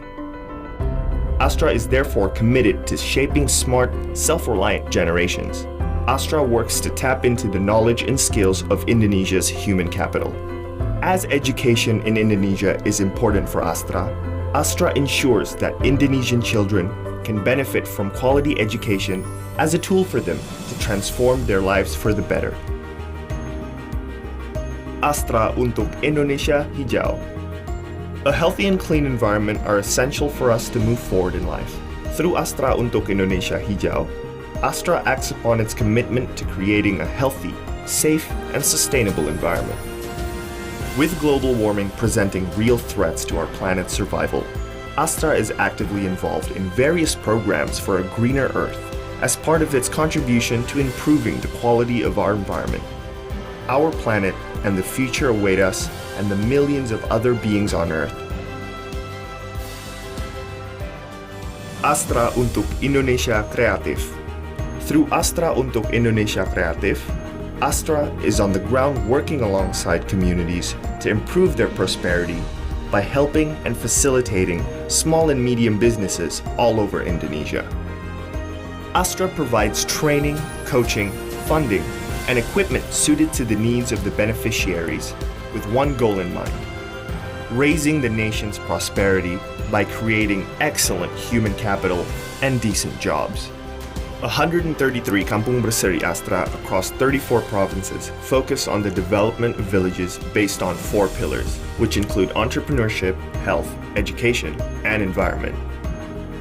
Astra is therefore committed to shaping smart, self-reliant generations. Astra works to tap into the knowledge and skills of Indonesia's human capital. As education in Indonesia is important for Astra, Astra ensures that Indonesian children can benefit from quality education as a tool for them to transform their lives for the better. Astra untuk Indonesia Hijau. A healthy and clean environment are essential for us to move forward in life. Through Astra untuk Indonesia Hijau, Astra acts upon its commitment to creating a healthy, safe, and sustainable environment. With global warming presenting real threats to our planet's survival, Astra is actively involved in various programs for a greener Earth as part of its contribution to improving the quality of our environment. Our planet and the future await us and the millions of other beings on Earth. Astra untuk Indonesia Kreatif. Through Astra untuk Indonesia Kreatif, Astra is on the ground working alongside communities to improve their prosperity by helping and facilitating small and medium businesses all over Indonesia. Astra provides training, coaching, funding, and equipment suited to the needs of the beneficiaries with one goal in mind: raising the nation's prosperity by creating excellent human capital and decent jobs. 133 Kampung Berseri Astra across 34 provinces focus on the development of villages based on 4 pillars, which include entrepreneurship, health, education, and environment.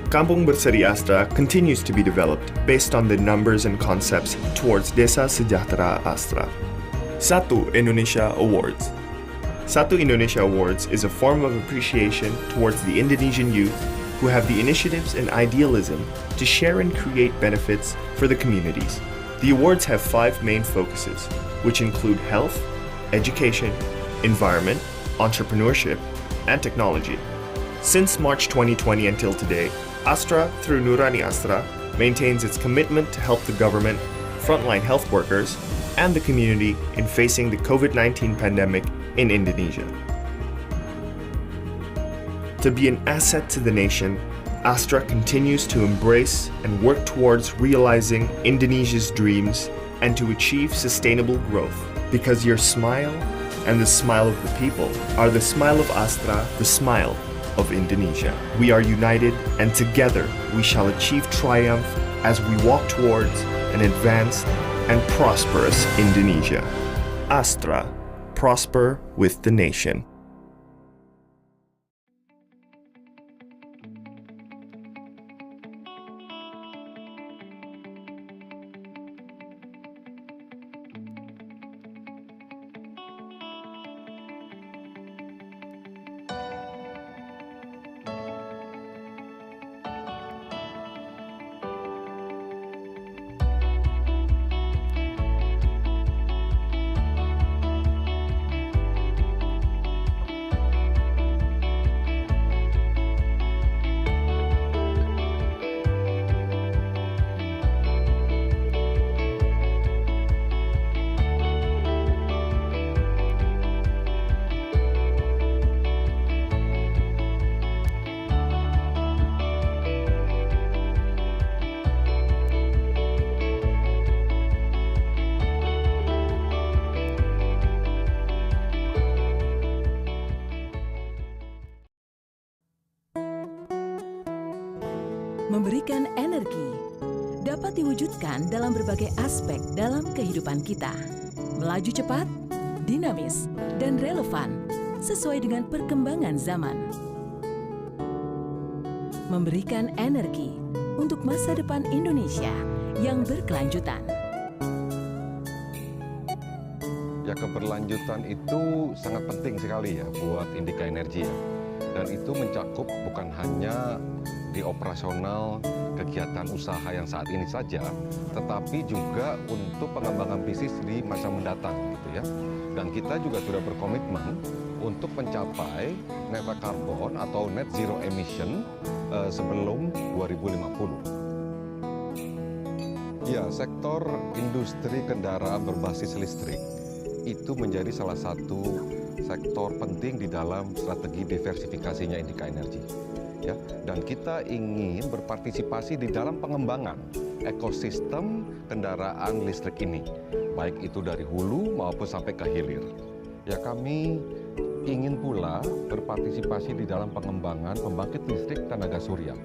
Kampung Berseri Astra continues to be developed based on the numbers and concepts towards Desa Sejahtera Astra. Satu Indonesia Awards. Satu Indonesia Awards is a form of appreciation towards the Indonesian youth who have the initiatives and idealism to share and create benefits for the communities. The awards have 5 main focuses, which include health, education, environment, entrepreneurship, and technology. Since March 2020 until today, Astra, through Nurani Astra, maintains its commitment to help the government, frontline health workers, and the community in facing the COVID-19 pandemic in Indonesia. To be an asset to the nation, Astra continues to embrace and work towards realizing Indonesia's dreams and to achieve sustainable growth, because your smile and the smile of the people are the smile of Astra, the smile of Indonesia. We are united, and together we shall achieve triumph as we walk towards an advanced and prosperous Indonesia. Astra, prosper with the nation. Memberikan energi dapat diwujudkan dalam berbagai aspek dalam kehidupan kita. Melaju cepat, dinamis, dan relevan sesuai dengan perkembangan zaman. Memberikan energi untuk masa depan Indonesia yang berkelanjutan. Ya, keberlanjutan itu sangat penting sekali ya buat Indika Energi ya. Dan itu mencakup bukan hanya di operasional kegiatan usaha yang saat ini saja, tetapi juga untuk pengembangan bisnis di masa mendatang gitu ya. Dan kita juga sudah berkomitmen untuk mencapai net carbon atau net zero emission sebelum 2050. Ya, sektor industri kendaraan berbasis listrik itu menjadi salah satu sektor penting di dalam strategi diversifikasinya Indika Energi. Ya, dan kita ingin berpartisipasi di dalam pengembangan ekosistem kendaraan listrik ini, baik itu dari hulu maupun sampai ke hilir. Ya, kami ingin pula berpartisipasi di dalam pengembangan pembangkit listrik tenaga surya.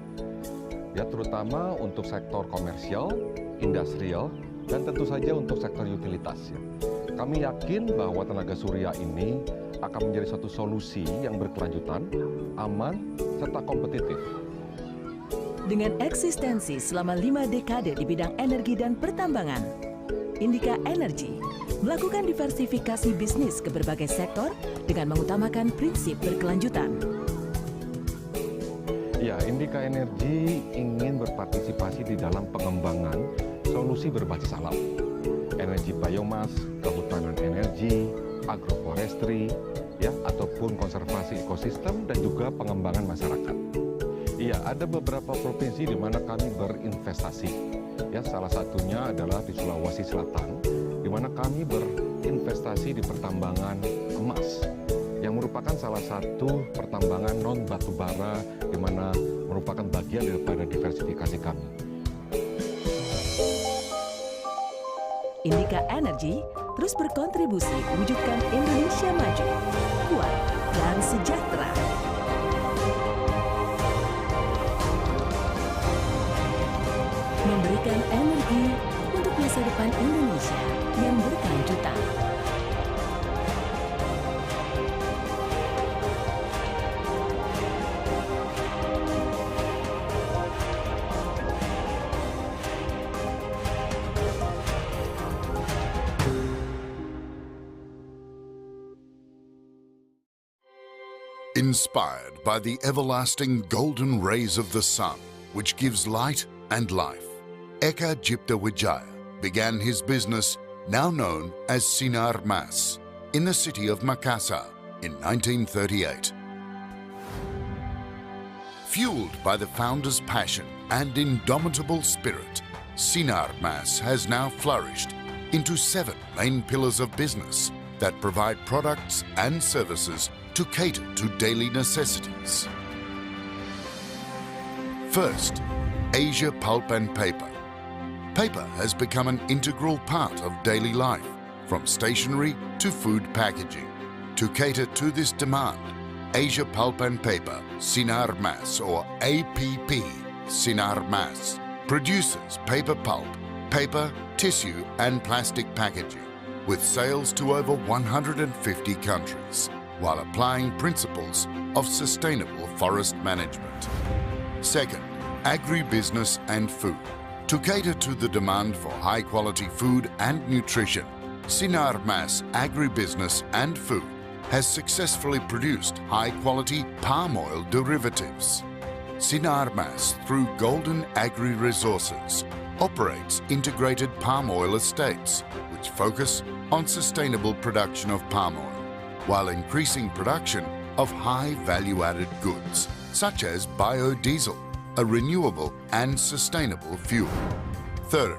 Ya, terutama untuk sektor komersial, industrial, dan tentu saja untuk sektor utilitas. Ya. Kami yakin bahwa tenaga surya ini akan menjadi suatu solusi yang berkelanjutan, aman, serta kompetitif. Dengan eksistensi selama 5 dekade di bidang energi dan pertambangan, Indika Energi melakukan diversifikasi bisnis ke berbagai sektor dengan mengutamakan prinsip berkelanjutan. Ya, Indika Energi ingin berpartisipasi di dalam pengembangan solusi berbasis alam, energi biomas, kehutanan energi, agroforestry, ya, ataupun konservasi ekosistem dan juga pengembangan masyarakat. Iya, ada beberapa provinsi di mana kami berinvestasi. Ya, salah satunya adalah di Sulawesi Selatan, di mana kami berinvestasi di pertambangan emas, yang merupakan salah satu pertambangan non batubara, di mana merupakan bagian daripada diversifikasi kami. Indika Energy terus berkontribusi mewujudkan Indonesia maju, kuat, dan sejahtera. Memberikan energi untuk masa depan Indonesia yang berkelanjutan. Inspired by the everlasting golden rays of the sun, which gives light and life, Eka Cipta Wijaya began his business, now known as Sinar Mas, in the city of Makassar in 1938. Fueled by the founder's passion and indomitable spirit, Sinar Mas has now flourished into 7 main pillars of business that provide products and services to cater to daily necessities. First, Asia Pulp and Paper. Paper has become an integral part of daily life, from stationery to food packaging. To cater to this demand, Asia Pulp and Paper, Sinar Mas or APP, Sinar Mas, produces paper pulp, paper, tissue and plastic packaging, with sales to over 150 countries, while applying principles of sustainable forest management. Second, agribusiness and food. To cater to the demand for high-quality food and nutrition, Sinar Mas Agribusiness and Food has successfully produced high-quality palm oil derivatives. Sinar Mas, through Golden Agri Resources, operates integrated palm oil estates, which focus on sustainable production of palm oil, while increasing production of high value-added goods, such as biodiesel, a renewable and sustainable fuel. Third,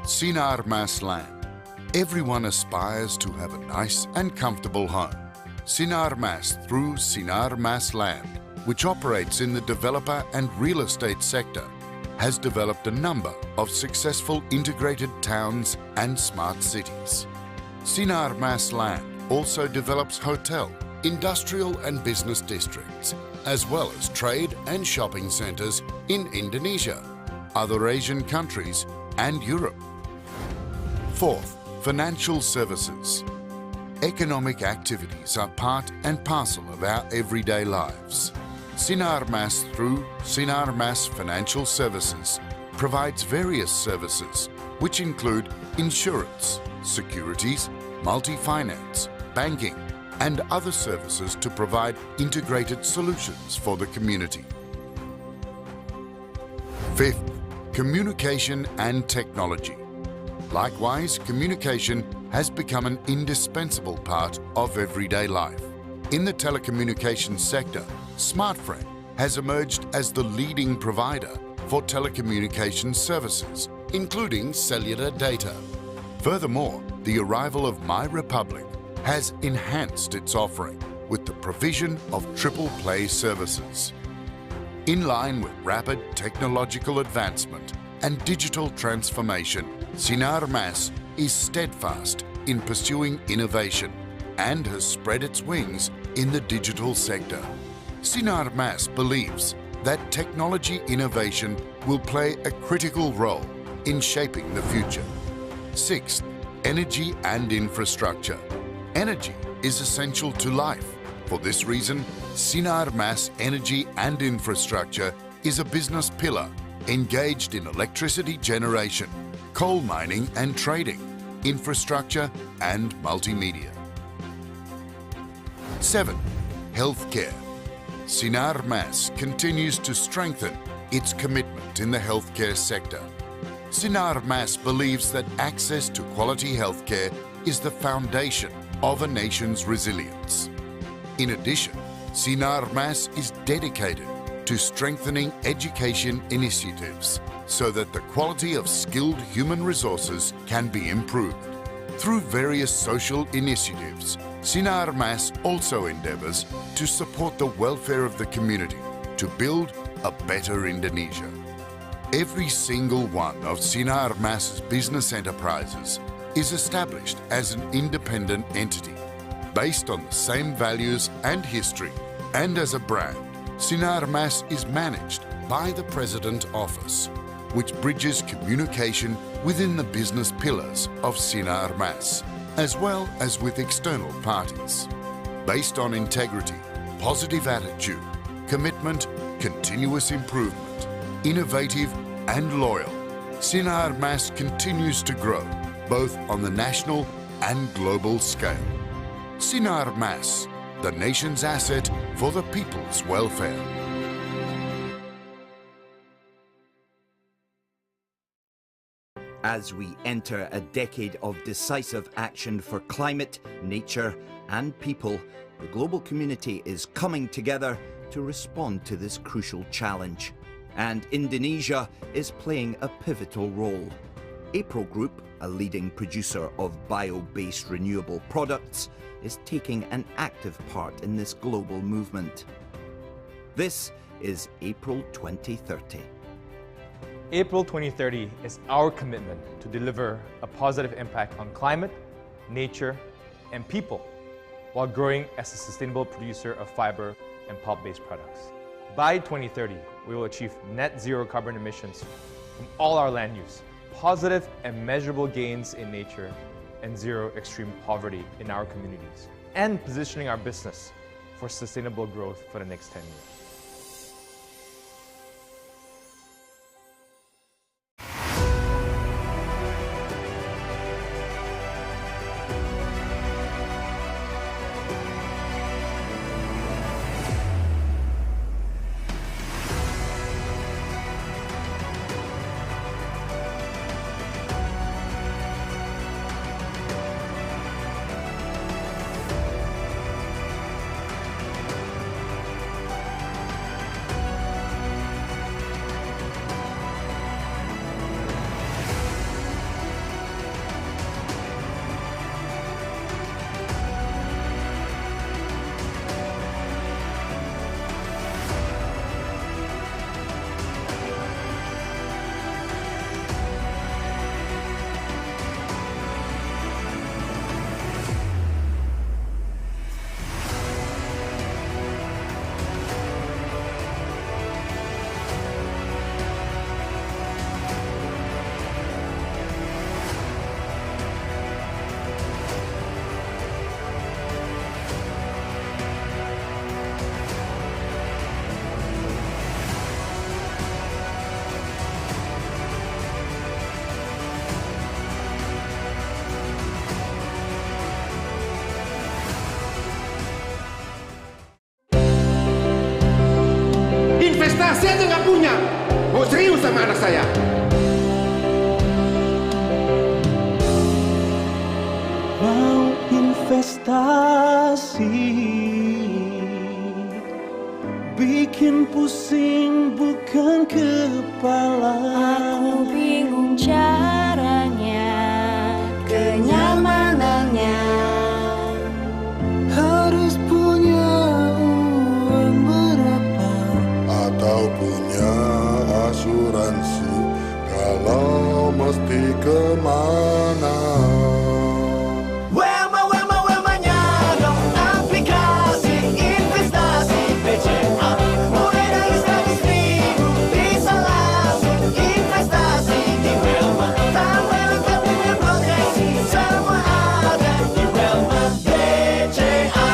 Sinar Mas Land. Everyone aspires to have a nice and comfortable home. Sinar Mas, through Sinar Mas Land, which operates in the developer and real estate sector, has developed a number of successful integrated towns and smart cities. Sinar Mas Land also develops hotel, industrial and business districts, as well as trade and shopping centres in Indonesia, other Asian countries and Europe. Fourth, financial services. Economic activities are part and parcel of our everyday lives. Sinar Mas, through Sinar Mas Financial Services, provides various services which include insurance, securities, multi-finance, banking, and other services to provide integrated solutions for the community. Fifth, communication and technology. Likewise, communication has become an indispensable part of everyday life. In the telecommunications sector, SmartFriend has emerged as the leading provider for telecommunications services, including cellular data. Furthermore, the arrival of My Republic has enhanced its offering with the provision of triple play services. In line with rapid technological advancement and digital transformation, Sinar Mas is steadfast in pursuing innovation and has spread its wings in the digital sector. Sinar Mas believes that technology innovation will play a critical role in shaping the future. Sixth, energy and infrastructure. Energy is essential to life. For this reason, Sinar Mas Energy and Infrastructure is a business pillar engaged in electricity generation, coal mining and trading, infrastructure and multimedia. 7. Healthcare. Sinar Mas continues to strengthen its commitment in the healthcare sector. Sinar Mas believes that access to quality healthcare is the foundation of a nation's resilience. In addition, Sinar Mas is dedicated to strengthening education initiatives so that the quality of skilled human resources can be improved. Through various social initiatives, Sinar Mas also endeavours to support the welfare of the community to build a better Indonesia. Every single one of Sinar Mas's business enterprises is established as an independent entity based on the same values and history, and as a brand, Sinar Mas is managed by the President Office, which bridges communication within the business pillars of Sinar Mas, as well as with external parties. Based on integrity, positive attitude, commitment, continuous improvement, innovative and loyal, Sinar Mas continues to grow, both on the national and global scale. Sinar Mas, the nation's asset for the people's welfare. As we enter a decade of decisive action for climate, nature, and people, the global community is coming together to respond to this crucial challenge. And Indonesia is playing a pivotal role. April Group, a leading producer of bio-based renewable products, is taking an active part in this global movement. This is April 2030. April 2030 is our commitment to deliver a positive impact on climate, nature, and people, while growing as a sustainable producer of fiber and pulp-based products. By 2030, we will achieve net zero carbon emissions from all our land use, positive and measurable gains in nature, and zero extreme poverty in our communities, and positioning our business for sustainable growth for the next 10 years. Investasi aja nggak punya, mau serius sama anak saya. Mau investasi, bikin pusing bukan kepala. Aku bingung caranya, kenyamanannya. Harus punya uang berapa? Atau punya asuransi kalau mesti kemana. Wema-nya dong aplikasi investasi BCA. Mulai dari 100.000 bisa langsung investasi di Wema. Tanpa lengkap dengan proteksi, semua ada di Wema BCA.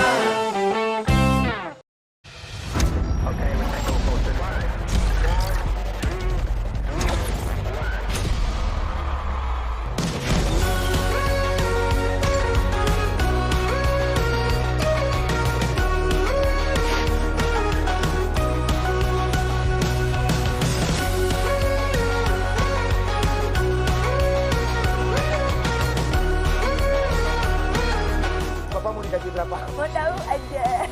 Bapak mau dikasih berapa? Mau tahu aja.